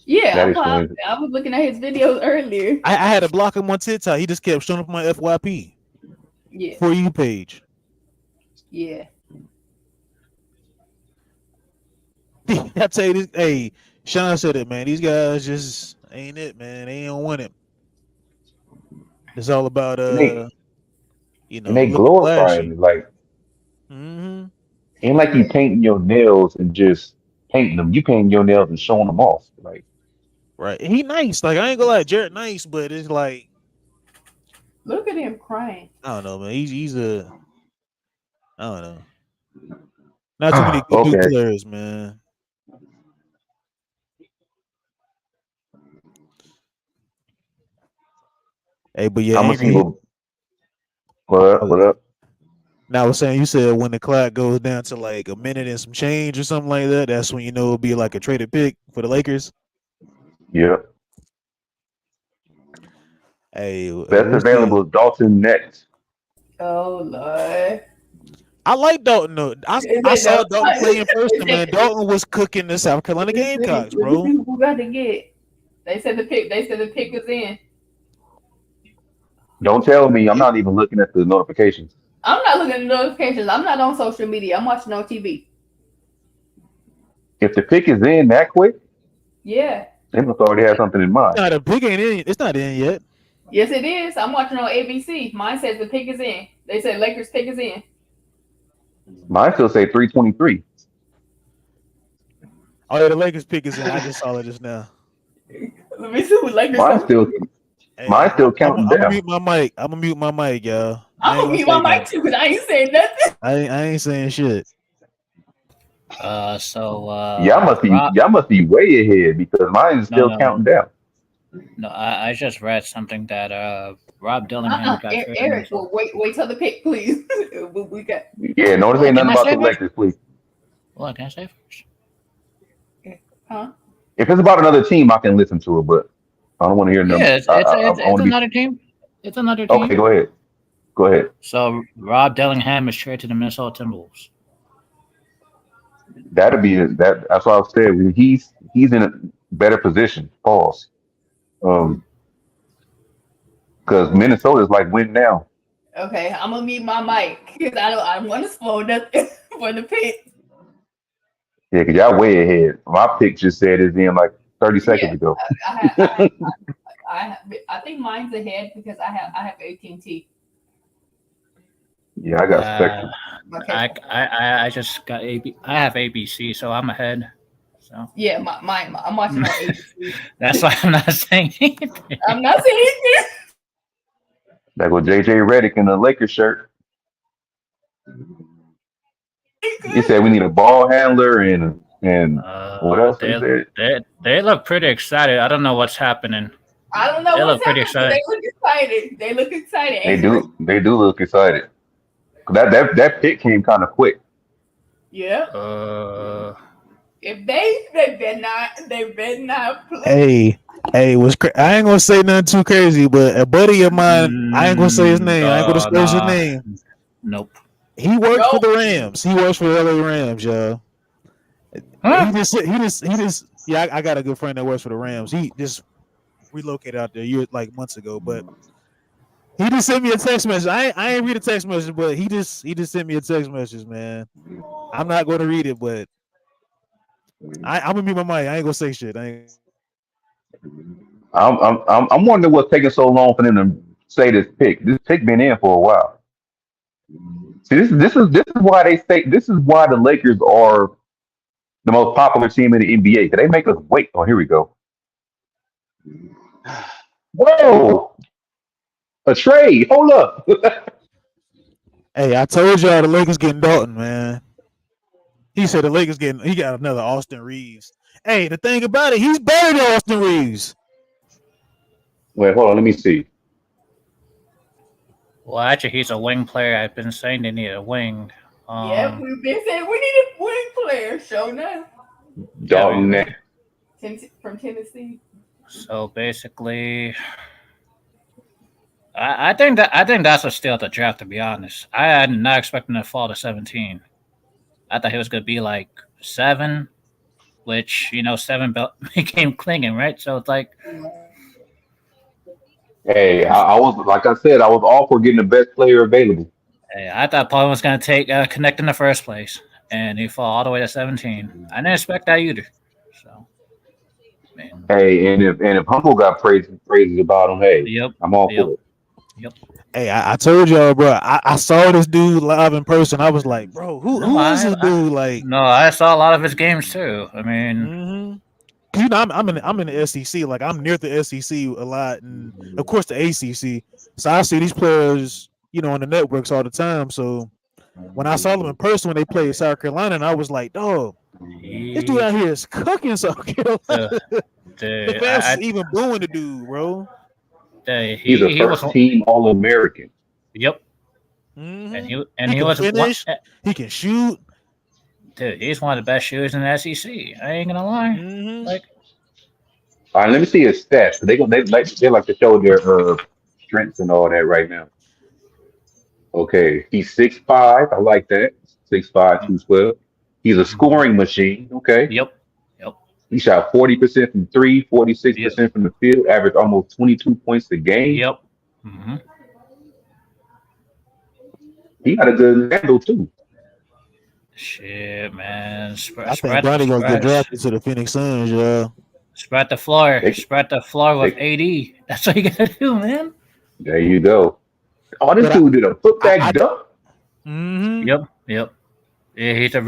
Yeah, I was looking at his videos earlier. I had to block him on TikTok. He just kept showing up on my FYP. Yeah. For you page. Yeah. I tell you this, hey, Sean said it, man. These guys just ain't it, man. They don't want it. It's all about you know, And they looking glorifying flashy. it, like ain't like you painting your nails and just painting them. You painting your nails and showing them off, like. Right. He nice. Like, I ain't gonna lie, Jared nice, but it's like, Look at him crying. I don't know, man. He's a, I don't know. Not too many good Okay. Duke players, man. Hey, but yeah, I'm gonna see what up? Now I was saying, you said when the clock goes down to like a minute and some change or something like that, that's when you know it'll be like a traded pick for the Lakers. Yeah. Hey, Best available is Dalton next. Oh Lord. I like Dalton though. I saw Dalton play in person, man. Dalton was cooking the South Carolina Gamecocks, bro. Who got to get? They said the pick is in. Don't tell me. I'm not even looking at the notifications. I'm not looking at the notifications. I'm not on social media. I'm watching on TV. If the pick is in that quick, Yeah. they must already have something in mind. No, the pick ain't in. It's not in yet. Yes, it is. I'm watching on ABC. Mine says the pick is in. They said Lakers pick is in. Mine still say 323. Oh yeah, the Lakers pick is in. I just saw it just now. Let me see what Lakers. Hey, Mine's still I'm counting gonna down. mute my mic. I'm gonna mute my mic, y'all. I I'm ain't gonna gonna mute my say mic nothing. too because I ain't saying nothing. I ain't saying shit. Rob, Y'all must be way ahead because mine is no, still no, counting down. no. I just read something that Rob Dillingham got traded to Eric, Minnesota. well, wait till the pick, please. we got. Yeah, don't say What nothing can I about say the first? Lakers, please. What can I say first? Huh? If it's about another team, I can listen to it, but I don't want to hear them. Yeah, I it's want to be another team. It's another okay. team. Go ahead. Go ahead. So Rob Dillingham is traded to the Minnesota Timberwolves. That'll be that. That's what I said. He's in a better position. Pause. Because Minnesota is like win now. Okay, I'm gonna mute my mic because I want to spoil nothing for the pick. Yeah, because y'all way ahead. My pick just said it's in like 30 seconds Yeah, ago. I think mine's ahead because I have AT&T. Yeah, I got Spectrum. Okay. I just got AB. I have ABC, so I'm ahead. So Yeah, I'm watching on ABC. that's why I'm not saying anything. I'm not saying anything. That go JJ Redick in the Lakers shirt. He said we need a ball handler and what else he said? They look pretty excited. I don't know what's happening. I don't know They what's look pretty happening, but excited. they look excited, They angry. do look excited. That pick came kind of quick. Yeah. If they better not play. Hey, I ain't gonna say nothing too crazy, but a buddy of mine, I ain't gonna say his name. I ain't gonna disclose his name. Nope. He works for the Rams. He works for the LA Rams, y'all. Huh? He just. Yeah, I got a good friend that works for the Rams. He just relocated out there months ago, but he just sent me a text message. I ain't read a text message, but he just sent me a text message, man. I'm not going to read it, but I'm gonna mute my mic. I ain't gonna say shit. I'm wondering what's taking so long for them to say this pick. This pick been in for a while. See, this is why they say this is why the Lakers are the most popular team in the NBA. Because they make us wait. Oh, here we go. Whoa, a trade. Hold up. Hey, I told y'all the Lakers getting Dalton, man. He said the Lakers he got another Austin Reeves. Hey, the thing about it, he's better than Austin Reeves. Wait, hold on. Let me see. Well, actually, he's a wing player. I've been saying they need a wing. Yeah, we've been saying we need a wing player. Show now. Dalton From Tennessee. So basically, I think that's a steal at the draft. To be honest, I had not expecting to fall to 17. I thought he was going to be like 7, which 7 became clinging, right? So it's like, Hey, I was like I said, I was all for getting the best player available. hey, I thought Paul was going to take Connect in the first place, and he fall all the way to 17. I didn't expect that either. So, man. Hey, and if Humble got praises about him, hey, Yep. I'm all for it. Yep. Hey, I told y'all, bro. I saw this dude live in person. I was like, bro, who is this dude? Like, no, I saw a lot of his games too. I mean, I'm in the SEC. Like, I'm near the SEC a lot, and of course the ACC. So I see these players, on the networks all the time. So when I saw them in person when they played South Carolina, and I was like, dog, this dude out here is cooking South Carolina. The fans was even booing the dude, bro. He's a first team All American. Yep. Mm-hmm. And he he was finish. He can shoot. Dude, he's one of the best shooters in the SEC. I ain't gonna lie. Mm-hmm. Like, all right, let me see his stats. They like to show their strengths and all that right now. Okay, he's 6'5". I like that. 6'5", 212. He's a scoring machine. Okay. Yep. He shot 40% from three, 46% from the field, averaged almost 22 points a game. Yep. Mm-hmm. He got a good handle too. Shit, man. I think Bronny gonna get drafted to the Phoenix Suns, yeah. Spread the floor. Spread the floor with AD. That's what you gotta do, man. There you go. Oh, this dude did a putback dunk. Mm-hmm. Yep. Yeah, he can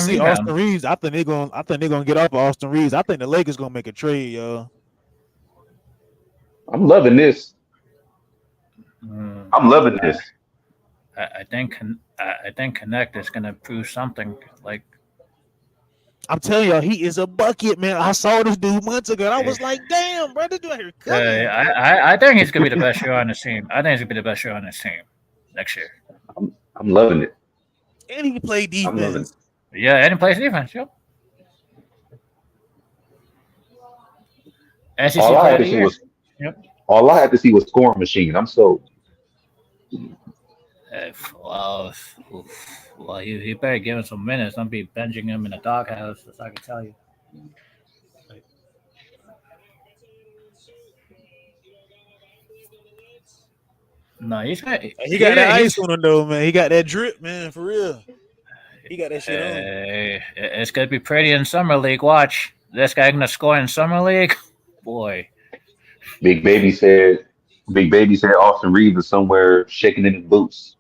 see rebound. Austin Reeves. I think they're gonna get off of Austin Reeves. I think the Lakers gonna make a trade, yo. I'm loving this. I'm loving I, this. I think Connect is gonna prove something. Like, I'm telling y'all, he is a bucket, man. I saw this dude months ago, and I was like, "Damn, bro, this dude out here cooking." I think he's gonna be the best shooter on his team. I think he's gonna be the best shooter on his team next year. I'm loving it. And he can play I'm loving it. defense. Yeah, and he plays defense. Yep. SEC All I Player had of to the see Year. was Yep. all I had to see was scoring machine. I'm sold. Well, well, he better give him some minutes. Don't be benching him in the doghouse. That's all I can tell you. No, he's got. He got that ice on him though, man. He got that drip, man, for real. He got that shit on. It's gonna be pretty in summer league. Watch this guy gonna score in summer league. Boy, Big Baby said. Big Baby said Austin Reeves is somewhere shaking in his boots.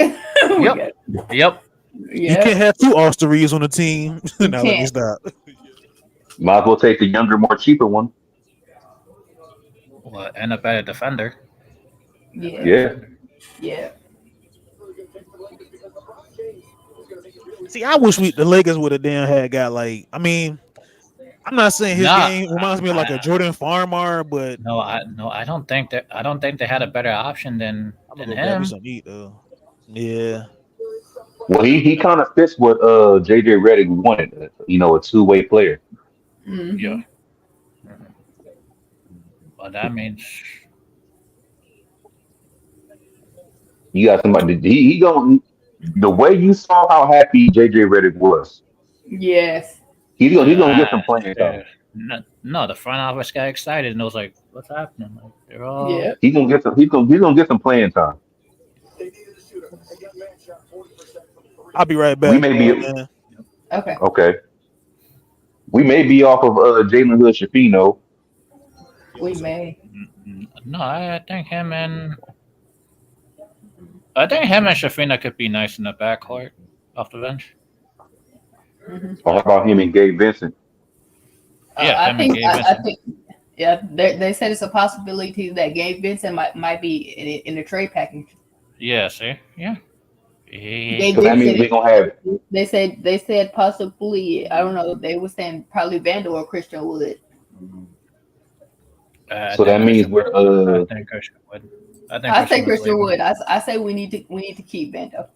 yep, yep. You can't have two Austin Reeves on the team. Now let me stop. Might as well take the younger, more cheaper one. Well, and a better defender. Yeah. See, I wish the Lakers would have damn had got like. I mean, I'm not saying his game reminds me of like a Jordan Farmar, but I don't think they had a better option than him. Some heat though. Yeah. Well, he kind of fits what JJ Redick wanted. You know, a two-way player. Mm-hmm. Yeah. Well, that means you got somebody. He going the way you saw how happy JJ Redick was. Yes. He's gonna get some playing time. No, the front office got excited and was like, "What's happening?" Like, they're all. Yeah. He's gonna get some playing time. I'll be right back. We may be okay. Okay. We may be off of Jalen Hood Shafino. We may. No, I think him and Shafina could be nice in the backcourt off the bench. Mm-hmm. Or how about him and Gabe Vincent? Yeah, I think. Yeah, they said it's a possibility that Gabe Vincent might be in the trade package. Yeah. See. Yeah. So that means we're gonna have. They said possibly. I don't know. They were saying probably Vandal or Christian Wood. So that means we're. I think Christian Wood. I say Christian Wood. I say we need to keep Vandal.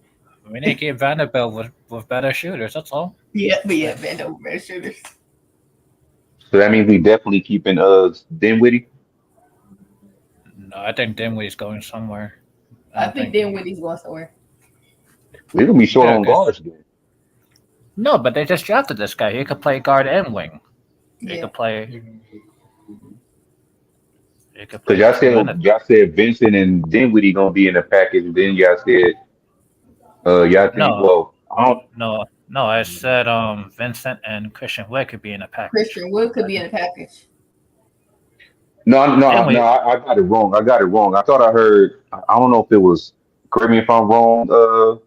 We need to keep Vanderbilt with better shooters. That's all. Yeah, Vandal with better shooters. So that means we definitely keeping Dinwiddie. No, I think Dinwiddie's going somewhere. I think Dinwiddie's going somewhere. We're gonna be short on guards again. No, but they just drafted this guy. He could play guard and wing. He could play. Because y'all said Vincent and Dinwiddie gonna be in the package, and then y'all said y'all think No, I said Vincent and Christian Wood could be in a package. Christian Wood could be in a package. No, I got it wrong. I thought I heard. I don't know if it was. Correct me if I'm wrong,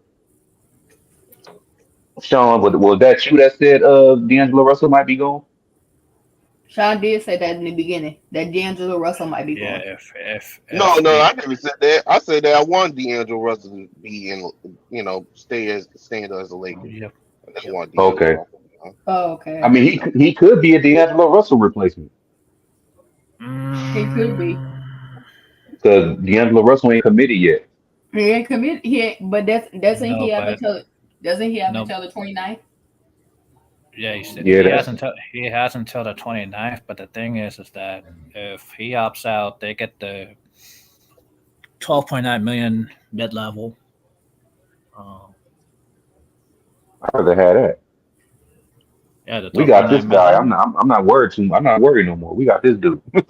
Sean. Was that you that said D'Angelo Russell might be gone? Sean did say that in the beginning that D'Angelo Russell might be gone. No, I never said that. I said that I want D'Angelo Russell to be in, staying as a Laker. Yep. Okay. Okay. I mean, he could be a D'Angelo Russell replacement. He could be. Because D'Angelo Russell ain't committed yet. He ain't committed. But doesn't he have until the 29th? Yeah, he said he has until the 29th. But the thing is that if he opts out, they get the $12.9 million mid level. I'd rather have that. Yeah, we got this guy. I'm not worried I'm not worried no more. We got this dude. No,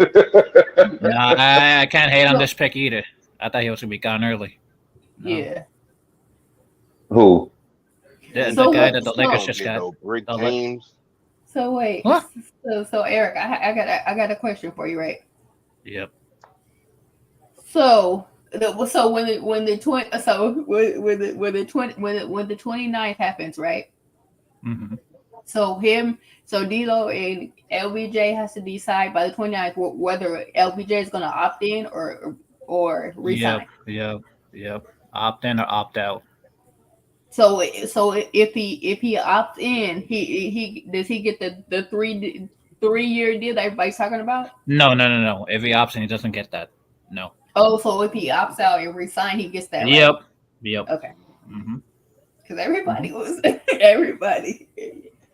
I can't hate on this pick either. I thought he was gonna be gone early. No. Yeah. Who? The guy that the Lakers just got. Rick James. So wait. What? So Eric, I got a question for you, right? Yep. So when the 29th happens, right? Mm-hmm. So D'Lo and LBJ has to decide by the 29th whether LBJ is going to opt in or resign. Yep. Opt in or opt out. So if he opts in, he does he get the 3-year deal that everybody's talking about? No. If he opts in, he doesn't get that. No. Oh, so if he opts out and resign, he gets that. Yep. Right? Yep. Okay. Mm-hmm. Because everybody was everybody.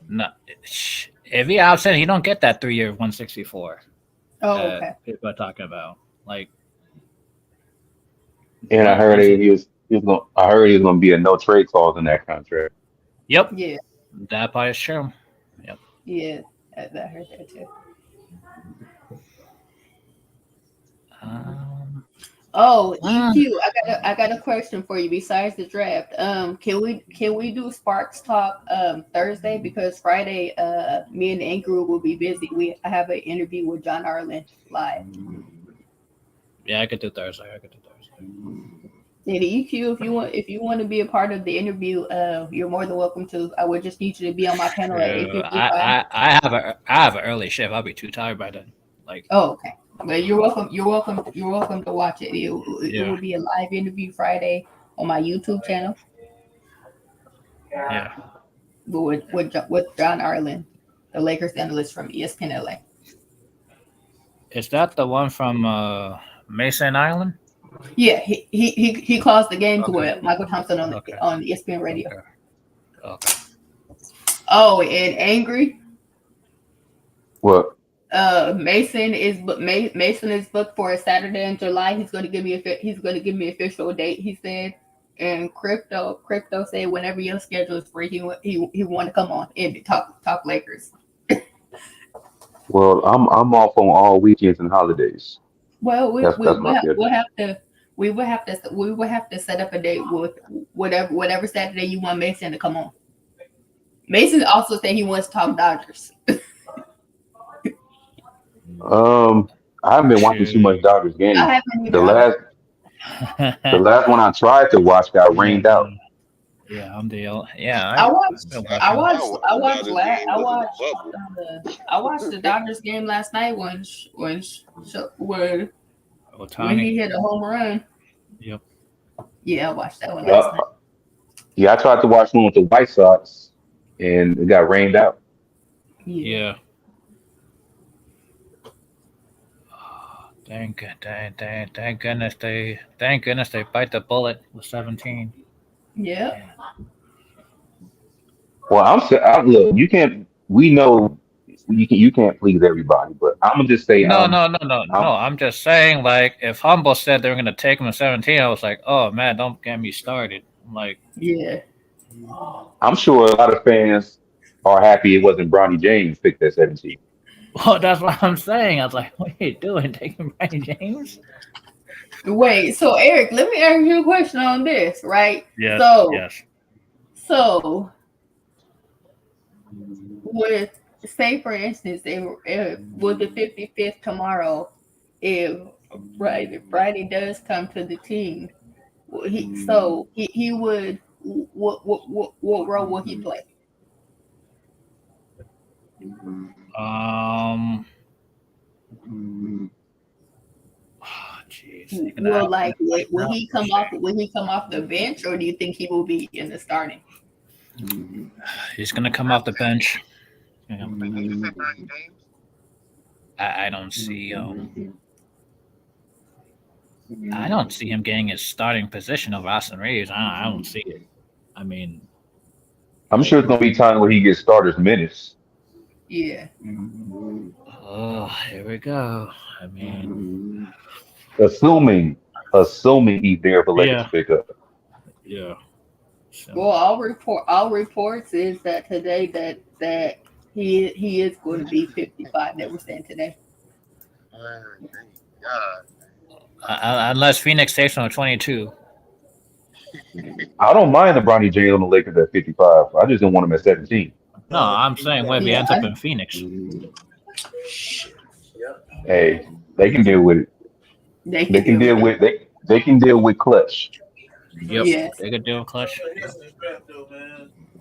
No. If he opts in, he don't get that 3-year 164. Oh, okay. People are talking about And I heard he was gonna be a no trade clause in that contract. Yep. Yeah. That part is true. Yep. Yeah, I heard that too. EQ, I got a question for you. Besides the draft, can we do Sparks Talk Thursday, because Friday me and Andrew will be busy. I have an interview with John Arlen live. Yeah, I could do Thursday. And EQ, if you want to be a part of the interview, you're more than welcome to. I would just need you to be on my panel at 8:55. I have an early shift. I'll be too tired by then. Oh, okay. But you're welcome to watch it. It will be a live interview Friday on my YouTube channel. Yeah. With John Arlen, the Lakers analyst from ESPN LA. Is that the one from Mason Island? Yeah, he caused the game with Michael Thompson on ESPN Radio. Okay. Oh, and Angry. What? Mason is booked for a Saturday in July. He's going to give me official date, he said. And Crypto said whenever your schedule is free, he want to come on and talk Lakers. Well, I'm off on all weekends and holidays. Well, we That's my will have to set up a date with whatever Saturday you want Mason to come on. Mason also said he wants to talk Dodgers. I haven't been watching too much Dodgers games. I haven't The last one I tried to watch got rained out. Yeah, I'm the I watched the Dodgers game last night when he hit a home run. Yep. Yeah, I watched that one last night. Yeah, I tried to watch one with the White Sox, and it got rained out. Yeah. Thank goodness they bite the bullet with 17. Yeah. Well, look, you can't. We know you can't please everybody, but I'm gonna just say no. I'm just saying, if Humble said they were gonna take him at 17, I was like, oh man, don't get me started. Yeah. I'm sure a lot of fans are happy it wasn't Bronny James picked at 17. Well, that's what I'm saying. I was like, what are you doing, taking Bronny James? Wait, so Eric, let me ask you a question on this, right? Yes. So, with, say for instance, with the 55th tomorrow, if Friday does come to the team, he would, what role will he play? Will he come off the bench, or do you think he will be in the starting? He's gonna come off the bench. I don't see I don't see him getting his starting position over Austin Reeves. I don't see it. I mean, I'm sure it's gonna be time where he gets starters minutes. Yeah. Oh, here we go. I mean, assuming he's there for Lakers pick up. Yeah. So. Well, all reports is that today that he is going to be 55. That we're saying today. Unless Phoenix takes him at 22. I don't mind the Bronny James on the Lakers at 55. I just don't want him at 17. No, I'm saying if he ends up in Phoenix. Hey, they can deal with it. They can deal with clutch. Yep. Yes. They can deal with clutch.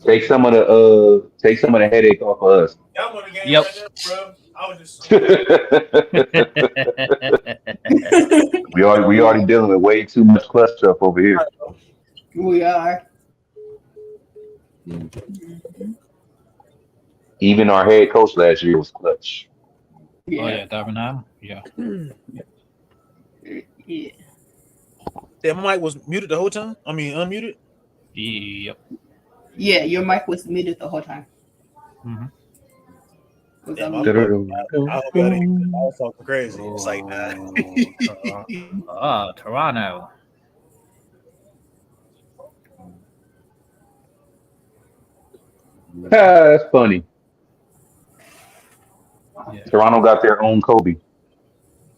take some of the headache off of us. Y'all won the game Yep. right there, bro. I was just we already dealing with way too much clutch stuff over here. We are. Even our head coach last year was clutch. Yeah. Oh yeah, Darvin Ham. Yeah. Yeah. that mic was muted the whole time. I mean unmuted. Yep. Yeah, your mic was muted the whole time. Mm-hmm. Was Damn, on I mute. hope y'all didn't. I was talking crazy. It's like Toronto. That's funny. Yeah. Toronto got their own Kobe.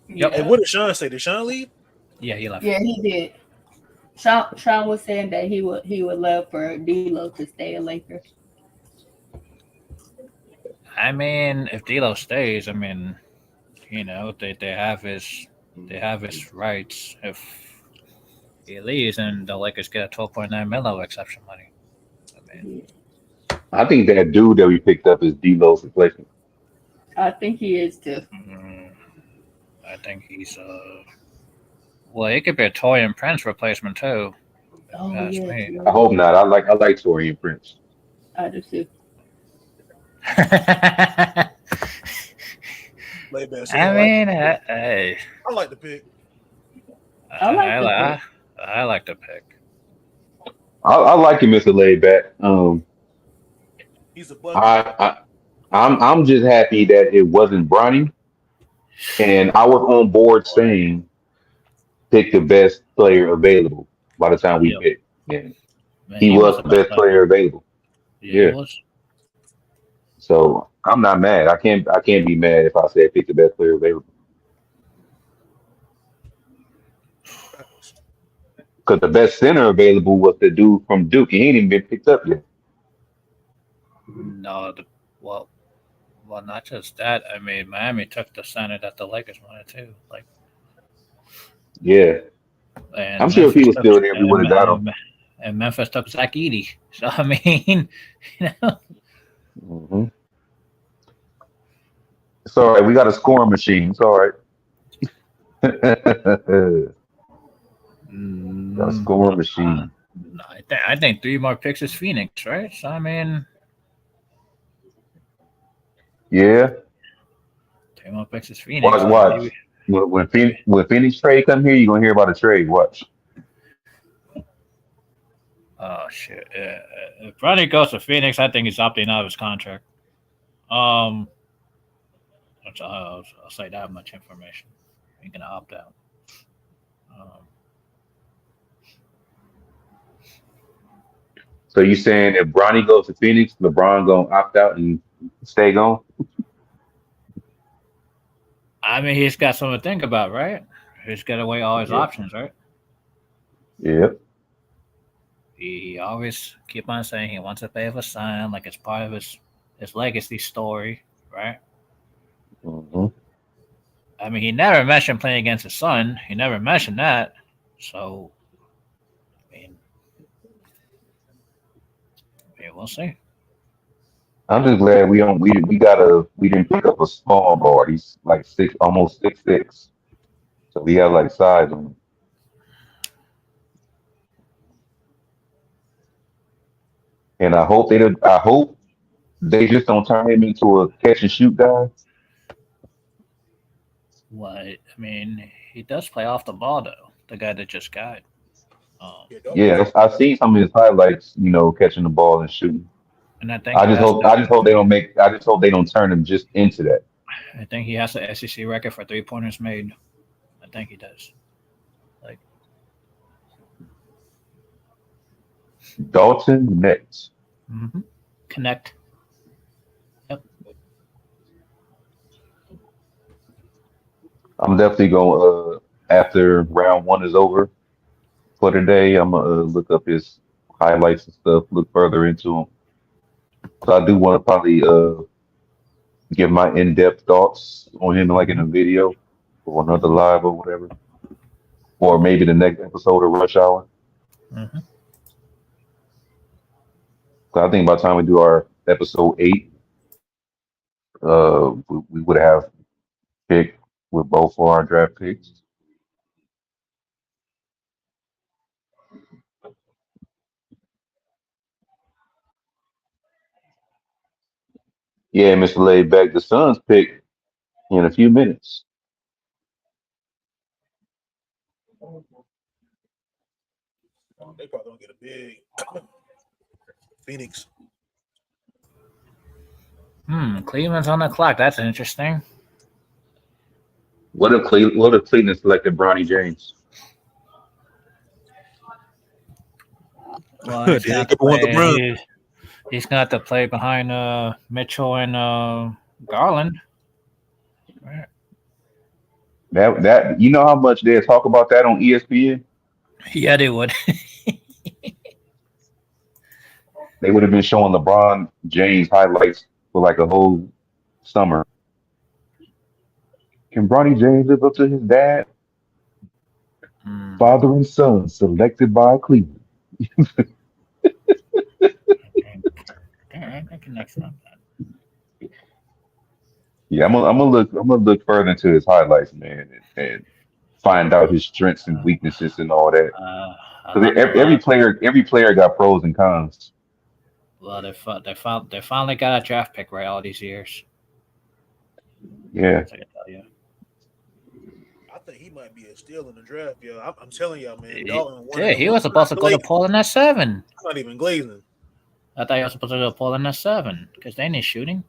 Yep. Hey, what did Sean say? Did Sean leave? Yeah, he left. Yeah, he did. Sean was saying that he would love for D'Lo to stay in Lakers. I mean, if D'Lo stays, I mean, you know, they have his rights. If he leaves, and the Lakers get a $12.9 million exception money. I mean, I think that dude that we picked up is D'Lo's replacement. I think he is too. I think he's well, he could be a Torian Prince replacement too. Oh That's yes, me. I hope not. I like Torian Prince. I do too. Lay back. So I mean, hey, I like the pick. I like the pick. pick. I like him, Mr. Laidback. He's a bucket. I'm just happy that it wasn't Bronny, and I was on board saying pick the best player available by the time we picked. Yeah. Man, He was the best player available. Yeah, he was. So I'm not mad. I can't be mad if I said pick the best player available. Because the best center available was the dude from Duke. He ain't even been picked up yet. No, well, not just that. I mean, Miami took the center that the Lakers wanted too. Like, yeah, and I'm sure if he was still there, we would have got him. And Memphis took Zach Edey. So I mean, you know. Mm-hmm. It's all right. We got a scoring machine. It's all right. Got a scoring machine. I think 3 more picks is Phoenix, right? So I mean, yeah. 3 more picks is Phoenix. Watch. When Phoenix trade come here, you're gonna hear about a trade. Watch. Oh shit! If Bronny goes to Phoenix, I think he's opting out of his contract. I'll say that much information. He's gonna opt out. So you saying if Bronny goes to Phoenix, LeBron gonna opt out and stay gone? I mean, he's got something to think about, right? He's got to weigh all his options, right? Yep. He always keep on saying he wants to pay for son, like it's part of his legacy story, right? Mm-hmm. I mean, he never mentioned playing against his son. He never mentioned that. So, I mean, we'll see. I'm just glad we didn't pick up a small guard. He's like almost 6'6". So we have like size on him. And I hope they just don't turn him into a catch and shoot guy. What? I mean, he does play off the ball though. The guy that just got. Yeah, I've seen some of his highlights. Catching the ball and shooting. And I think I just hope they don't turn him just into that. I think he has the SEC record for 3-pointers made. I think he does. Like Dalton Nets. Mm-hmm. Connect. Yep. I'm definitely going after round 1 is over for today. I'm gonna look up his highlights and stuff. Look further into him. So I do want to probably give my in-depth thoughts on him, like in a video or another live or whatever, or maybe the next episode of Rush Hour. Mm-hmm. So I think by the time we do our episode 8, we would have picked with both of our draft picks. Yeah, Mr. Laidback, the Suns pick in a few minutes. They probably don't get a big Phoenix. Cleveland's on the clock. That's interesting. What if Cleveland selected Bronny James? Well, They he's gonna have to could want LeBron. play. He's gonna have to play behind Mitchell and Garland. Right. That you know how much they talk about that on ESPN? Yeah, they would. They would have been showing LeBron James highlights for like a whole summer. Can Bronny James live up to his dad? Father and son selected by Cleveland. I can next time. Yeah, I'm gonna look further into his highlights, man, and find out his strengths and weaknesses and all that. I'm Because not gonna lie. every player got pros and cons. Well, they finally got a draft pick right all these years. Yeah. That's what I can tell you. I think he might be a steal in the draft, yo. I'm telling y'all, man. He was supposed to go to Portland at 7. I'm not even glazing. I thought he was supposed to go to Portland at 7 because they need shooting.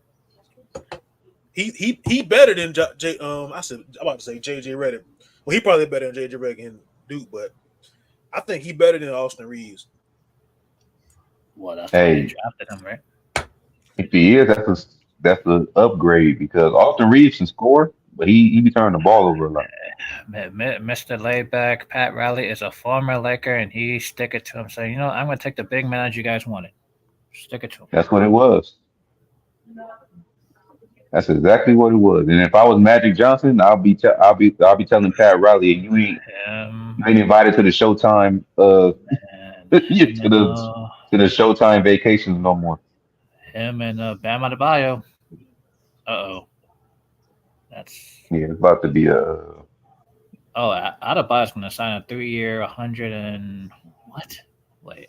He better than I'm about to say JJ Redick. Well, he probably better than JJ Redick and Duke, but I think he better than Austin Reeves. Well, that's why they drafted him, right? If he is, that's an upgrade because Austin Reeves can score, but he be turning the ball over a lot. Mr. Layback, Pat Riley is a former Laker, and he stick it to him, saying, I'm going to take the big man that you guys wanted. Stick it to him. That's what it was. That's exactly what it was. And if I was Magic Johnson, I'll be telling Pat Riley, you ain't invited to the Showtime to the Showtime vacations no more. Him and Bam Adebayo. That's it's about to be a. Adebayo's going to sign a 3-year, 100 and what? Wait.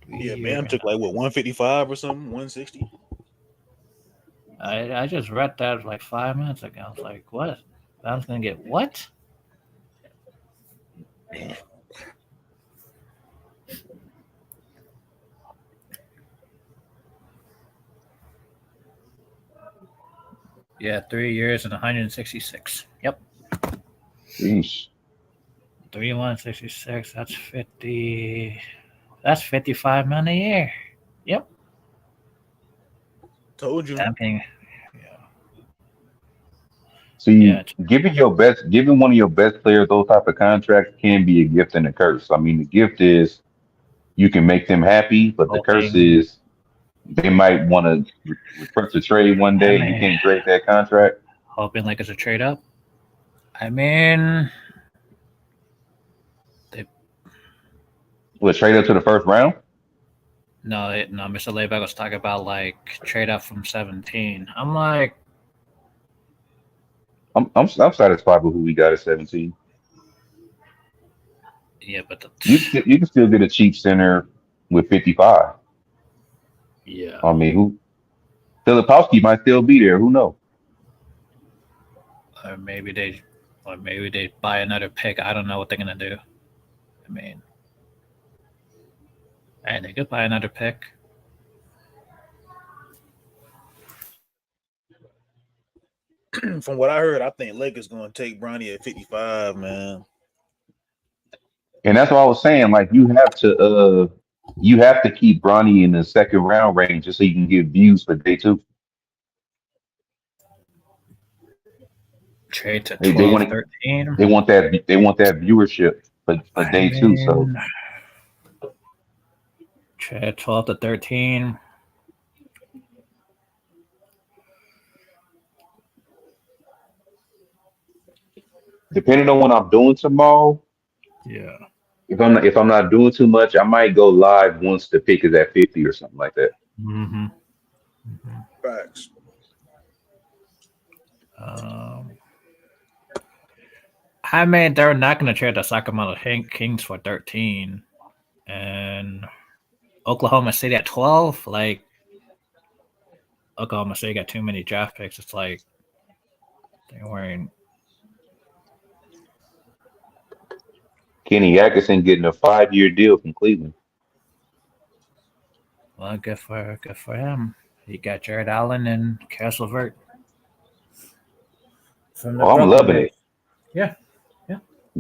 Yeah, Bam took like 155 or something, 160. I just read that like 5 minutes ago. I was like, what? Bam's going to get what? Yeah, 3 years and 166. Yep. Sheesh. 166. That's 50. That's $55 million a year. Yep. Told you. See, giving one of your best players those type of contracts can be a gift and a curse. I mean, the gift is you can make them happy, but the curse is they might want to request a trade one day and you can't trade that contract. Hoping like it's a trade up. I mean, Will trade up to the first round? No, Mr. Layback was talking about like trade up from 17. I'm like, I'm satisfied with who we got at 17. Yeah, but you can still get a cheap center with 55. Yeah. I mean, Filipowski might still be there. Who knows? Or maybe they buy another pick. I don't know what they're gonna do. I mean, and they could buy another pick. From what I heard, I think Lakers going to take Bronny at 55, man. And that's what I was saying. Like you have to keep Bronny in the second round range just so you can get views for day 2. Trade to 12, 13. They want that viewership for day 2. So trade 12 to 13. Depending on what I'm doing tomorrow, yeah, if I'm not doing too much, I might go live once the pick is at 50 or something like that. Mm-hmm. Facts. I mean, they're not going to trade the Sacramento Kings for 13, and Oklahoma City at 12. Like, Oklahoma City got too many draft picks. It's like they weren't. Kenny Atkinson getting a 5-year deal from Cleveland. Well, good for him. He got Jared Allen and Castle Vert from the Oh, I'm Brooklyn loving Nets. it. Yeah.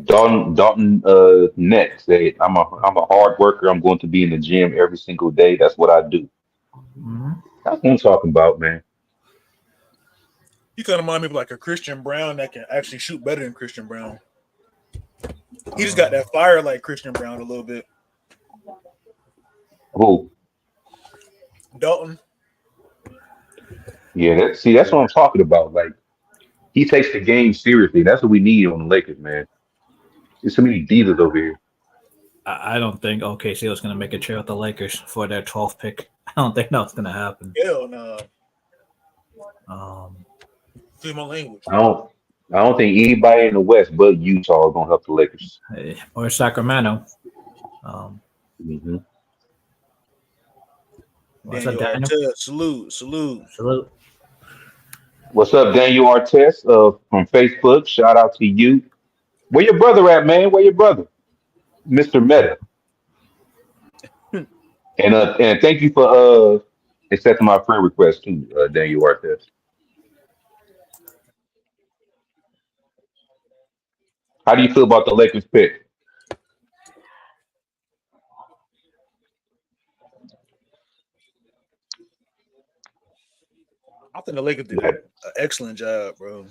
Dalton next said, I'm a hard worker. I'm going to be in the gym every single day. That's what I do. Mm-hmm. That's what I'm talking about, man. You kind of remind me of like a Christian Brown that can actually shoot better than Christian Brown. He just got that fire like Christian Brown a little bit. Who? Dalton. Yeah, that's what I'm talking about. Like, he takes the game seriously. That's what we need on the Lakers, man. There's so many divas over here. I don't think OKC was going to make a trade with the Lakers for their 12th pick. I don't think that's going to happen. Hell no. Um, See my language. I don't think anybody in the West but Utah is gonna help the Lakers. Or Sacramento. Mm-hmm. What's up, Daniel Daniel? Artest, salute. What's up, Daniel Artest from Facebook? Shout out to you. Where your brother at, man? Where your brother, Mr. Meta? And thank you for accepting my friend request too, Daniel Artest. How do you feel about the Lakers pick? I think the Lakers did an excellent job, bro.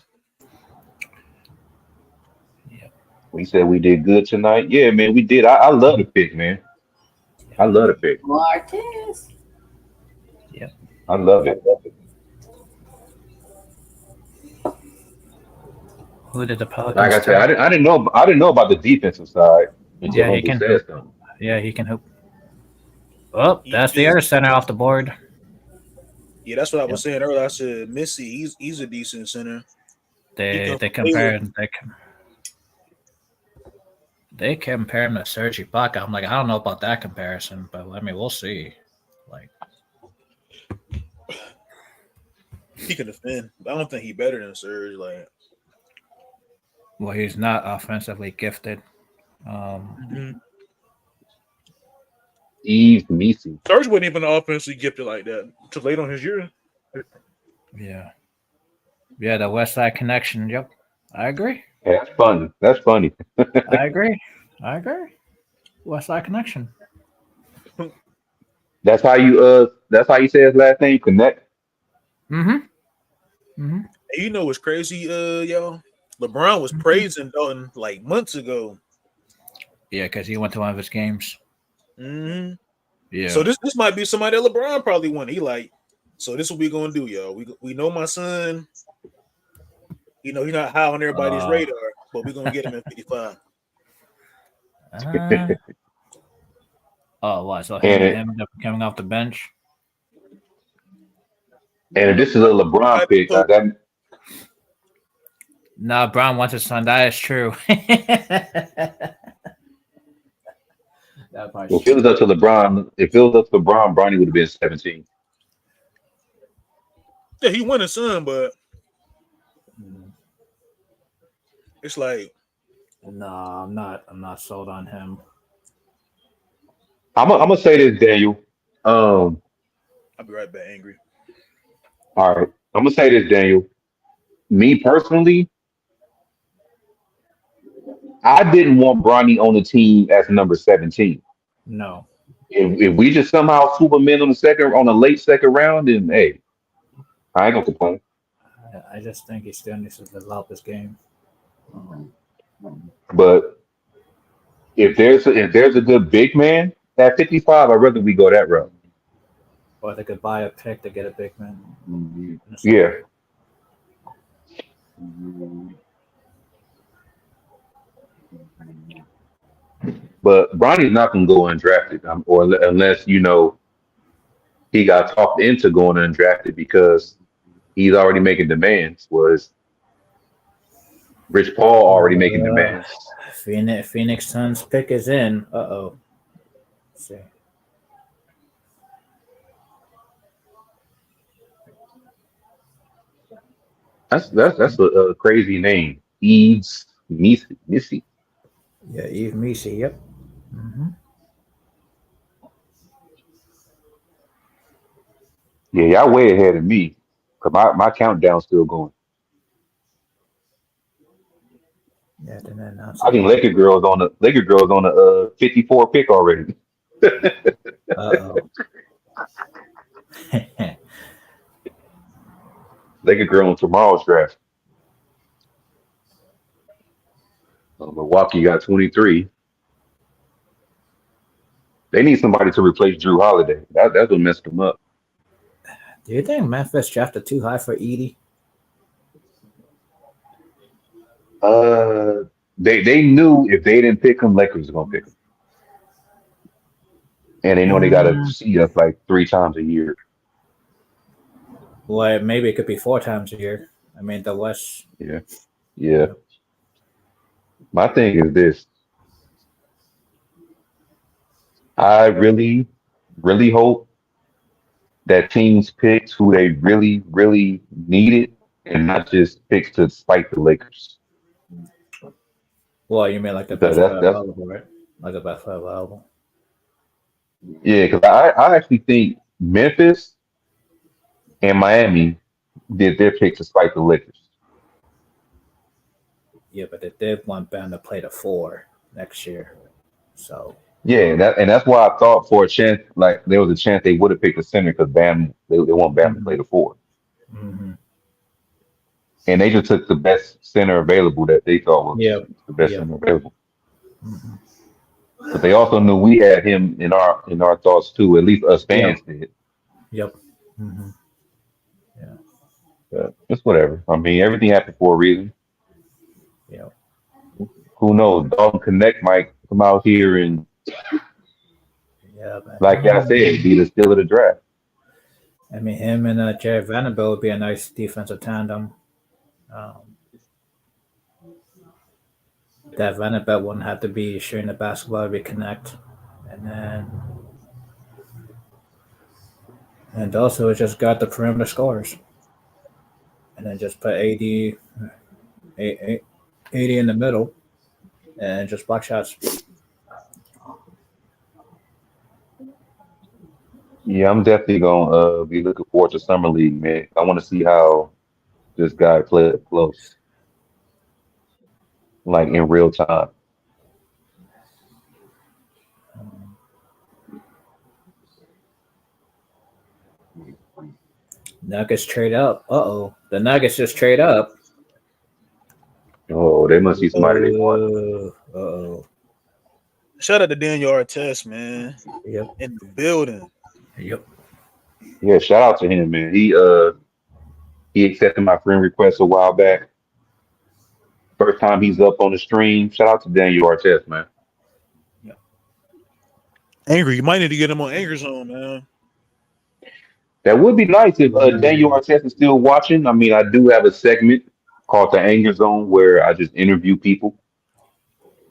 We said we did good tonight. Yeah, man, we did. I love the pick, man. I love the pick. Martez. Yep. I love it. Who did the Pelicans? Like I said, I didn't know about the defensive side until Yeah, he Uncle can said hoop. something. Yeah, he can hoop. Oh, that's the other center off the board. Yeah, that's what I was saying earlier. I said Missy, he's a decent center. They compare him to Serge Ibaka. I'm like, I don't know about that comparison, but I mean, we'll see. Like, he can defend. I don't think he's better than Serge. Like, well, he's not offensively gifted. Steve Missy. Serge wasn't even offensively gifted like that until late on his year. Yeah, the West Side Connection. Yep, I agree. Yeah, that's funny. I agree. West Side Connection. That's how you say his last name, Connect. And you know what's crazy, y'all? LeBron was praising Dalton like months ago. Yeah, because he went to one of his games. Yeah. So this might be somebody that LeBron probably wanted. He like, so this is what we gonna do, y'all. We know my son. You know he's not high on everybody's radar, but we're gonna get him in 55. What? So him coming off the bench. And if this is a LeBron pick, No, Brown wants his son. That is true. if it was up to LeBron, Bronny would have been 17. Yeah, he won his son, but it's like, no, I'm not sold on him. I'm gonna say this, Daniel. I'll be right back, angry. All right, I'm gonna say this, Daniel. Me personally, I didn't want Bronny on the team as number 17. No. If we just somehow swoop him in on the late second round, then hey, I ain't gonna complain. I just think he still needs to develop his game. But if there's a good big man at 55, I'd rather we go that route. Or they could buy a pick to get a big man. Yeah. But Bronny's not gonna go undrafted, unless he got talked into going undrafted because he's already making demands. Was Rich Paul already making demands? Phoenix Suns pick is in. Uh-oh. Let's see. That's a crazy name. Eves Missy. Yeah, Eve Misi. Yep. Mm-hmm. Yeah, y'all way ahead of me. Cause my countdown's still going. Yeah, then announce I it think yet. Laker girls on the 54 pick already. Uh-oh. Laker girl on tomorrow's draft. Milwaukee got 23. They need somebody to replace Drew Holiday. That's what messed them up. Do you think Memphis drafted too high for Edie? They knew if they didn't pick him, Lakers were gonna pick him, and they know they got to Mm. see us like 3 times a year. Well, maybe it could be 4 times a year. I mean, the West. Yeah. My thing is this: I really, really hope that teams pick who they really, really needed, and not just picks to spite the Lakers. Well, you mean like the Because best player that's available, right? Like the best player available. yeah. Because I actually think Memphis and Miami did their pick to spite the Lakers. Yeah, but they did want Bam to play the 4 next year. So. Yeah, and that's why I thought for a chance, like there was a chance they would have picked a center because Bam, they want Bam to play the 4, Mm-hmm. and they just took the best center available that they thought was Yep. the best Yep. center available. Mm-hmm. But they also knew we had him in our thoughts too. At least us Yep. fans did. Yep. Mm-hmm. Yeah. But it's whatever. I mean, everything happened for a reason. Yep. Who knows? Dalton Connect might come out here and, Yeah, man. like I said, be the steal of the draft. I mean, him and Jared Vanderbilt would be a nice defensive tandem. That Vanderbilt wouldn't have to be shooting the basketball, we connect, and also it just got the perimeter scores, and then just put AD in the middle, and just block shots. Yeah, I'm definitely gonna be looking forward to summer league, man. I want to see how this guy play up close, like in real time. Nuggets trade up. The Nuggets just trade up. Oh, they must be somebody they want. Shout out to Daniel Artest, man. Yep. In the building. Yep. Yeah, shout out to him, man. He accepted my friend request a while back. First time he's up on the stream. Shout out to Daniel Artest, man. Yep. Angry, you might need to get him on Anger Zone, man. That would be nice if Daniel Artest is still watching. I mean, I do have a segment called the Anger Zone where I just interview people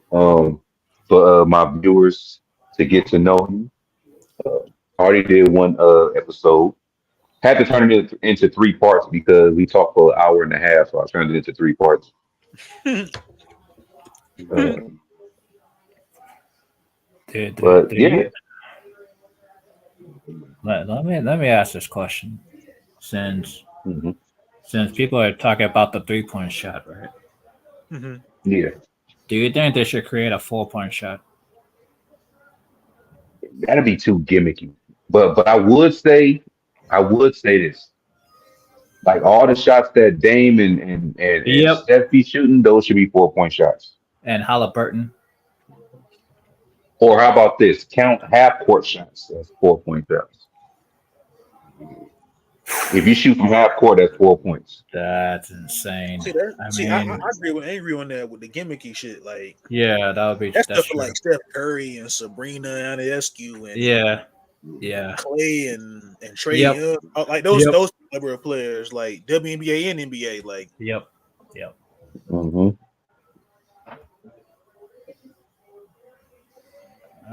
for my viewers to get to know him. I already did one episode. Had to turn it into 3 parts because we talked for an hour and a half, so I turned it into 3 parts. But yeah. Let me ask this question, since people are talking about the 3-point shot, right? Mm-hmm. Yeah. Do you think they should create a 4-point shot? That'd be too gimmicky. But I would say this. Like all the shots that Dame and Steph be shooting, those should be 4-point shots. And Halliburton. Or how about this? Count half court shots as 4-point shots. If you shoot from half court, that's 4 points. That's insane. I agree with Angry on that with the gimmicky shit. Like, yeah, that would be that's stuff that's for true. like Steph Curry and Sabrina Ionescu and Yeah. Clay and Trey Yep. Young, like those caliber players, like WNBA and NBA. Like, Yep. Mm-hmm.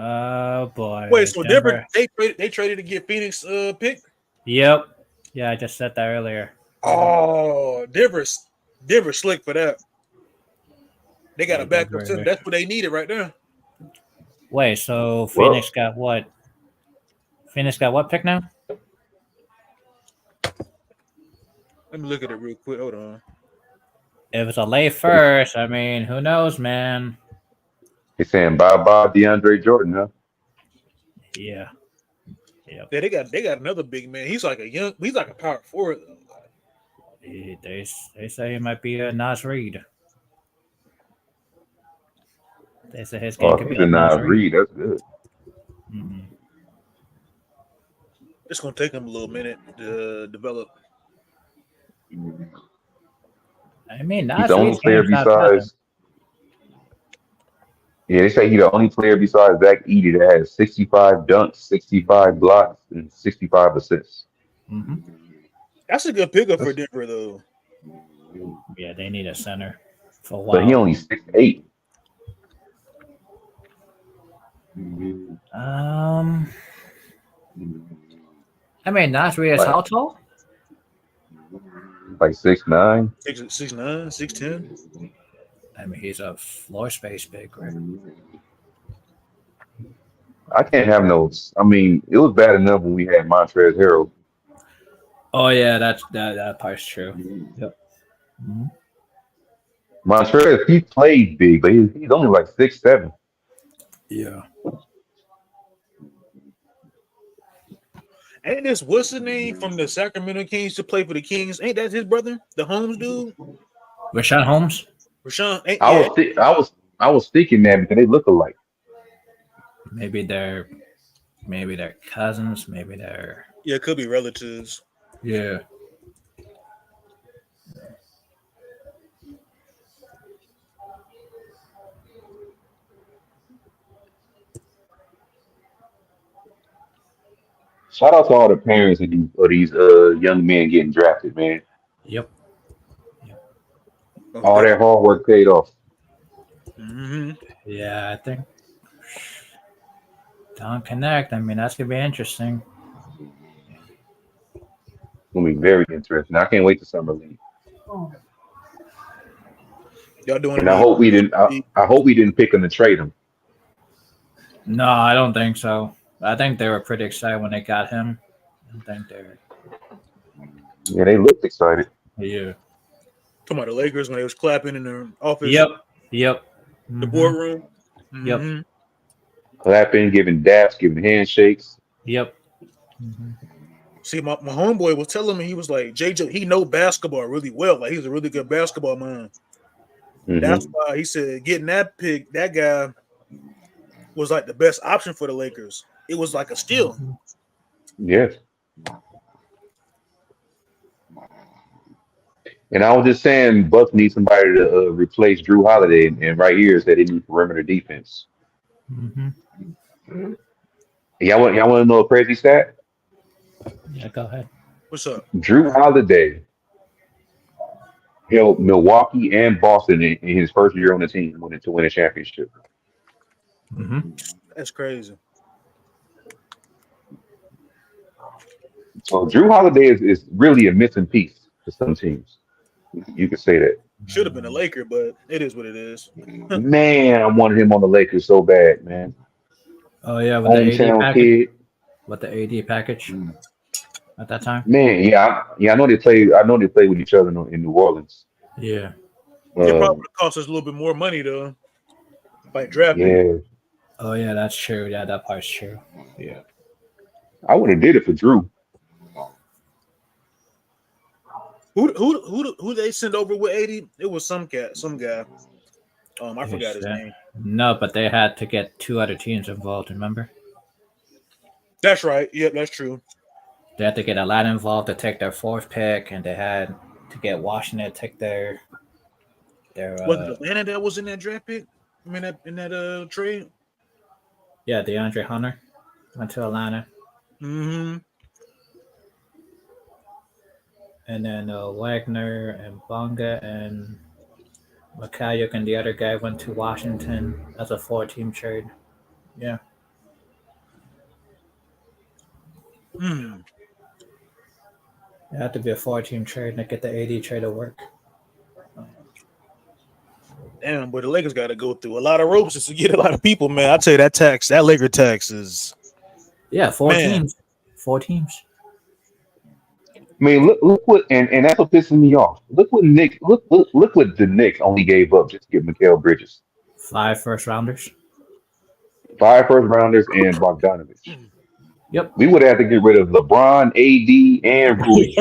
Oh boy. wait, so Denver they traded to get Phoenix pick? Yep. Yeah, I just said that earlier. Oh, Denver slick for that. They got a backup center. That's what they needed right there. Wait, so Phoenix got what? Phoenix got what pick now? Let me look at it real quick. Hold on. If it's a late first, I mean, who knows, man? They're saying bye DeAndre Jordan, huh? Yeah. Yeah, they got another big man. He's like a power forward. They say he might be a Nas Reed. They say his game could be like Nas Reed. That's good. Mm-hmm. It's gonna take him a little minute to develop. I mean, he's the only player besides. Yeah, they say he's the only player besides Zach Edey that has 65 dunks, 65 blocks, and 65 assists. Mm-hmm. That's a good pickup for Denver, though. Yeah, they need a center for a while. But he only 6'8". I mean, Nas Reed is how tall? Like 6'9". 6'9", 6'10". I mean, he's a floor space big, right? I can't have notes. I mean, it was bad enough when we had Montrezl Harrell. Oh yeah, that part's true. Yep. Mm-hmm. Montrezl, he played big, but he's only like 6'7". Yeah. Ain't this what's his name from the Sacramento Kings to play for the Kings? Ain't that his brother, the Holmes dude? Rashawn Holmes. Rashawn. I was thinking that because they look alike. Maybe they're cousins. Maybe they're it could be relatives. Yeah. Shout out to all the parents of these young men getting drafted, man. Yep. All that hard work paid off. Mm-hmm. Yeah, I think don't connect. I mean, that's gonna be interesting. It's gonna be very interesting. I can't wait to summer league. Y'all doing? And I hope we didn't. I hope we didn't pick him to trade him. No, I don't think so. I think they were pretty excited when they got him. I think they're. Yeah, they looked excited. Yeah. Talking about the Lakers when they was clapping in the office. Yep. Mm-hmm. The boardroom. Yep. Mm-hmm. Clapping, giving daps, giving handshakes. Yep. Mm-hmm. See, my homeboy was telling me, he was like, JJ, he know basketball really well. Like, he's a really good basketball man. Mm-hmm. That's why he said getting that pick, that guy was like the best option for the Lakers. It was like a steal. Yes. And I was just saying, Bucks need somebody to replace Drew Holiday, and right here is that they need perimeter defense. Mm-hmm. Y'all want to know a crazy stat? Yeah, go ahead. What's up? Drew Holiday held Milwaukee and Boston in his first year on the team to win a championship. Mm-hmm. That's crazy. So Drew Holiday is really a missing piece for some teams. You could say that. Should have been a Laker, but it is what it is. Man, I wanted him on the Lakers so bad, man. Oh yeah, with the AD package. Kid. With the AD package at that time. Man, yeah, I know they played. I know they played with each other in New Orleans. Yeah. It probably cost us a little bit more money though, by drafting. Yeah. Oh yeah, that's true. Yeah, that part's true. Yeah. I would have did it for Drew. Who they sent over with 80? It was some guy. I forgot his name. No, but they had to get two other teams involved. Remember? That's right. Yep, that's true. They had to get Atlanta involved to take their fourth pick, and they had to get Washington to take their Was it Atlanta that was in that draft pick? I mean, in that trade. yeah, DeAndre Hunter went to Atlanta, Mm-hmm. and then Wagner and Bonga and Mikhailiuk and the other guy went to Washington as a 4-team trade. Yeah. Hmm. It had to be a 4-team trade to get the AD trade to work. Damn, but the Lakers got to go through a lot of ropes just to get a lot of people, man. I tell you, that Laker tax is. Yeah, 4 Man. teams. 4 teams. I mean, look what, and that's what pisses me off. Look what the Knicks only gave up just to get Mikal Bridges. 5 first rounders. 5 first rounders and Bogdanovich. Yep. We would have to get rid of LeBron, AD, and Rui.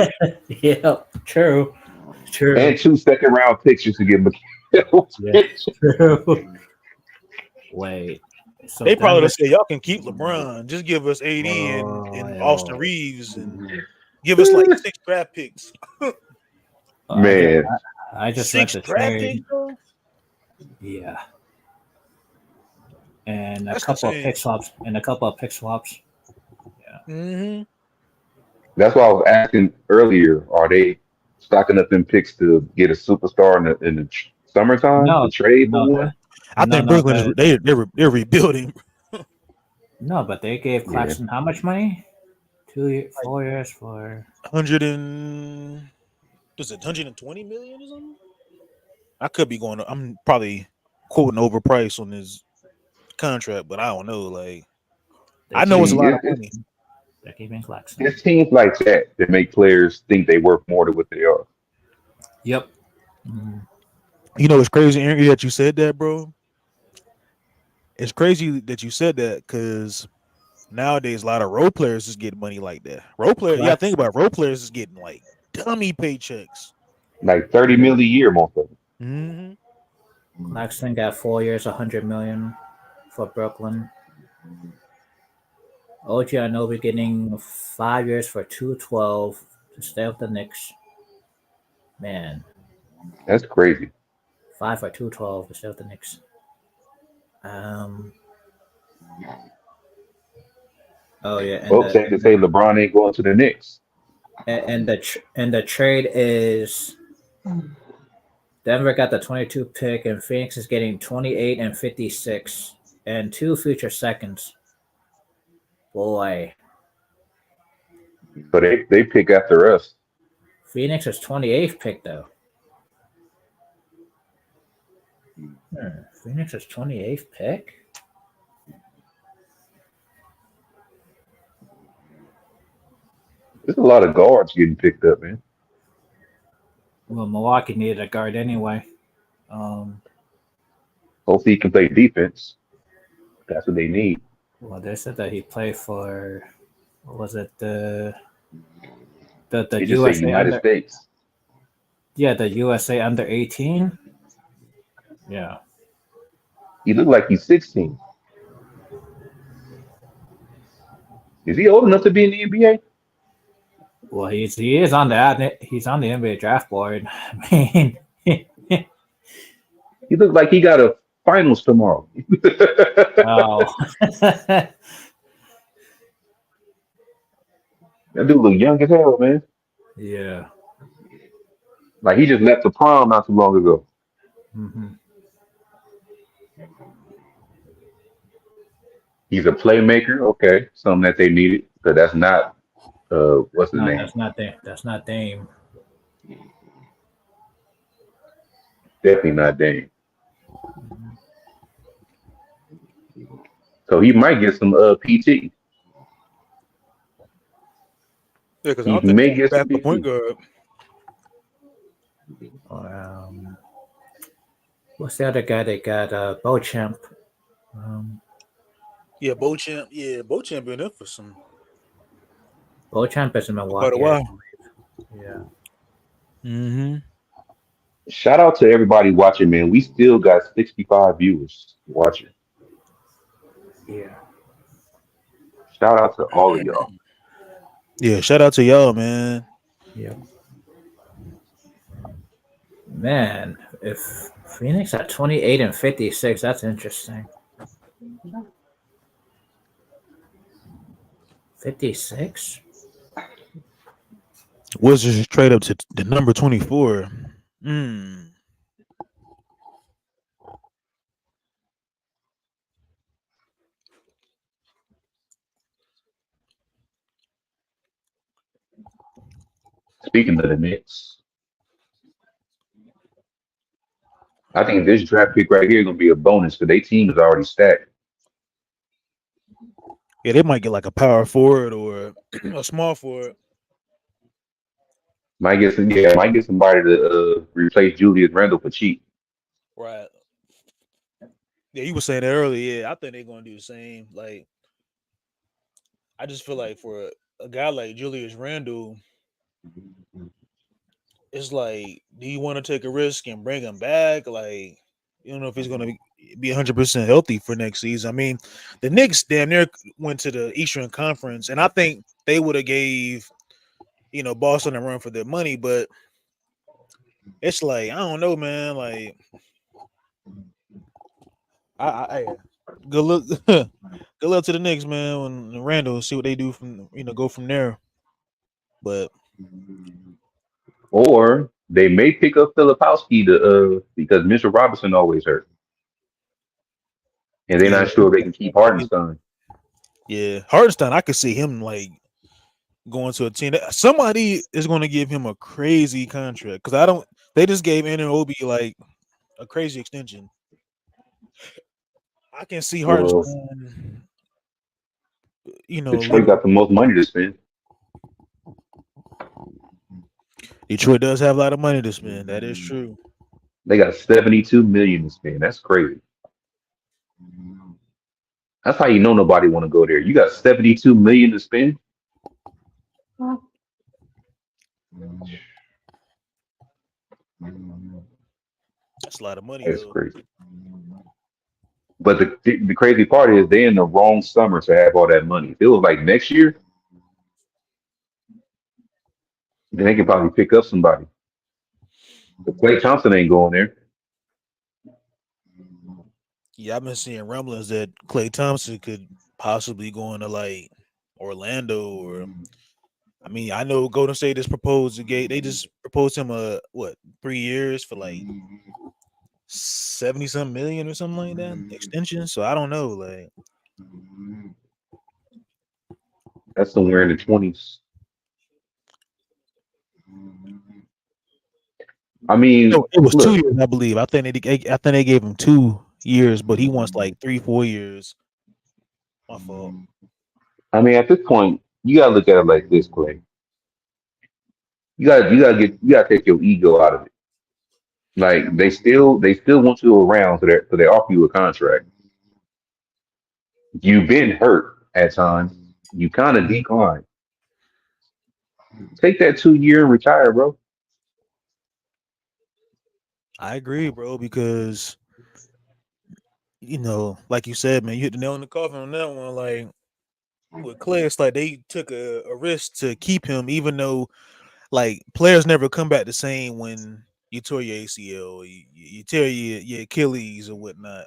Yeah, true. And 2 second-round picks just to get Mikal Bridges. True. Wait. So They probably would say, y'all can keep LeBron. Just give us AD and Austin Reeves and give us like 6 draft picks. Man. I just 6 read the draft trade. picks, bro? Yeah. And That's a couple insane. of pick swaps. Yeah. Mm-hmm. That's why I was asking earlier, are they stocking up in picks to get a superstar in the summertime to trade for one? I think Brooklyn is they're rebuilding. No, but they gave Claxton how much money? 4 years for 120 million or something? I could be going. I'm probably quoting overpriced on his contract, but I don't know. Like, I know it's a lot of money. They're keeping Claxton. It's teams like that make players think they worth more than what they are. Yep. Mm-hmm. You know, it's crazy, Aaron, that you said that, bro. It's crazy that you said that because nowadays a lot of role players is getting money like that. Role players, yeah, think about it, role players is getting like dummy paychecks, like 30 million a year, most of them. Mm-hmm. Claxton got 4 years, 100 million for Brooklyn. OG Anunoby getting 5 years for 212 to stay with the Knicks. Man, that's crazy. 5 for 212 to stay with the Knicks. Oh yeah, and folks had to say LeBron ain't going to the Knicks. And the trade is Denver got the 22 pick, and Phoenix is getting 28 and 56, and 2 future seconds. Boy, so they pick after us. Phoenix is 28th pick though. Phoenix is 28th pick. There's a lot of guards getting picked up, man. Well, Milwaukee needed a guard anyway. Hopefully he can play defense. That's what they need. Well, they said that he played for, what was it, the USA United States. Yeah, the USA under 18. Yeah. He looked like he's 16. Is he old enough to be in the NBA? Well, he is on the NBA draft board. I mean, he looked like he got a finals tomorrow. Oh. That dude look young as hell, man. Yeah. Like he just left the prom not too long ago. Mm-hmm. He's a playmaker, okay, something that they needed, but that's not what's his name? That's not Dame. Definitely not Dame. So he might get some PT. Yeah, because I think he's back the point guard. What's the other guy they got? Beauchamp. Yeah, Beauchamp. Yeah, Beauchamp been there for some. Beauchamp is in Milwaukee. Quite a while. Yeah. Mm-hmm. Shout out to everybody watching, man. We still got 65 viewers watching. Yeah. Shout out to all of y'all. Yeah, shout out to y'all, man. Yeah. Man, if Phoenix at 28 and 56, that's interesting. 56? Wizards trade up to the number 24. Mm. Speaking of the Knicks, I think this draft pick right here is gonna be a bonus because their team is already stacked. Yeah, they might get like a power forward or a small forward. Might get somebody to replace Julius Randle for cheap. Right. Yeah, you were saying that earlier. Yeah, I think they're gonna do the same. Like, I just feel like for a guy like Julius Randle, it's like, do you want to take a risk and bring him back? Like, you don't know if he's gonna be 100% healthy for next season. I mean, the Knicks damn near went to the Eastern Conference, and I think they would have gave Boston a run for their money, but it's like I don't know, man. Like, I good look, good luck to the Knicks, man. When Randall see what they do from go from there. But Or they may pick up Filipowski to because Mitchell Robinson always hurt, and they're yeah, not sure if they can keep Hardenstein. yeah, Hardenstein, I could see him like going to a team. Somebody is going to give him a crazy contract because I don't. They just gave Obi like a crazy extension. I can see Well, Hardenstein, Detroit leaving. got the most money to spend. Detroit does have a lot of money to spend. That is true. They got 72 million to spend. That's crazy. That's how you know nobody want to go there. You got 72 million to spend. That's a lot of money That's though. crazy. But the crazy part is they in the wrong summer to have all that money. If it was like next year, then they could probably pick up somebody. But Klay Thompson ain't going there. Yeah, I've been seeing rumblings that Klay Thompson could possibly go into like Orlando or I mean, I know Golden State just proposed to Gate. They just proposed him a what 3 years for like 70 some million or something like that extension. So I don't know. Like That's somewhere in the 20s. I mean, no, it was two look, years, I believe. I think they gave him 2 years, but he wants like 3 4 years. My fault. I mean, at this point, you gotta look at it like this, Clay. You gotta take your ego out of it. Like they still want you around, so they offer you a contract. You've been hurt at times. You kind of decline. Take that 2 year and retire, bro. I agree, bro, because like you said, man, you hit the nail in the coffin on that one. Like with Clay, it's like they took a risk to keep him, even though like players never come back the same when you tore your ACL, you tear your Achilles or whatnot,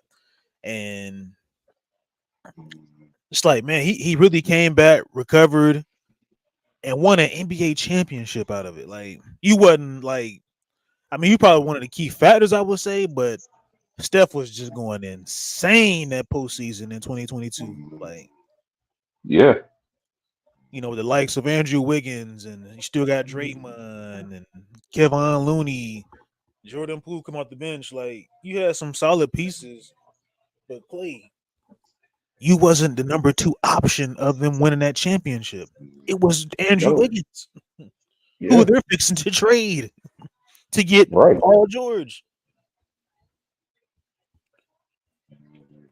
and it's like, man, he really came back, recovered, and won an NBA championship out of it. Like you wasn't like, I mean, you probably one of the key factors, I would say, but Steph was just going insane that postseason in 2022. Like, Yeah, the likes of Andrew Wiggins, and you still got Draymond and Kevon Looney, Jordan Poole come off the bench. Like, you had some solid pieces, but Clay, you wasn't the number 2 option of them winning that championship. It was Andrew no, Wiggins, who yeah, they're fixing to trade to get right. Paul George.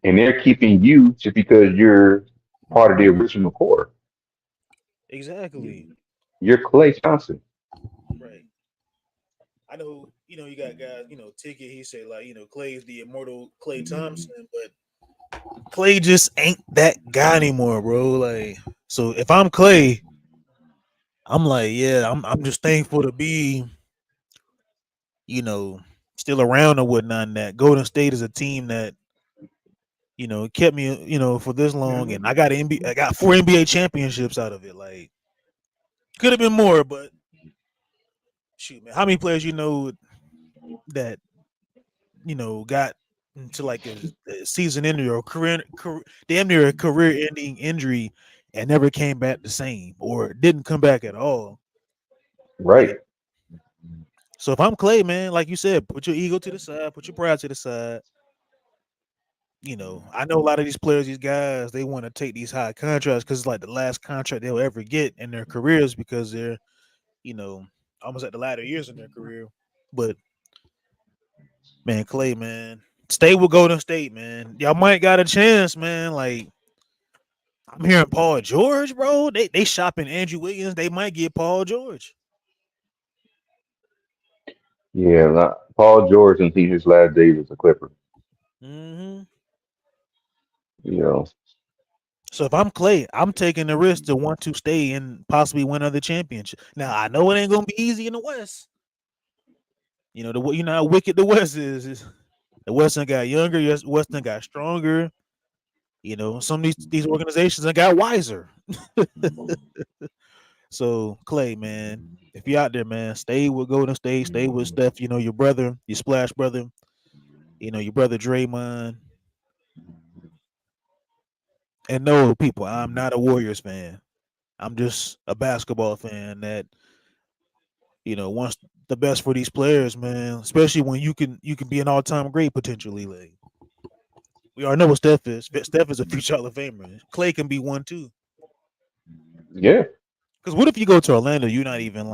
And they're keeping you just because you're part of the original core. Exactly. You're Clay Thompson. Right. I know, you got guys, Ticket, he said, like, Clay's the immortal Clay Thompson, but Clay just ain't that guy anymore, bro. Like, so if I'm Clay, I'm like, yeah, I'm just thankful to be, you know, still around or whatnot. And that Golden State is a team that kept me, for this long, and I got 4 NBA championships out of it. Like, could have been more, but shoot, man, how many players that got into like a season injury or damn near a career-ending injury and never came back the same or didn't come back at all. You know, Right. so if I'm Clay, man, like you said, put your ego to the side, put your pride to the side. I know a lot of these players, these guys, they want to take these high contracts because it's like the last contract they'll ever get in their careers because they're, you know, almost at the latter years in their career. But man, Clay, man, stay with Golden State, man. Y'all might got a chance, man. Like I'm hearing Paul George, bro. They shopping Andrew Wiggins. They might get Paul George. Yeah, Paul George and his last days as a Clipper. Hmm. You know, So if I'm Clay, I'm taking the risk to want to stay and possibly win another championship. Now I know it ain't gonna be easy in the West. How wicked the West is the Western got younger, yes, Western got stronger. Some of these organizations have got wiser. So Clay, man, if you're out there, man, stay with Golden State, stay with Steph. Your brother, your Splash brother. Your brother Draymond. And no, people, I'm not a Warriors fan. I'm just a basketball fan that wants the best for these players, man. Especially when you can be an all-time great potentially. Like we already know what Steph is. Steph is a future Hall of Famer. Clay can be one too. yeah, Because what if you go to Orlando, not even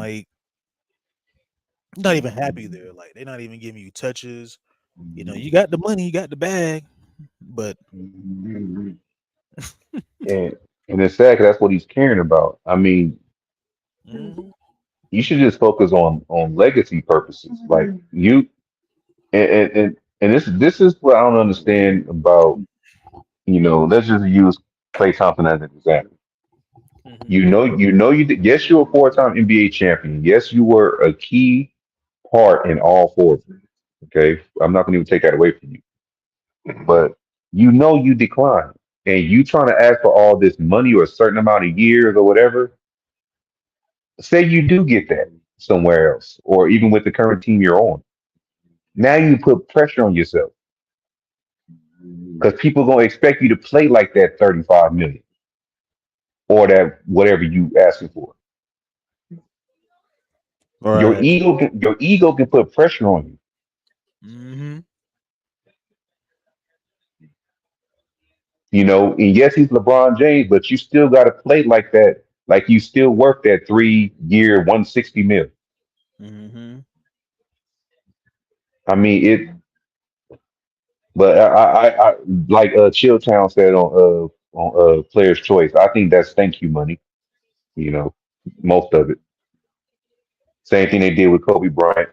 happy there. Like they're not even giving you touches. You got the money, you got the bag, but and it's sad 'cause that's what he's caring about. I mean, mhm. you should just focus on legacy purposes. Like you and this is what I don't understand about. Let's just use Klay Thompson as an example. Mhm. You did. Yes, you're a four-time NBA champion. Yes, you were a key part in all four of them. Okay, I'm not going to even take that away from you. But you declined, and you trying to ask for all this money or a certain amount of years or whatever. Say you do get that somewhere else, or even with the current team you're on. Now you put pressure on yourself because people gonna expect you to play like that 35 million or that whatever you asking for. Right. Your ego can put pressure on you. Hmm. And yes, he's LeBron James, but you still got to play like that. Like you still work that 3 year, 160 mil. Hmm. I mean it, but I like Chilltown said on Player's Choice. I think that's thank you money. You know, most of it. Same thing they did with Kobe Bryant.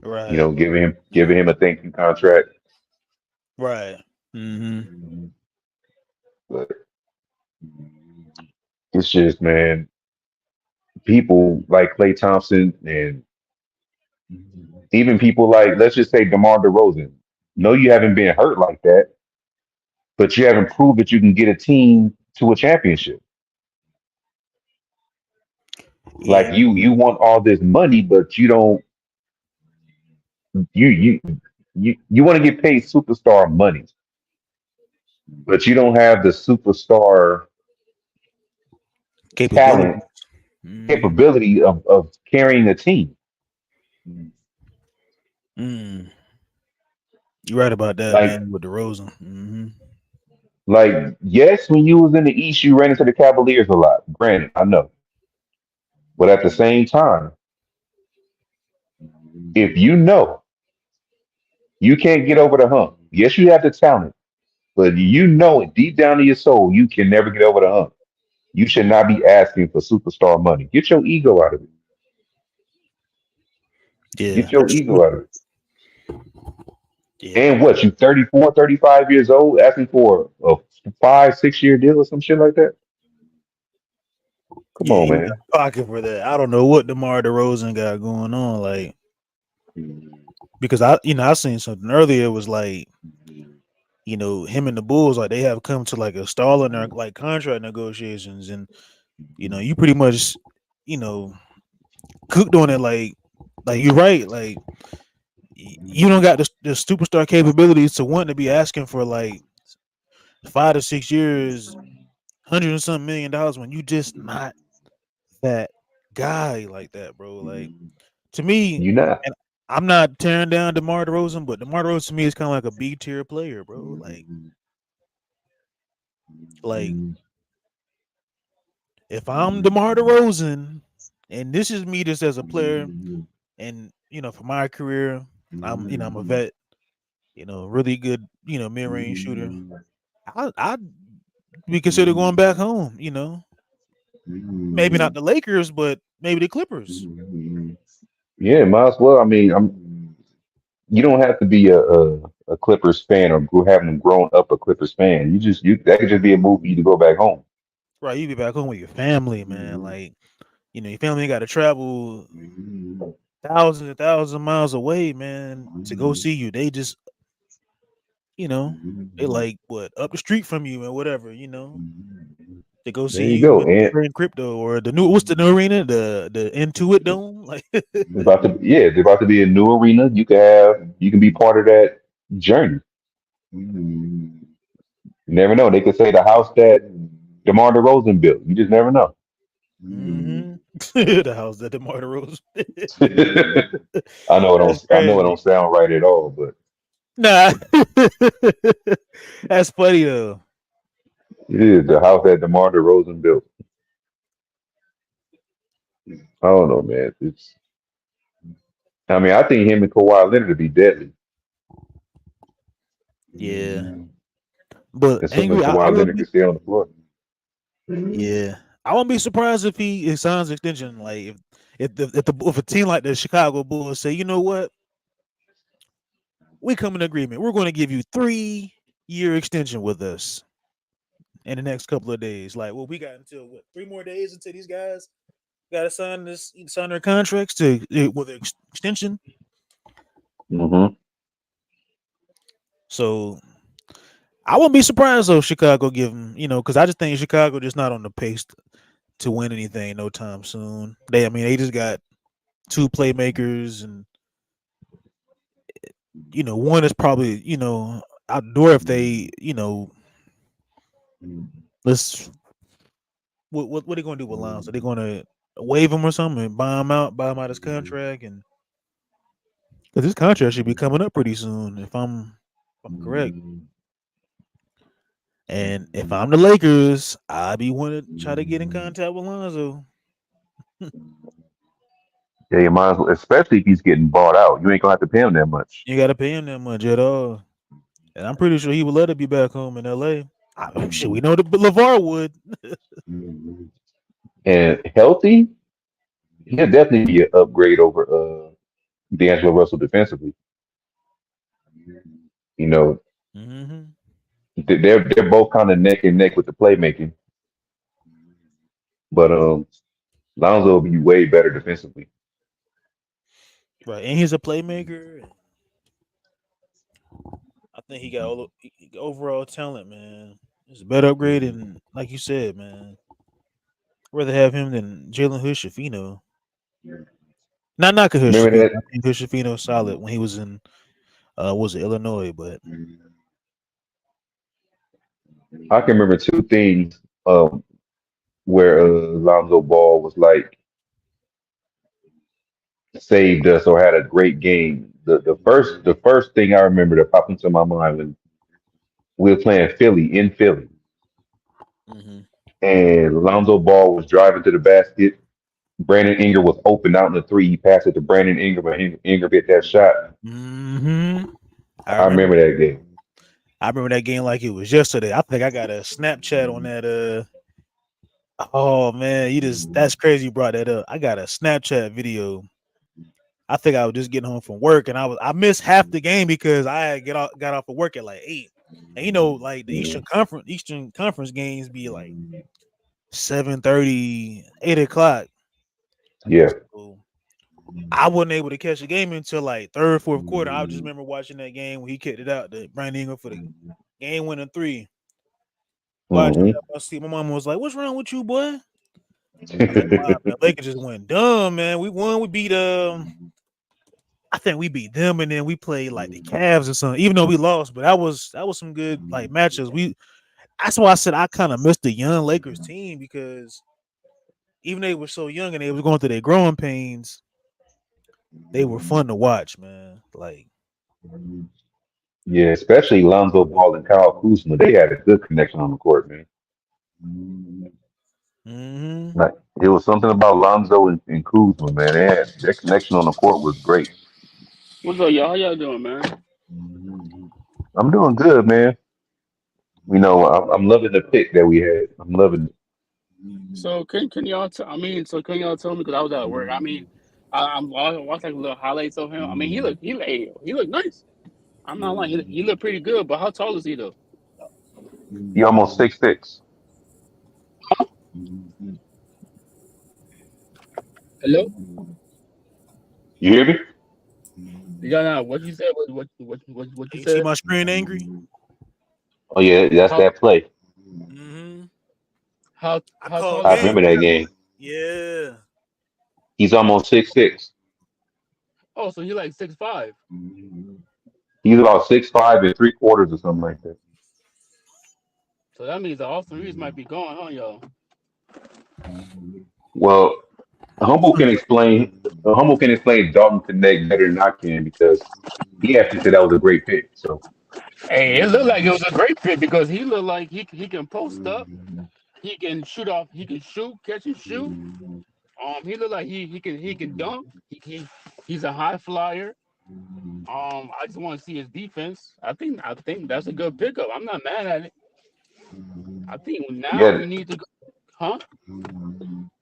Right. Giving him a thank you contract. Right. Hmm. But it's just man, people like Klay Thompson and even people like let's just say DeMar DeRozan. No, you haven't been hurt like that, but you haven't proved that you can get a team to a championship. Yeah. Like you want all this money, but you don't you you you want to get paid superstar money, but you don't have the superstar Capability. talent Hmm. capability of carrying a team. Mm. You're right about that, Like man. With the Rosen. Hmm. yes, when you was in the East, you ran into the Cavaliers a lot. Granted, I know, but at the same time, if you know you can't get over the hump, yes, you have the talent, but you know it deep down in your soul, you can never get over the hump. You should not be asking for superstar money. Get your ego out of it. Yeah, Get your that's ego true. out of it. Yeah. And what, you 34, 35 years old, asking for a 5, 6 year deal or some shit like that? Come Yeah, on, he man. got pocket for that. I don't know what DeMar DeRozan got going on, like because I seen something earlier. It was like him and the Bulls like they have come to like a stall in their like contract negotiations, and you pretty much you know cooked on it. Like you're right. Like you don't got the superstar capabilities to want to be asking for like 5 to 6 years, hundred and something $1 million when you just not that guy like that, bro. Like to me, You not. and I'm not tearing down DeMar DeRozan, but DeMar DeRozan to me is kind of like a B tier player, bro. Like if I'm DeMar DeRozan, and this is me just as a player, and for my career, I'm a vet, really good, mid range shooter. I'd be considered going back home. Maybe not the Lakers, but maybe the Clippers. Yeah, might as well. I mean, you don't have to be a Clippers fan or having grown up a Clippers fan. You that could just be a move for you to go back home. Right, you be back home with your family, man. Like, your family got to travel thousands and thousands of miles away, man, to go see you. They just, they like what up the street from you and whatever, to go There see you you go. in And crypto or the new what's the new arena, the Intuit Dome, like. it's about to be a new arena. You can be part of that journey. You never know. They could say the house that DeMar DeRozan built. You just never know. Hmm. The house that the Martyr Rose. That's I know it crazy. don't sound right at all, but Nah, that's funny though. it is the house that DeMar DeRozan built. I don't know, man. I mean, I think him and Kawhi Leonard would be deadly. Yeah, but As soon as angry. I Kawhi wouldn't Leonard be. can stay on the floor. Yeah, I wouldn't be surprised if he signs extension. Like if a team like the Chicago Bulls say, you know what, we come in agreement. We're going to give you 3 year extension with us in the next couple of days. Like, well, we got until what 3 more days until these guys got to sign their contracts to with an extension. Hmm. So I wouldn't be surprised though if Chicago give him, because I just think Chicago just not on the pace to win anything no time soon. They just got two playmakers, and one is probably outdoor if they let's what are they gonna do with Lonzo? Are they gonna waive him or something and buy him out his contract, and because his contract should be coming up pretty soon if I'm correct. And if I'm the Lakers, I'd be wanting to try to get in contact with Lonzo. Yeah, you might as well, especially if he's getting bought out. You ain't gonna have to pay him that much. You got to pay him that much at all. And I'm pretty sure he would let it be back home in LA. Shit, we know that LeVar would. And healthy, he'll definitely be an upgrade over D'Angelo Russell defensively. You know, Hmm. they're both kind of neck and neck with the playmaking, but Lonzo will be way better defensively. Right, and he's a playmaker. I think he got overall talent, man. It's a better upgrade, and like you said, man, I'd rather have him than Jalen Hood-Schifino. Not knocking Remember Hood-Schifino. that? I think Hood-Schifino was solid when he was in was it Illinois, but I can remember two things where Lonzo Ball was like saved us or had a great game. The first thing I remember that popped into my mind when we were playing Philly in Philly, hmm and Lonzo Ball was driving to the basket. Brandon Ingram was open out in the three. He passed it to Brandon Ingram, and Ingram hit that shot. hmm I I remember remember that that game. game. I remember that game like it was yesterday. I think I got a Snapchat on that. Oh man, that's crazy. You brought that up. I got a Snapchat video. I think I was just getting home from work, and I missed half the game because I had got off of work at like 8. And like the Eastern Conference games be like 7:30, 8 o'clock. Yeah. So I wasn't able to catch the game until like third, fourth quarter. I just remember watching that game when he kicked it out to Brandon Ingram for the game winning three. Watching Hmm. it, I see my mom was like, "What's wrong with you, boy?" I was like, "Wow, man, Lakers just went dumb, man. We won. We beat I think we beat them, and then we played like the Cavs or something. Even though we lost, but that was some good like matches. That's why I said I kind of missed the young Lakers team because even they were so young and they was going through their growing pains, they were fun to watch, man. Like, Yeah, especially Lonzo Ball and Kyle Kuzma. They had a good connection on the court, man. hmm Like it was something about Lonzo and Kuzma, man. They had their connection on the court was great. What's up, y'all? How y'all doing, man? I'm doing good, man. I'm loving the pick that we had. I'm loving it. So can y'all? So can y'all tell me? Because I was at work. I watched like little highlights of him. I mean, he looked nice. I'm not lying. He looked pretty good. But how tall is he though? He almost 6'6". Hello? You hear me? Yeah, nah, what you said? What you you see said? my screen angry? Oh yeah, that's How that play. hmm I how called tall I is he? game. remember that game. Yeah. He's almost 6'6". Oh, so he like 6'5". He's about 6'5" and 3/4 or something like that. So that means the Austin Reeves might be gone, huh, y'all? Well, Humble can explain Dalton Connect better than I can because he actually said that was a great pick. So Hey, it looked like it was a great fit because he looked like he can post up, he can shoot off, he can shoot, catch and shoot. He looked like he can dunk. He's a high flyer. I just want to see his defense. I think that's a good pickup. I'm not mad at it. I think now yeah, we need to go, huh?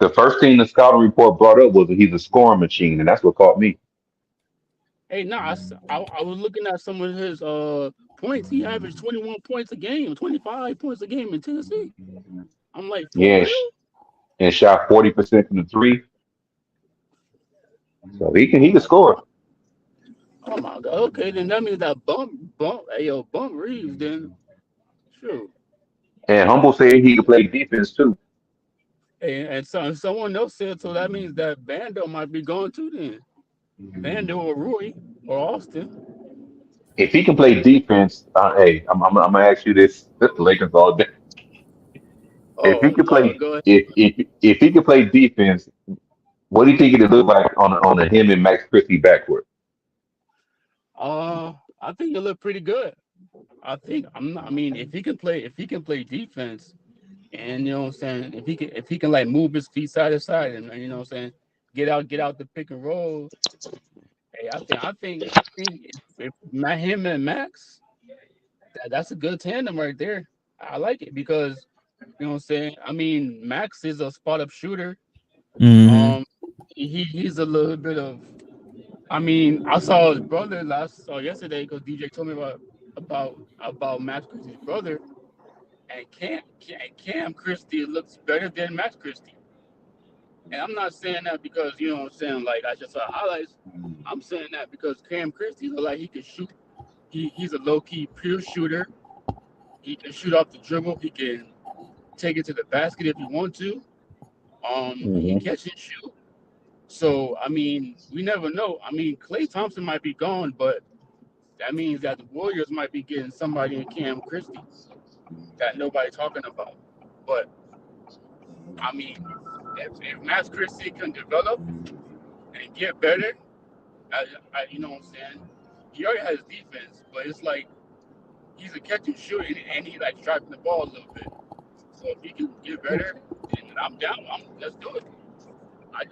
the first thing the scouting report brought up was that he's a scoring machine, and that's what caught me. Hey, no, I was looking at some of his points. He averaged 21 points a game, 25 points a game in Tennessee. I'm like, for Yeah, real? and shot 40% from the three, so he can score. Oh my God. Okay, then that means that bump Reeves. Then sure. And Humble said he could play defense too. And someone else said so. That means that Bando might be going too. Then Bando or Rui or Austin. If he can play defense, hey, I'm gonna ask you this: the Lakers all day. If he Oh can Lord, play, go ahead. if he can play defense, what do you think it'd look like on a him and Max Christie backcourt? I think he'll look pretty good. I think I'm not, I mean, if he can play defense, and you know what I'm saying, if he can like move his feet side to side, and you know what I'm saying, get out the pick and roll. Hey, I think if him and Max, that's a good tandem right there. I like it because you know what I'm saying. I mean, Max is a spot up shooter. hmm Um, he's a little bit of. I mean, I saw his brother yesterday because DJ told me about Max Christie's brother, and Cam Christie looks better than Max Christie. And I'm not saying that because you know what I'm saying. Like I just saw highlights. I'm saying that because Cam Christie look like he can shoot. He's a low key pure shooter. He can shoot off the dribble. He can take it to the basket if he want to. He Hmm. catch and shoot. So I mean, we never know. I mean, Clay Thompson might be gone, but that means that the Warriors might be getting somebody in Cam Christie that nobody talking about. But I mean, if Max Christie can develop and get better, you know what I'm saying. He already has defense, but it's like he's a catch and shoot, and he like driving the ball a little bit. So if he can get better, then I'm down. Let's do it.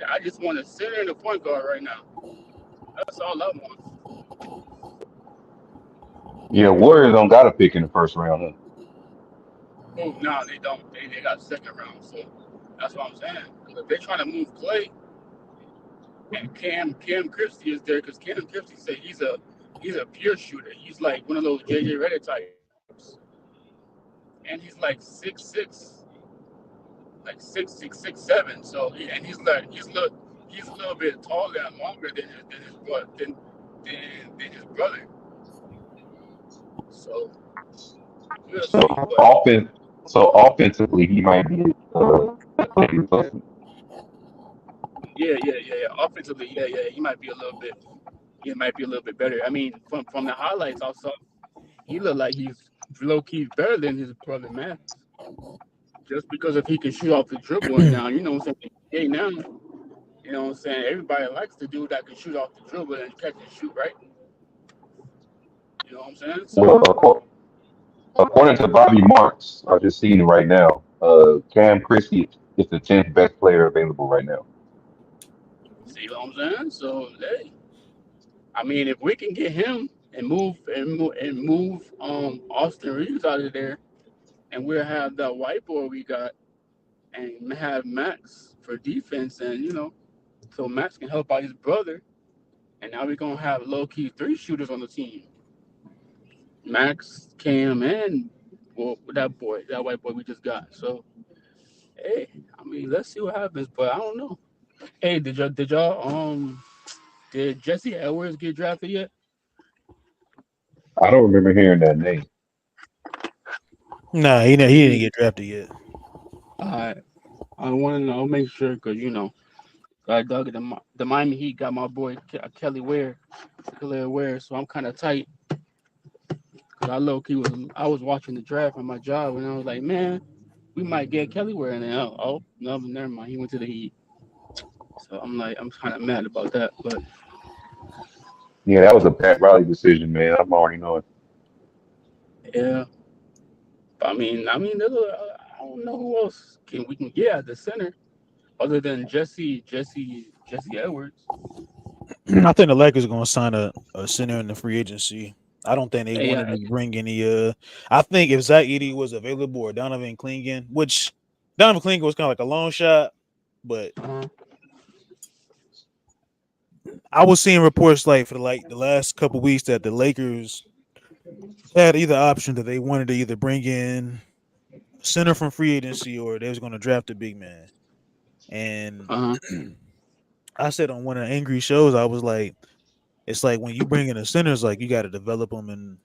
I just want a center and a point guard right now. That's all I want. Yeah, Warriors don't got a pick in the first round. Huh? Oh, no, they don't. They got second round. So that's what I'm saying. 'Cause if they're trying to move Clay and Cam Christie is there, because Cam Christie said he's a pure shooter. He's like one of those JJ Redick types, and he's like 6'6", like 6'7". So and he's a little bit taller and longer than his brother. So we'll So see. But offense, so offensively, he might be a great replacement. yeah. Offensively, yeah. He might be a little bit better. I mean, from the highlights I saw, he looked like he's low key better than his brother Max. Just because if he can shoot off the dribble and now, you know what I'm saying? Hey, now, you know what I'm saying? Everybody likes the dude that can shoot off the dribble and catch and shoot, right? You know what I'm saying? Well, So, according to Bobby Marks, I just seen it right now. Cam Christie is the 10th best player available right now. see what I'm saying? So, hey, I mean, if we can get him and move Austin Reeves out of there, and we'll have that white boy we got, and have Max for defense, and so Max can help out his brother, and now we're gonna have low key three shooters on the team: Max, Cam, and well, that white boy we just got. So, hey, I mean, let's see what happens, but I don't know. Hey, did Jesse Edwards get drafted yet? I don't remember hearing that name. Nah, he didn't Mm, get drafted yet. I I want to know, make sure, because I dug it. The Miami Heat got my boy Kelly Ware, so I'm kind of tight. Cause I was watching the draft at my job, and I was like, man, we might get Kelly Ware, and then no, never mind, he went to the Heat. So I'm kind of mad about that, but Yeah, that was a Pat Riley decision, man. I'm already knowing. yeah. I don't know who else we can get at the center other than Jesse Edwards. I think the Lakers are going to sign a center in the free agency. I don't think they Hey, wanted to bring any. I think if Zach Edey was available or Donovan Clingan, which Donovan Clingan was kind of like a long shot, but uh, I was seeing reports like for the last couple weeks that the Lakers had either option that they wanted to either bring in center from free agency or they was going to draft a big man. And uh, I said on one of the angry shows, I was like, it's like when you bring in a center, it's like you got to develop him, and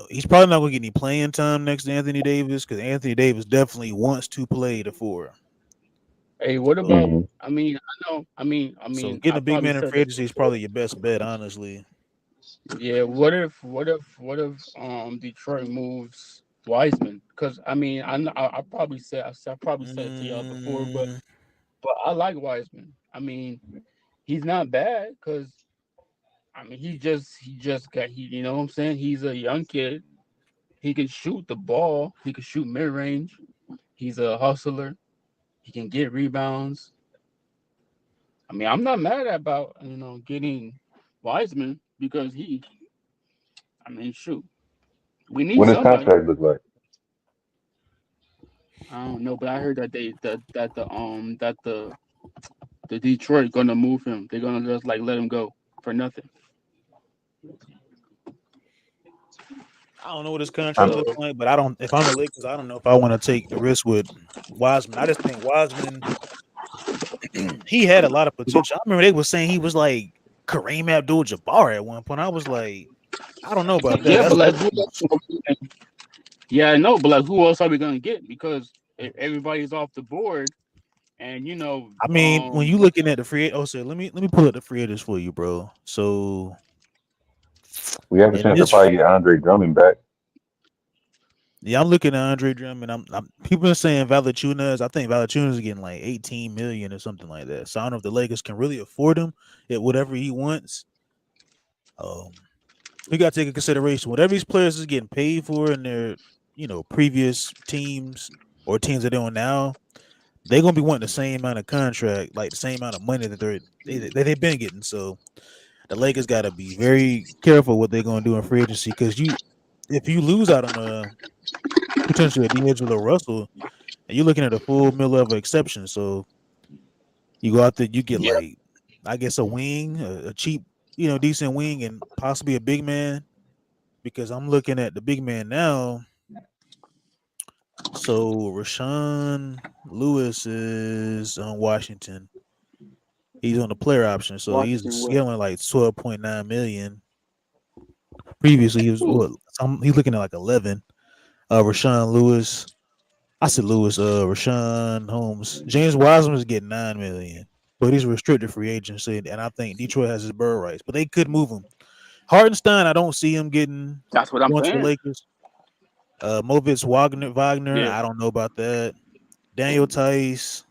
he's probably not going to get any playing time next to Anthony Davis because Anthony Davis definitely wants to play the four. hey, what about? Hmm. I mean, I know. So getting I a big probably man in said free this agency is before. probably your best bet, honestly. Yeah, what if Detroit moves Wiseman? Because I probably said it to y'all before, but Mm, I like Wiseman. I mean, he's not bad because he just got you know what I'm saying? He's a young kid. He can shoot the ball. He can shoot mid range. He's a hustler. He can get rebounds. I mean, I'm not mad about getting Wiseman because shoot, we need What does somebody. contract look like? I don't know, but I heard that the Detroit gonna move him. They're gonna just like let him go for nothing. I don't know what his contract So looks like, but I don't. If I'm the Lakers, I don't know if I want to take the risk with Wiseman. I just think Wiseman, he had a lot of potential. I remember they were saying he was like Kareem Abdul-Jabbar at one point. I was like, I don't know about that. yeah, but like That's who else? Yeah, I know, but like who else are we gonna get? Because everybody's off the board, and I mean, when you looking at the free, oh, so let me pull up the free agents for you, bro. So We have a in chance to this, probably get Andre Drummond back. yeah, I'm looking at Andre Drummond. I'm people are saying Valanciunas. I think Valanciunas is getting like 18 million or something like that. So I don't know if the Lakers can really afford him at whatever he wants. Um, we got to take into consideration whatever these players is getting paid for in their previous teams or teams that they're on now. They're gonna be wanting the same amount of contract, like the same amount of money that they've been getting. So the Lakers got to be very careful what they're going to do in free agency because if you lose out on a potentially a D'Angelo Russell, and you're looking at a full middle of exception. So you go out there, you get yeah, like I guess a wing, a cheap, decent wing, and possibly a big man. Because I'm looking at the big man now. So Rashawn Lewis is on Washington. He's on the player option, so Washington, he's what? only like 12.9 million. Previously, he was Hmm. he's looking at like 11. Rashawn Lewis, I said Lewis. Rashawn Holmes, James Wiseman is getting 9 million, but he's a restricted free agency, and I think Detroit has his bird rights, but they could move him. Hartenstein, I don't see him getting That's what I'm going to the saying. Lakers. Movitz Wagner, Yeah. I don't know about that. Daniel Tice,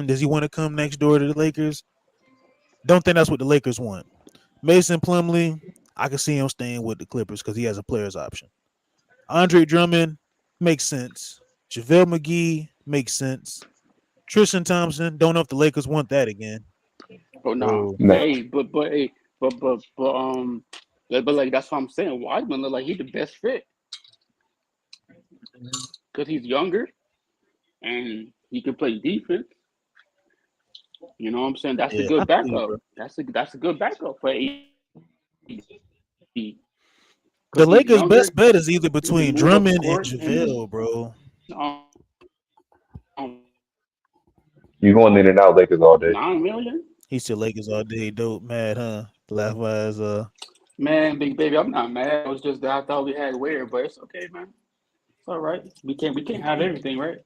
does he want to come next door to the Lakers? Don't think that's what the Lakers want. Mason Plumlee, I can see him staying with the Clippers because he has a player's option. Andre Drummond makes sense. JaVale McGee makes sense. Tristan Thompson, don't know if the Lakers want that again. Oh no. So No. Hey, but like that's what I'm saying. Wiseman look like he's the best fit because he's younger and he can play defense. You know what I'm saying? That's a yeah, I good feel you, backup. bro. That's a good backup for AD The because he's Lakers' younger. best bet is either He can between move up the Drummond and court and JaVale, bro. um, You going in and out Lakers all day. 9 million. He said Lakers all day, dope, mad, huh? Laugh wise, Man, big baby, I'm not mad. It was just that I thought we had Ware, but it's okay, man. It's all right. We can't have everything, right?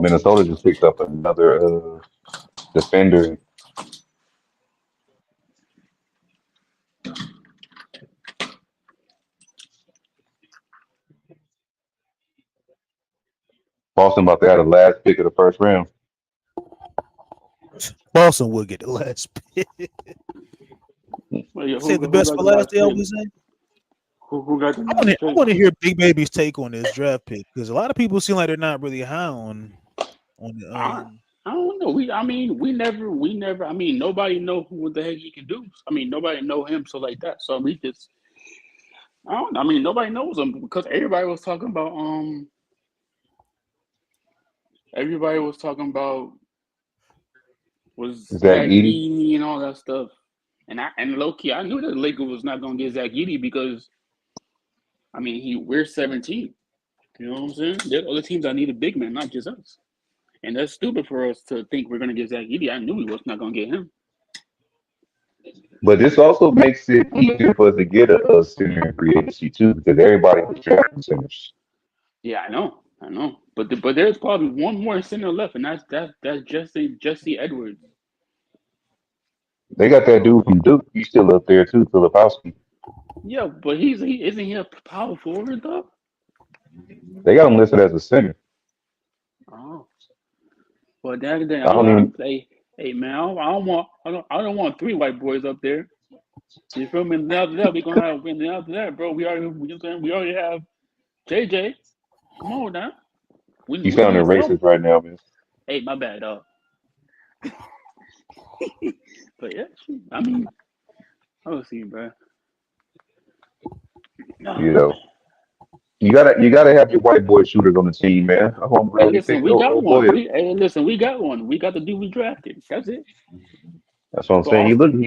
Minnesota just picked up another defender. Boston about to add a last pick of the first round. Boston will get the last pick. Well, yeah, Say the who best got for the last. last They pick? always say. Who got the I want to. last I pick? want to hear Big Baby's take on this draft pick because a lot of people seem like they're not really high on the I I don't know. We never. I mean, nobody know who the heck he can do. I mean, nobody know him so like that. So we just. I don't. I mean, nobody knows him because everybody was talking about. Everybody was talking about was Zach Zach Edey. Edey and all that stuff. And low key, I knew that the Lakers was not gonna get Zach Edey because I mean we're 17. You know what I'm saying? There's other teams that need a big man, not just us. And that's stupid for us to think we're gonna get Zach Edey. I knew we was not gonna get him. But this also makes it easier for us to get a center in free agency too, because everybody was drafting centers. Yeah, I know. But there's probably one more center left, and that's Jesse Edwards. They got that dude from Duke. He's still up there too, Filipowski. Yeah, but he isn't he a power forward though? They got him listed as a center. Oh, well, that day I I'm don't not. even. Hey man, I don't want three white boys up there. You feel me? And after that, we gonna have. And after that, bro, we already have JJ. Come on now, You we sounding need racist some. right now, man. Hey, my bad, dog. But yeah, shoot, I mean, I'll see, bro. You know, you gotta have your white boy shooters on the team, man. I hope Hey, he listen, picked we got old boy. one. We got one. We got the dude we drafted. That's it. That's what I'm But saying. also,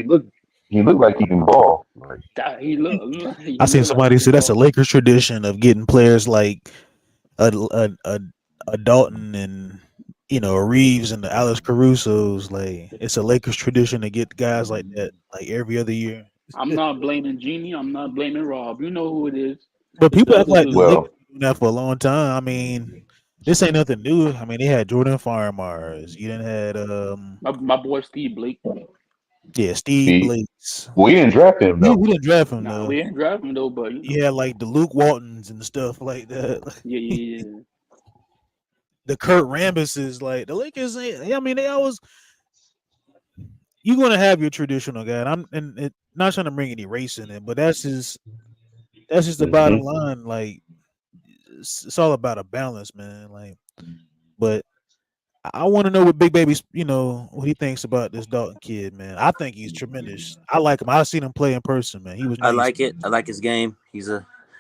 He looked like he can ball. Like that I he seen look like he somebody say can that's a ball. Lakers tradition of getting players like a Dalton and Reeves and the Alex Caruso's. Like it's a Lakers tradition to get guys like that like every other year. I'm not blaming Genie. I'm not blaming Rob. You know who it is. But It's the people act other like the dude. Lakers well, been doing that for a long time. I mean, this ain't nothing new. I mean, they had Jordan Farmars. You didn't had My boy Steve Blake. yeah, Steve Steve, Blakes. we didn't draft him We, though. we didn't draft him Nah, though. we ain't driving though, but you know, You had like the Luke Waltons and stuff like that. yeah, yeah, yeah. The Kurt Rambuses, like the Lakers. I mean, they always you're gonna have your traditional guy. And not trying to bring any race in it, but that's just the bottom Hmm. line. Like it's all about a balance, man. Like, but I want to know what Big Baby's, what he thinks about this Dalton kid, man. I think he's tremendous. I like him. I've seen him play in person, man. He was I nice. like it. I like his game.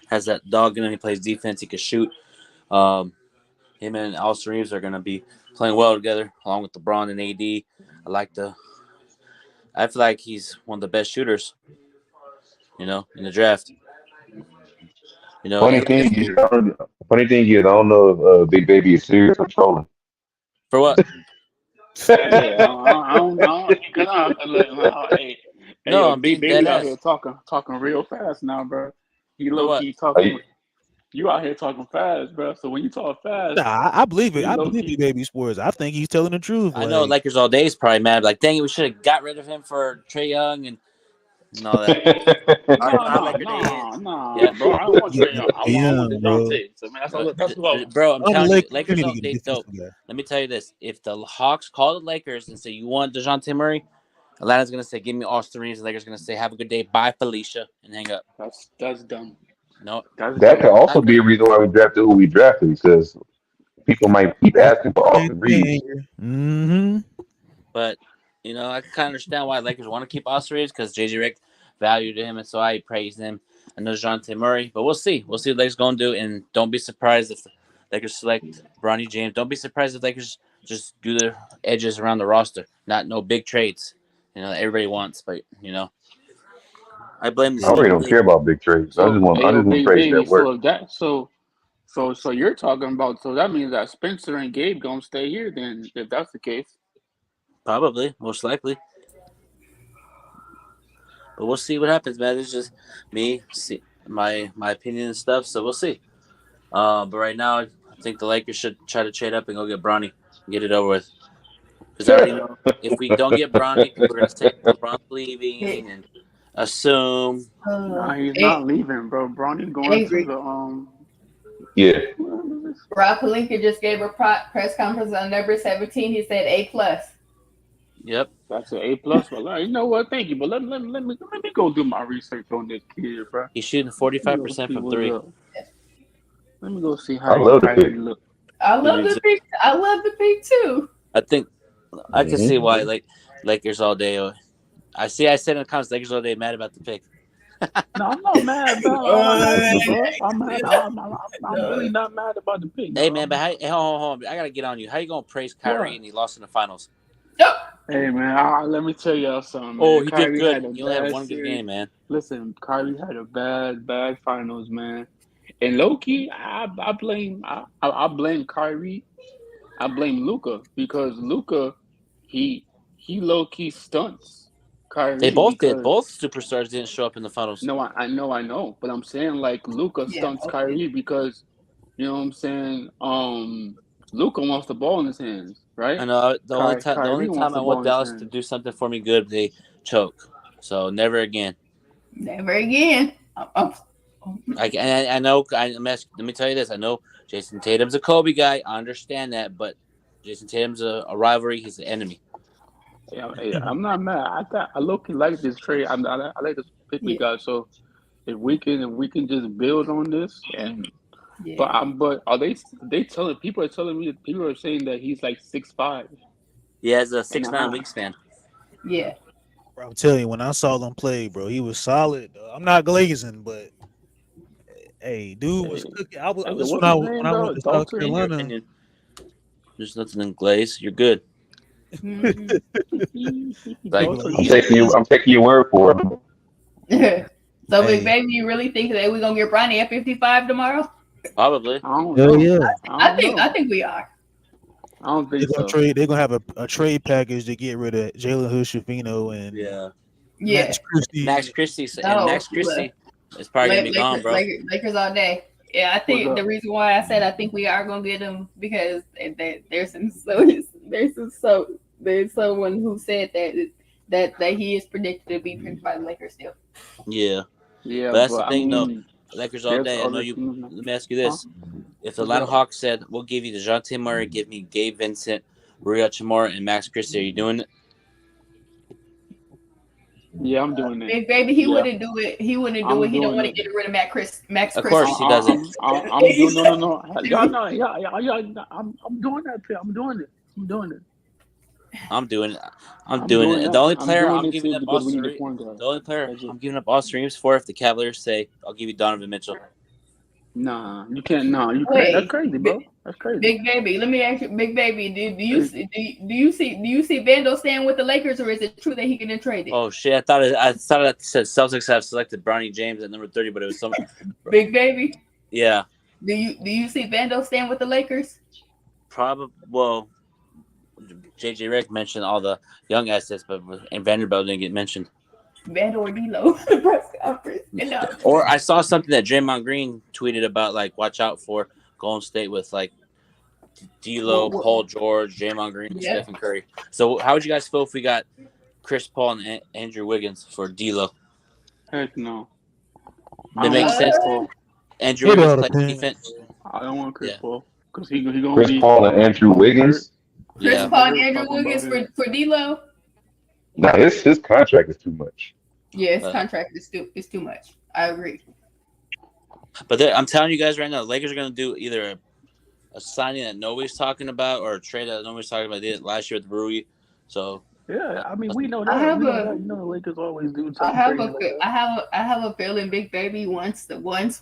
Has that dog in him. He plays defense. He can shoot. Um, him and Austin Reeves are gonna be playing well together, along with LeBron and AD. I like the. I feel like he's one of the best shooters, in the draft. You know, Funny and thing is, I don't know if Big Baby is serious or trolling. for what? Yeah, hey, No, yo, I'm Big being dead Baby out here ass. talking real fast now, bro. He For low what? key Are talking. you, You out here talking fast, bro. So when you talk fast, Nah, I believe it. he I low believe Big key. Baby Sports. I think he's telling the truth. I know Like, Lakers all day is probably mad. Like, dang it, we should have got rid of him for Trey Young and all that. Our Laker day is. Yeah, Bro. I don't want Trey Young. I want yeah, bro. Dejounte. So man, that's what. bro, I'm On the telling you, Lakers, you Lakers need to all get a day dope. defensive guy. Let me tell you this: if the Hawks call the Lakers and say you want DeJounte Murray, Atlanta's gonna say give me Austin Reeves. The Lakers gonna say have a good day, bye Felicia, and hang up. That's dumb. No, That's that could dumb. also not be a good. reason why we drafted who we drafted because people might keep asking for Austin Reeves. Mm-hmm. But I can kind of understand why Lakers want to keep Austin Reeves because JJ Redick valued him, and so I praised him. I know DeJounte Murray, but we'll see. We'll see what Lakers gonna do, and don't be surprised if the Lakers select Bronny James. Don't be surprised if Lakers just do the edges around the roster, not no big trades. Everybody wants, but I blame the I really don't stupid care league. about big trades. So, I hey, yo, just want Big trades Baby. that So work. if that, so you're talking about. So that means that Spencer and Gabe gonna stay here. Then, if that's the case, Probably, most likely, but we'll see what happens, man. It's just me, see my opinion and stuff. So we'll see. But right now, I think the Lakers should try to trade up and go get Bronny and get it over with. Because I already know if we don't get Bronny, people are gonna say LeBron's leaving and assume. nah, he's A- not leaving, bro. Bronny going to angry. the Yeah. Rob Palinka just gave a press conference on number 17. He said A+. Yep. That's an A+. But you know what? Thank you. But let me go do my research on this kid, bro. He's shooting Let me go 45% see from what's three. up. Let me go see I how love the he pick. look. I love Dude, the pick. I love the pick too. I think I can see Hmm. why Lakers all day. I said in the comments Lakers all day mad about the pick. No, I'm not mad, bro. I'm not mad, bro. I'm mad. I'm really not mad about the pick, Hey bro. man, but hold on. I gotta get on you. How you gonna praise Kyrie What? and he lost in the finals? Hey man, let me tell y'all something, Oh, man. he did Kyrie good. had a He only had bad one good series. game, man. Listen, Kyrie had a bad finals, man. And low key, I blame Kyrie. I blame Luca because Luca, he low key stunts They Kyrie both did. because Both superstars didn't show up in the finals. no, I know, but I'm saying like Luca Yeah. stunts Okay. Kyrie because you know what I'm saying. Luca wants the ball in his hands, I right? know the only Kyrie wants time I the ball want in his Dallas to hands. do something for me good, they choke. So never again. Never again. I know. Let me tell you this. I know Jason Tatum's a Kobe guy. I understand that, but Jason Tatum's a rivalry. He's the enemy. Yeah, I'm not mad. I low key like this trade. I like this pick we Yeah. got. So if we can just build on this and Yeah. but are they telling people are telling me people are saying that he's like 6'5" He has a and a 6'9" half. wingspan. Yeah. Bro, I'm telling you, when I saw them play, bro, he was solid. I'm not glazing, but hey, dude was Hey, cooking. hey, This what's when I his when name I went though? to South Dalton. In your Carolina. opinion, there's nothing in glaze. You're good. Mhm. Like Dalton. I'm taking you. I'm taking your word for it. So, big Hey, baby, you really think that we're gonna get Bronny at 55 tomorrow? probably. I don't hell know. yeah, I don't know. I think we are. I don't they're think gonna so. trade. They're gonna have a trade package to get rid of Jalen Hood-Schifino and Yeah. Yeah. Max Christie. Max Christie and No. Max Christie is probably gonna be gone, bro. Lakers all day. Yeah, I What's think the up? reason why I said I think we are gonna get him because there's someone who said that he is predicted to be picked by the Lakers still. Yeah, Yeah, but that's the but I thing. No, mean, Lakers all there's day. I know other you. teams now. Let me ask you Huh? this: if the What's Atlanta up? Hawks said we'll give you DeJounte Murray, give me Gabe Vincent, Rui Hachimura, and Max Christie, are you doing it? Yeah, I'm doing it. Big baby, he Yeah, wouldn't do it. He wouldn't do it. I'm He don't doing want to it. get rid of Max Of Christie. course he doesn't. I'm doing no. Y'all know, yeah. I'm doing that. I'm doing it. I'm doing it. I'm doing it. I'm I'm doing doing it. The that. only I'm player doing I'm it giving too up because we Austin need a Reeves. point guard. The only player That's it. I'm giving up Austin Reeves for, if the Cavaliers say I'll give you Donovan Mitchell. Nah, you can't. Nah, you crazy. That's Wait, crazy, bro. That's crazy. Big baby. Let me ask you, Big baby. Do you see Vando staying with the Lakers, or is it true that he can trade it? Oh shit! I thought it said Celtics have selected Bronny James at number 30, but it was some. Big baby. Yeah, Do you see Vando staying with the Lakers? probably. Well, JJ Redick mentioned all the young assets, but and Vanderbilt didn't get mentioned. Vando or D'Lo? Press conference. No. Or I saw something that Draymond Green tweeted about, like, watch out for Golden State with like D'Lo, Paul George, Draymond Green, and Yeah. Stephen Curry. So how would you guys feel if we got Chris Paul and Andrew Wiggins for D'Lo? Heck no. I That don't makes want Chris sense. Paul. Andrew It Wiggins all plays depends. defense. I don't want Chris Yeah, Paul because he gonna Chris be Paul and Andrew hurt. Wiggins. Chris yeah. Paul and Hurt Andrew talking about Wiggins him. for D'Lo. Nah, his contract is too much. Yeah, his contract is too much. I agree. But I'm telling you guys right now, the Lakers are going to do either a signing that nobody's talking about or a trade that nobody's talking about. They did it last year with Rui. So Yeah, I mean we know I that. have We know a that. You know the Lakers always do I something have crazy a like that. I have a feeling, Big Baby. Once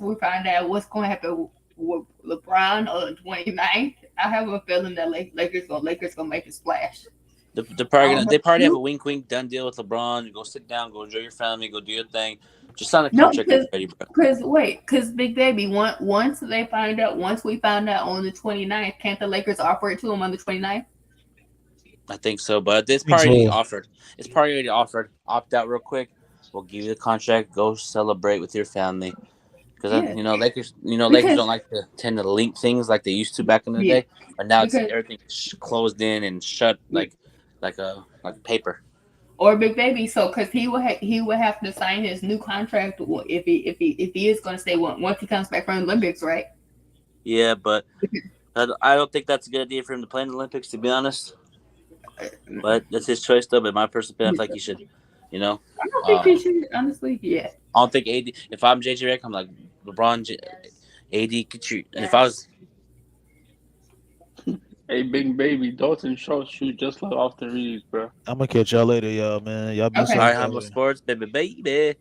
we find out what's going to happen with LeBron on the 29th, I have a feeling that Lakers gonna make a splash. they're probably gonna, they probably have a wink done deal with LeBron. You go sit down, go enjoy your family, go do your thing. Just sign a No, contract and ready, bro. because Big Baby, once we find out on the 29th, can't the Lakers offer it to him on the 29th? I think so, but it's I think probably already so. offered. It's probably already offered. Opt out real quick. We'll give you the contract. Go celebrate with your family. Because Yeah. Lakers Because don't like to tend to link things like they used to back in the yeah, day. But now it's because everything's closed in and shut like paper. or Big Baby, so because he would have to sign his new contract if he is going to stay once he comes back from the Olympics, right? Yeah, but I don't think that's a good idea for him to play in the Olympics, to be honest. But that's his choice, though. But my personal opinion, I feel like he should. I don't think he should, honestly. Yeah. I don't think AD. If I'm JJ Redick, I'm like LeBron, AD. Could you? And if I was, Hey, Big Baby, Dalton Schultz shoot just like Austin Reeves, bro. I'm gonna catch y'all later, y'all, man. Y'all be Okay. safe. all right, out Humble there. Sports, baby. Baby,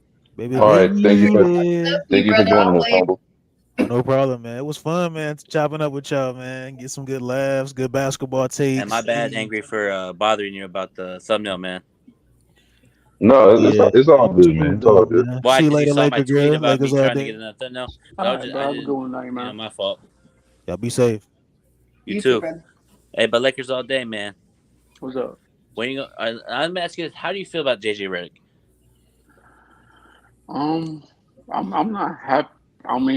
All right, thank you for Brother, joining I'll us, play. Humble. No problem, man. It was fun, man. Chopping up with y'all, man. Get some good laughs, good basketball takes. And my bad, Angry, for bothering you about the thumbnail, man. No, Yeah. it's all good, man. It's all good. Man. Why? See you Because you later, saw my Laker tweet girl. about me Lakers all trying to day. get another thumbnail. All right, bro. I Have a didn't. good one night, man. My fault. Y'all be safe. You too. brother. Hey, but Lakers all day, man. What's up? When you go, I'm asking you this: how do you feel about JJ Redick? I'm not happy. I'm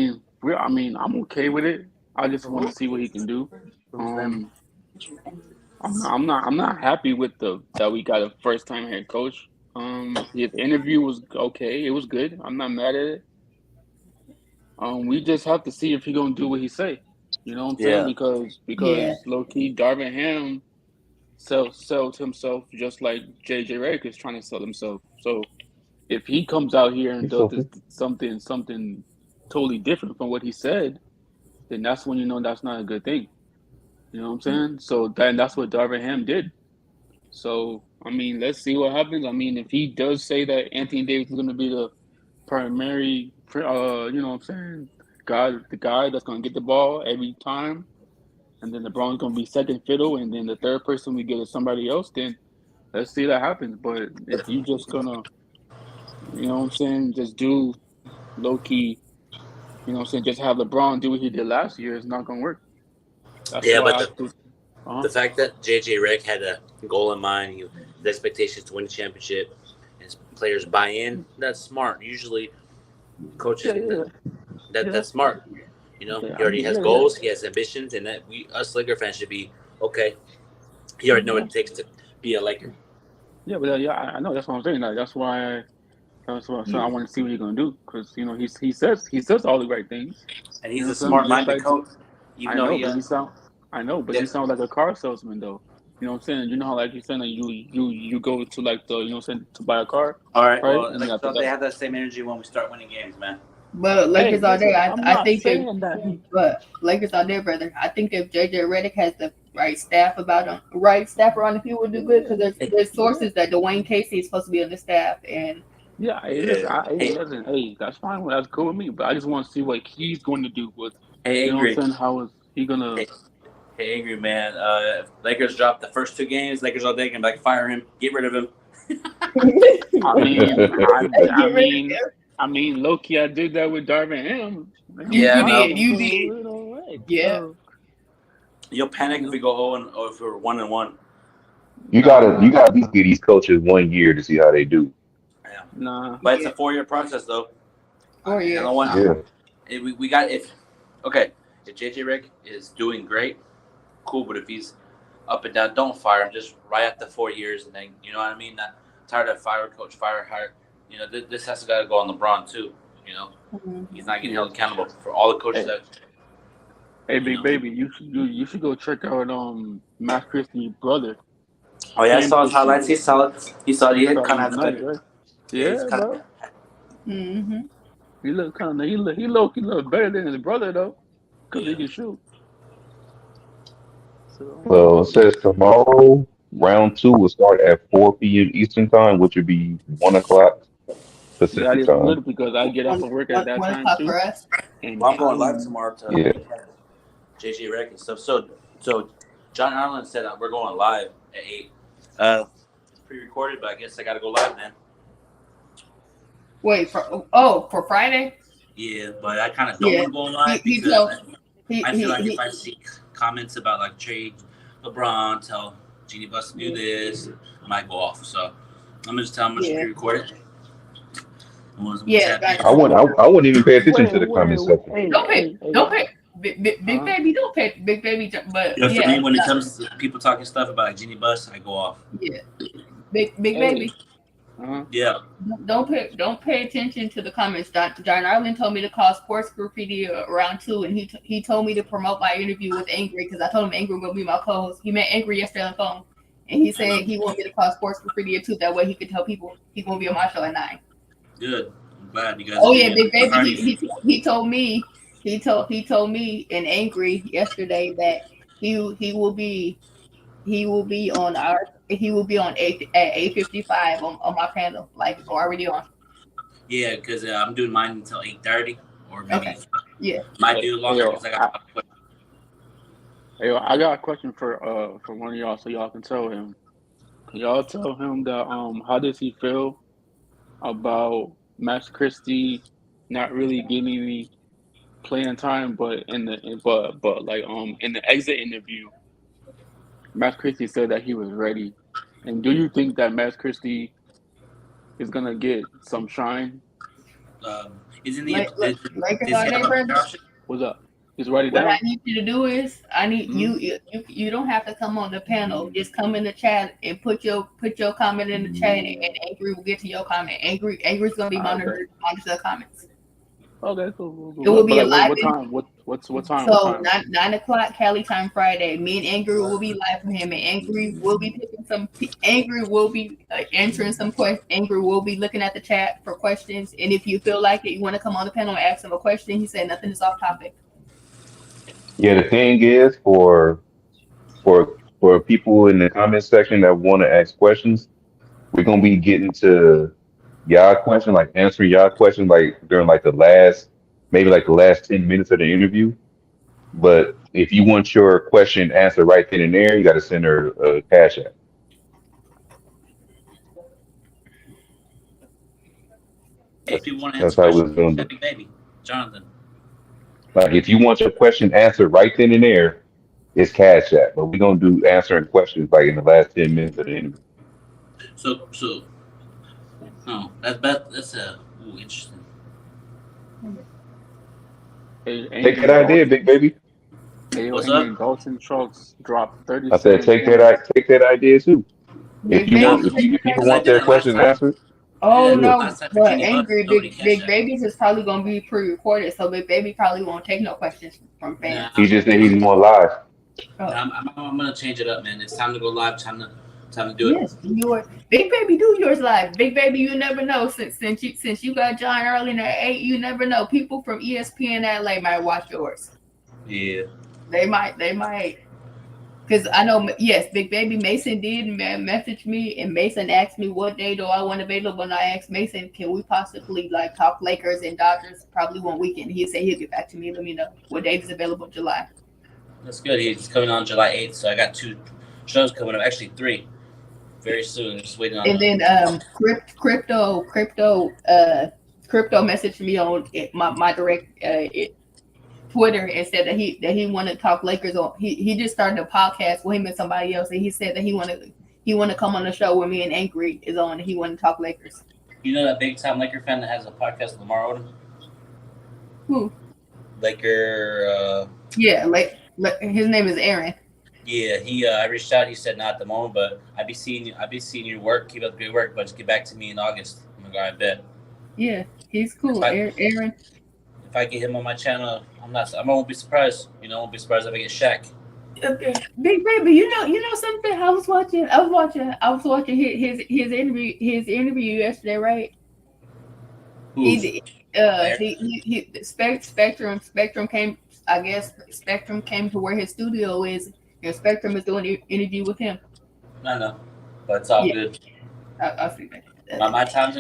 okay with it. I just want to see what he can do. I'm not happy with that we got a first time head coach. His interview was okay. It was good. I'm not mad at it. We just have to see if he gonna do what he say. You know what I'm saying? Because low key, Darvin Ham sells himself just like JJ Redick is trying to sell himself. So if he comes out here and does something totally different from what he said, then that's when you know that's not a good thing. You know what I'm saying? So that's what Darvin Ham did. So I mean, let's see what happens. I mean, if he does say that Anthony Davis is going to be the primary, you know what I'm saying, the guy that's going to get the ball every time, and then LeBron's going to be second fiddle, and then the third person we get is somebody else, then let's see that happens. But if you just gonna, you know what I'm saying, just do low key, you know what I'm saying, just have LeBron do what he did last year, it's not gonna work. That's why The fact that JJ Redick had a goal in mind, the expectations to win a championship, and his players buy in, that's smart. Usually, coaches, that's smart. He already has goals, he has ambitions, and that us Laker fans should be okay. He already know what it takes to be a Laker. Yeah, but I know, that's what I'm saying. Like, that's why I want to see what he's gonna do, because he says all the right things, and he's a smart-minded coach. He sounds like a car salesman, though. You know what I'm saying? You know how, like you're saying, like you go to like the, you know what I'm saying, to buy a car. All right. Right? Well, like, so they have that same energy when we start winning games, man. But Lakers all day. I think but Lakers all day, brother. I think if JJ Redick has the right staff around him, he will do good, because there's sources that Dwayne Casey is supposed to be on the staff, and hey, that's fine. That's cool with me. But I just want to see what he's going to do with. Hey, you know what I'm saying? How is he gonna? Hey, Angry man. If Lakers drop the first 2 games, Lakers all day can fire him, get rid of him. I mean, I mean, low key, I did that with Darvin Ham. Yeah, no. You did. Right, Yeah. so, You'll panic if we go 0 or if we're 1-1. You gotta at least give these coaches 1 year to see how they do. Yeah. nah. But it's a 4-year process, though. 4 years. I don't want. Yeah. We got if JJ Rick is doing great, cool. But if he's up and down, don't fire him. Just right after 4 years, and then you know what I mean. Not tired of fire coach, hire. You know this has to gotta go on LeBron too. You know he's not getting held accountable for all the coaches that. Hey, big baby, you should go check out Matt Christie's brother. Oh yeah, I saw his highlights. He's solid. He kind of has nice, good. right? Yeah, bro. Mm-hmm. He look kind of he look better than his brother though, because he can shoot. So, Well, it says tomorrow round 2 will start at 4 p.m. Eastern time, which would be 1 o'clock that Pacific is time. good because I get off of work at that 1 time o'clock too. for us. And I'm going live tomorrow to Yeah. JJ Rec and stuff. So John Ireland said we're going live at 8. It's pre-recorded, but I guess I got to go live then. Wait for Friday? Yeah, but I kind of don't want to go live because I feel like if I see comments about like trade LeBron, tell Genie Bus to do this, I might go off. So I'm gonna just tell him I'm just pre-record it. I wouldn't even pay attention to the comment section. Don't pay. Big baby, don't pay. Big baby, but For me, when it comes to people talking stuff about Genie Bus, I go off. Yeah, big baby. Yeah. Don't pay attention to the comments. John Ireland told me to call Sports Graffiti around 2, and he told me to promote my interview with Angry because I told him Angry was gonna be my co-host. He met Angry yesterday on the phone, and he said he wanted me to call Sports Graffiti at 2. That way he could tell people he's gonna be on my show at 9. Good. I'm glad you guys. Oh yeah, big baby. He told me and Angry yesterday that he will be on 8:55 on my panel, like already on. Yeah, because I'm doing mine until 8:30 or maybe yeah. Might do longer because I got. I got a question for one of y'all, so y'all can tell him. Can y'all tell him that how does he feel about Max Christie not really getting any playing time, but in the exit interview, Max Christie said that he was ready. And do you think that Max Christie is gonna get some shine? Isn't he? What's up? Just write it What down. I need you to do is you don't have to come on the panel. Just come in the chat and put your comment in the chat, and Angry will get to your comment. Angry's gonna be monitor the comments. Okay, cool. It will be a live. What time? What time? So 9 o'clock Cali time Friday. Me and Angry will be live from him, and Angry will be picking some. Angry will be answering some questions. Angry will be looking at the chat for questions, and if you feel like it, you want to come on the panel and ask him a question. He said nothing is off topic. Yeah, the thing is for people in the comment section that want to ask questions, we're gonna be getting to y'all question, like answering y'all question like during like the last 10 minutes of the interview. But if you want your question answered right then and there, you got to send her a cash app. If you want to That's answer how it's questions, going. baby, Jonathan. Like if you want your question answered right then and there, it's cash app. But we're gonna do answering questions like in the last 10 minutes of the interview. So, that's interesting. Take that idea, big baby. What's up? Dalton Schultz dropped 30. I said take that idea too. If people want their questions answered. Oh no, but Angry Big Babies is probably gonna be pre-recorded, so Big Baby probably won't take no questions from fans. He just said he's more live. I'm gonna change it up, man. It's time to go live. Time to do it. Yes, Big Baby, do yours live. Big Baby, you never know. Since you got John early at 8, you never know. People from ESPN LA might watch yours. Yeah, they might. Because I know, yes, Big Baby Mason did message me, and Mason asked me what day do I want available, and I asked Mason, can we possibly like talk Lakers and Dodgers probably one weekend? He said he'll get back to me, let me know what date is available in July. That's good. He's coming on July 8th, so I got 2 shows coming up, actually 3, very soon. Just waiting on. And then crypto Crypto messaged me on my direct Twitter and said that he wanted to talk Lakers on. He just started a podcast with him and somebody else, and he said that he want to come on the show where me and Angry is on, and he want to talk Lakers. You know that big time Laker fan that has a podcast with Lamar Odom? Who? Laker. Yeah, his name is Aaron. Yeah, I reached out. He said not at the moment, but I'd be seeing your work. Keep up the good work, but just get back to me in August. I'm like, all right, bet. Yeah, he's cool. Aaron. If I get him on my channel, I won't be surprised. I won't be surprised if I get Shaq. Okay. Big baby, you know something? I was watching his interview yesterday, right? He Spectrum came. I guess Spectrum came to where his studio is, and Spectrum is doing an interview with him. I know, but it's all good. I'll see that. My time's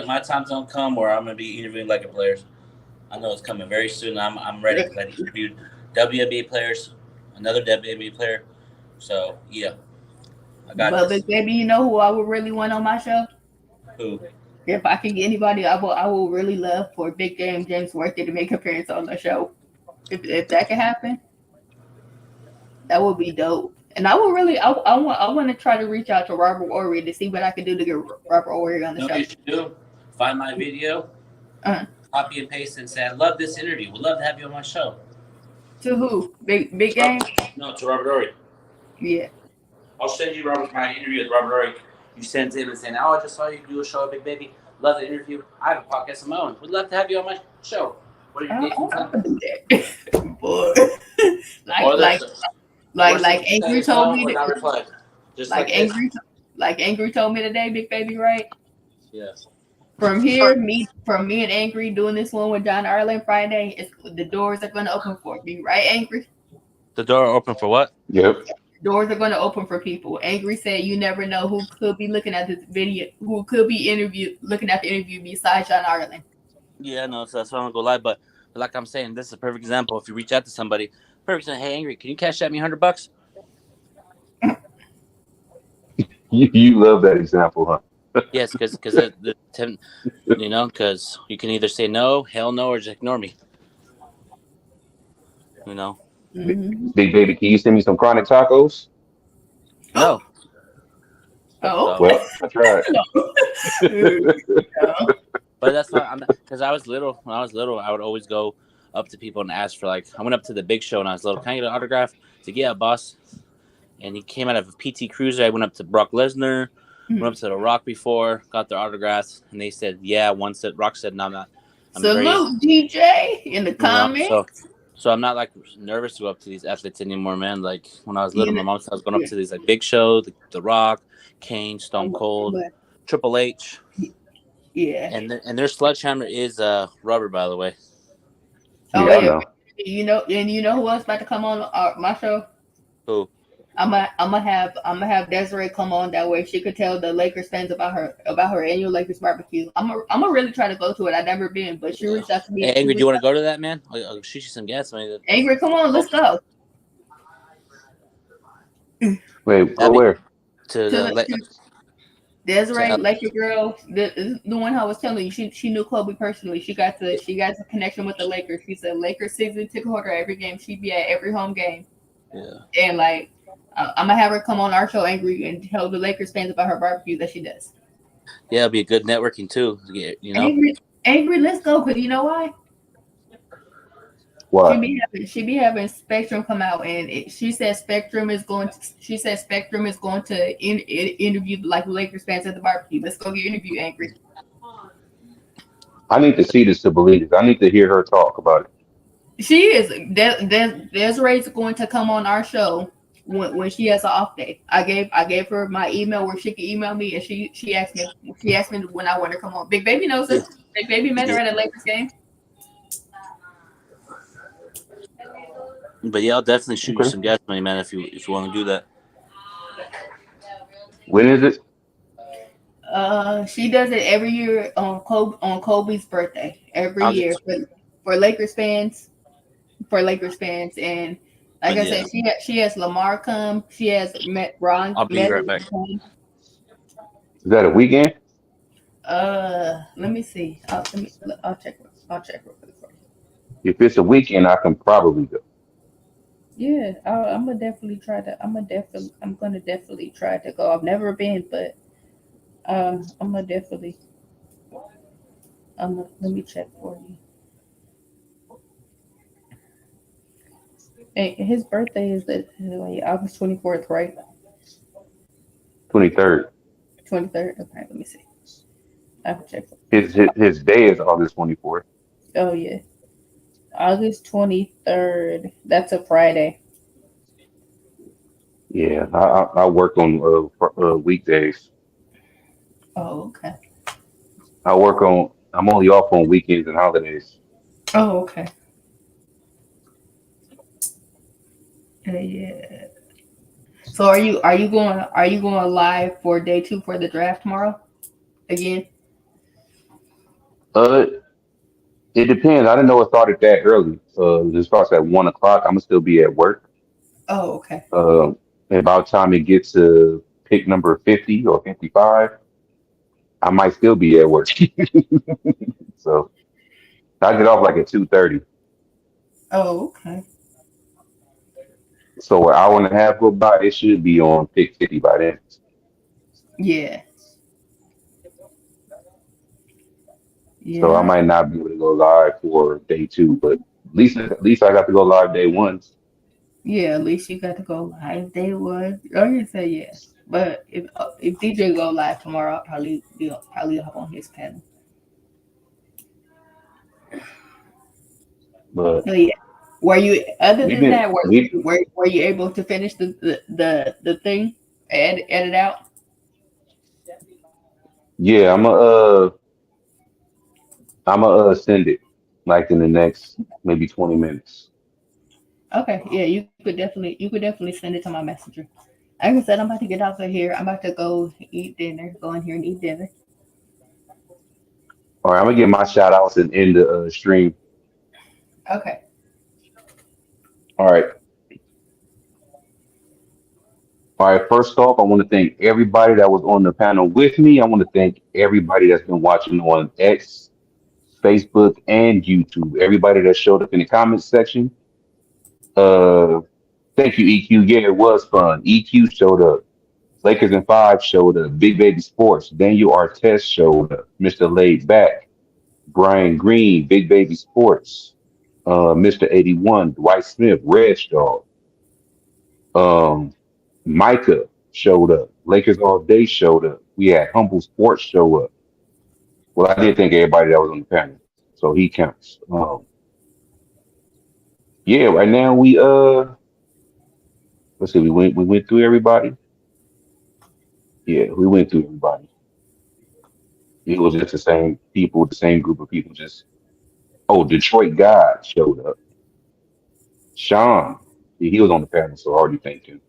gonna come where I'm gonna be interviewing Laker players. I know it's coming very soon. I'm ready because I interviewed WNBA players, another WNBA player. So yeah, I got But this. Big baby, you know who I would really want on my show? Who? If I can get anybody, I will really love for Big Game James Worthy to make an appearance on the show. If that can happen, that would be dope. And I will really, I want to try to reach out to Robert Ory to see what I can do to get Robert Ory on the show. You should do? Find my video, copy and paste, and say, "I love this interview. Would love to have you on my show." To who? Big Game? No, to Robert Ory. Yeah. I'll send you my interview with Robert Ory. You send him and say, "Oh, I just saw you do a show, Big Baby. Love the interview. I have a podcast of my own. Would love to have you on my show." What are you thinking? Boy. like Angry told me like Angry told me today, Big Baby, right? Yes. From me and Angry doing this one with John Ireland Friday, the doors are gonna open for me, right, Angry? The door open for what? Yep. Doors are going to open for people. Angry said you never know who could be looking at this video, who could be looking at the interview besides John Ireland. Yeah, no, so that's why I'm gonna go live. But like I'm saying, this is a perfect example. If you reach out to somebody, hey, Angry, can you cash at me $100? You love that example, huh? Yes, because you can either say no, hell no, or just ignore me. Mm-hmm. Big baby, can you send me some chronic tacos? No. Oh. Well, I tried. But that's not because I was little. When I was little, I would always go up to people and ask for I went up to the Big Show when I was little. Can I get an autograph? To yeah, boss. And he came out of a PT Cruiser. I went up to Brock Lesnar, went up to The Rock before, got their autographs, and they said, yeah. Once that Rock said, no, I'm not. Salute, DJ, in the comments. So I'm not nervous to go up to these athletes anymore, man. Like when I was little, my mom said I was going up to these Big Show, the Rock, Kane, Stone Cold, Triple H. Yeah. And their sledgehammer is rubber, by the way. Oh yeah. You know who else about to come on my show? Who? I'm gonna have Desiree come on, that way she could tell the Lakers fans about her annual Lakers barbecue. I'm gonna really try to go to it. I've never been, but she reached out to me. Hey, Angry, do you want to go to that, man? I'll shoot you some gas money. Angry, come on, let's go. Wait, go where? Desiree, Laker girl, the one I was telling you, she knew Kobe personally. She got the connection with the Lakers. She's a Lakers season ticket holder at every game. She'd be at every home game. Yeah. And I'm gonna have her come on our show, Angry, and tell the Lakers fans about her barbecue that she does. Yeah, it'll be a good networking too. Angry, let's go. Cause you know why? What? She be having Spectrum come out, and she said Spectrum is going to interview the Lakers fans at the barbecue. Let's go get interview, Angry. I need to see this to believe it. I need to hear her talk about it. She is. Desiree's going to come on our show when she has an off day. I gave her my email where she can email me, and she asked me when I want to come on. Big Baby knows it. Big Baby met her at a Lakers game. But yeah, I'll definitely shoot you some gas money, man, if you want to do that. When is it? She does it every year on Kobe's birthday. Every year for Lakers fans. And like I said, she has Lamar come. She has Ron. I'll be right back. Is that a weekend? Let me see. I'll check. I'll check real quick for you. If it's a weekend, I can probably go. Yeah, I'm gonna definitely try to. I'm gonna definitely try to go. I've never been, but I'm gonna definitely. Let me check for you. And his birthday is like August 24th, right? 23rd. 23rd. Okay, let me see. I can check. His day is August 24th. Oh yeah, August 23rd. That's a Friday. Yeah, I work on weekdays. Oh okay. I'm only off on weekends and holidays. Oh okay. Yeah. So are you going live for day two for the draft tomorrow again? Uh, it depends. I didn't know it started that early. It starts at 1 o'clock. I'm gonna still be at work. Oh okay. Uh, and by the time it gets to pick number 50 or 55, I might still be at work. So I get off like at 2:30. Oh okay. So an hour and a half go by, it should be on pick 50 by then. Yeah. So I Yeah. might not be able to go live for day two, but at least I got to go live day one. Yeah. At least you got to go live day one. Oh, you say yeah. But if DJ go live tomorrow, I'll probably hop on his panel. But Oh yeah. Were you other we've than been that? Were we were you able to finish the thing? Edit out. yeah, I'm a send it like in the next maybe 20 minutes. Okay. Yeah. You could definitely send it to my messenger. Like I said, I'm about to get out of here. I'm about to go eat dinner. Go in here and eat dinner. All right, I'm gonna get my shout outs and end the stream. Okay. All right. All right, first off, I want to thank everybody that was on the panel with me. I want to thank everybody that's been watching on X, Facebook, and YouTube. Everybody that showed up in the comments section. Uh, Thank you, EQ. Yeah, it was fun. EQ showed up. Lakers in five showed up. Big Baby Sports. Daniel Artest showed up. Mr. Laid Back. Brian Green. Big Baby Sports. Mr. 81. Dwight Smith. Red Dog. Um, Micah showed up. Lakers All Day showed up. We had Humble Sports show up. Well, I did think everybody that was on the panel, so he counts. Yeah, right now let's see, we went through everybody. Yeah, we went through everybody. It was just the same people, the same group of people. Just Detroit God showed up. Sean, he was on the panel, so I already thanked him.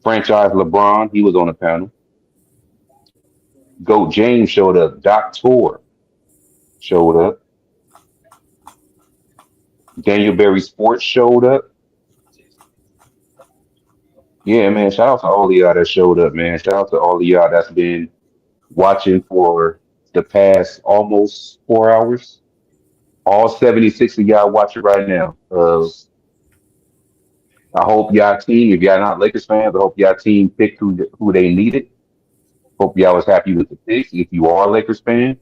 Franchise LeBron, he was on the panel. Goat James showed up. Doctor showed up. Daniel Berry Sports showed up. Yeah, man. Shout out to all of y'all that showed up, man. Shout out to all of y'all that's been watching for the past almost 4 hours. All 76 of y'all watching right now. I hope y'all team, if y'all not Lakers fans, I hope y'all team picked who they needed. Hope y'all was happy with the pick. If you are a Lakers fan,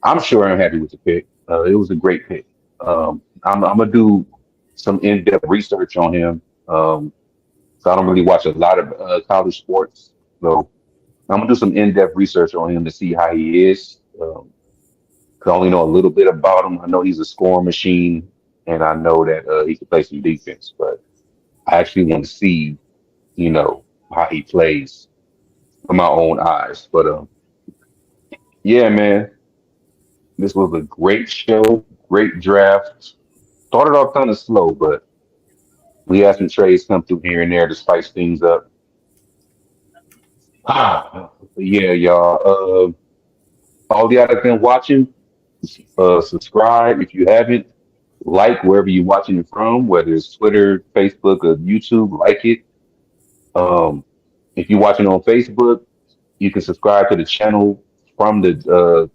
I'm sure I'm happy with the pick. It was a great pick. I'm gonna do some in-depth research on him. So I don't really watch a lot of college sports. So I'm gonna do some in-depth research on him to see how he is. 'Cause I only know a little bit about him. I know he's a scoring machine, and I know that he can play some defense. But I actually want to see, how he plays with my own eyes. But yeah, man, this was a great show, great draft. Started off kind of slow, but we had some trades come through here and there to spice things up. Yeah, y'all. All y'all that been watching, subscribe if you haven't. Like wherever you're watching it from, whether it's Twitter, Facebook, or YouTube. Like it. Um, if you're watching on Facebook, you can subscribe to the channel from the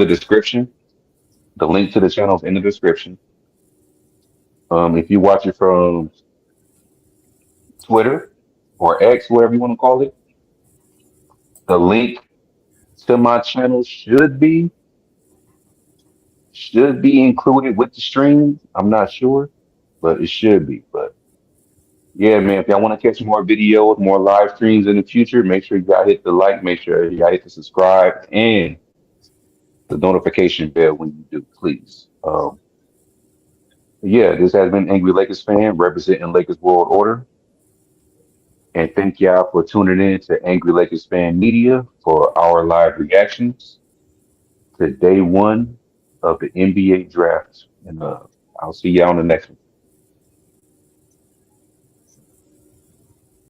description. The link to the channel is in the description. If you watch it from Twitter or X, whatever you want to call it, the link to my channel should be included with the stream. I'm not sure, but it should be. But yeah, man, if y'all want to catch more videos, more live streams in the future, make sure you gotta hit the like, make sure you gotta hit the subscribe and the notification bell when you do, please. Yeah, this has been Angry Lakers fan representing Lakers World Order. And thank y'all for tuning in to Angry Lakers Fan Media for our live reactions to day one of the NBA draft. And I'll see y'all on the next one.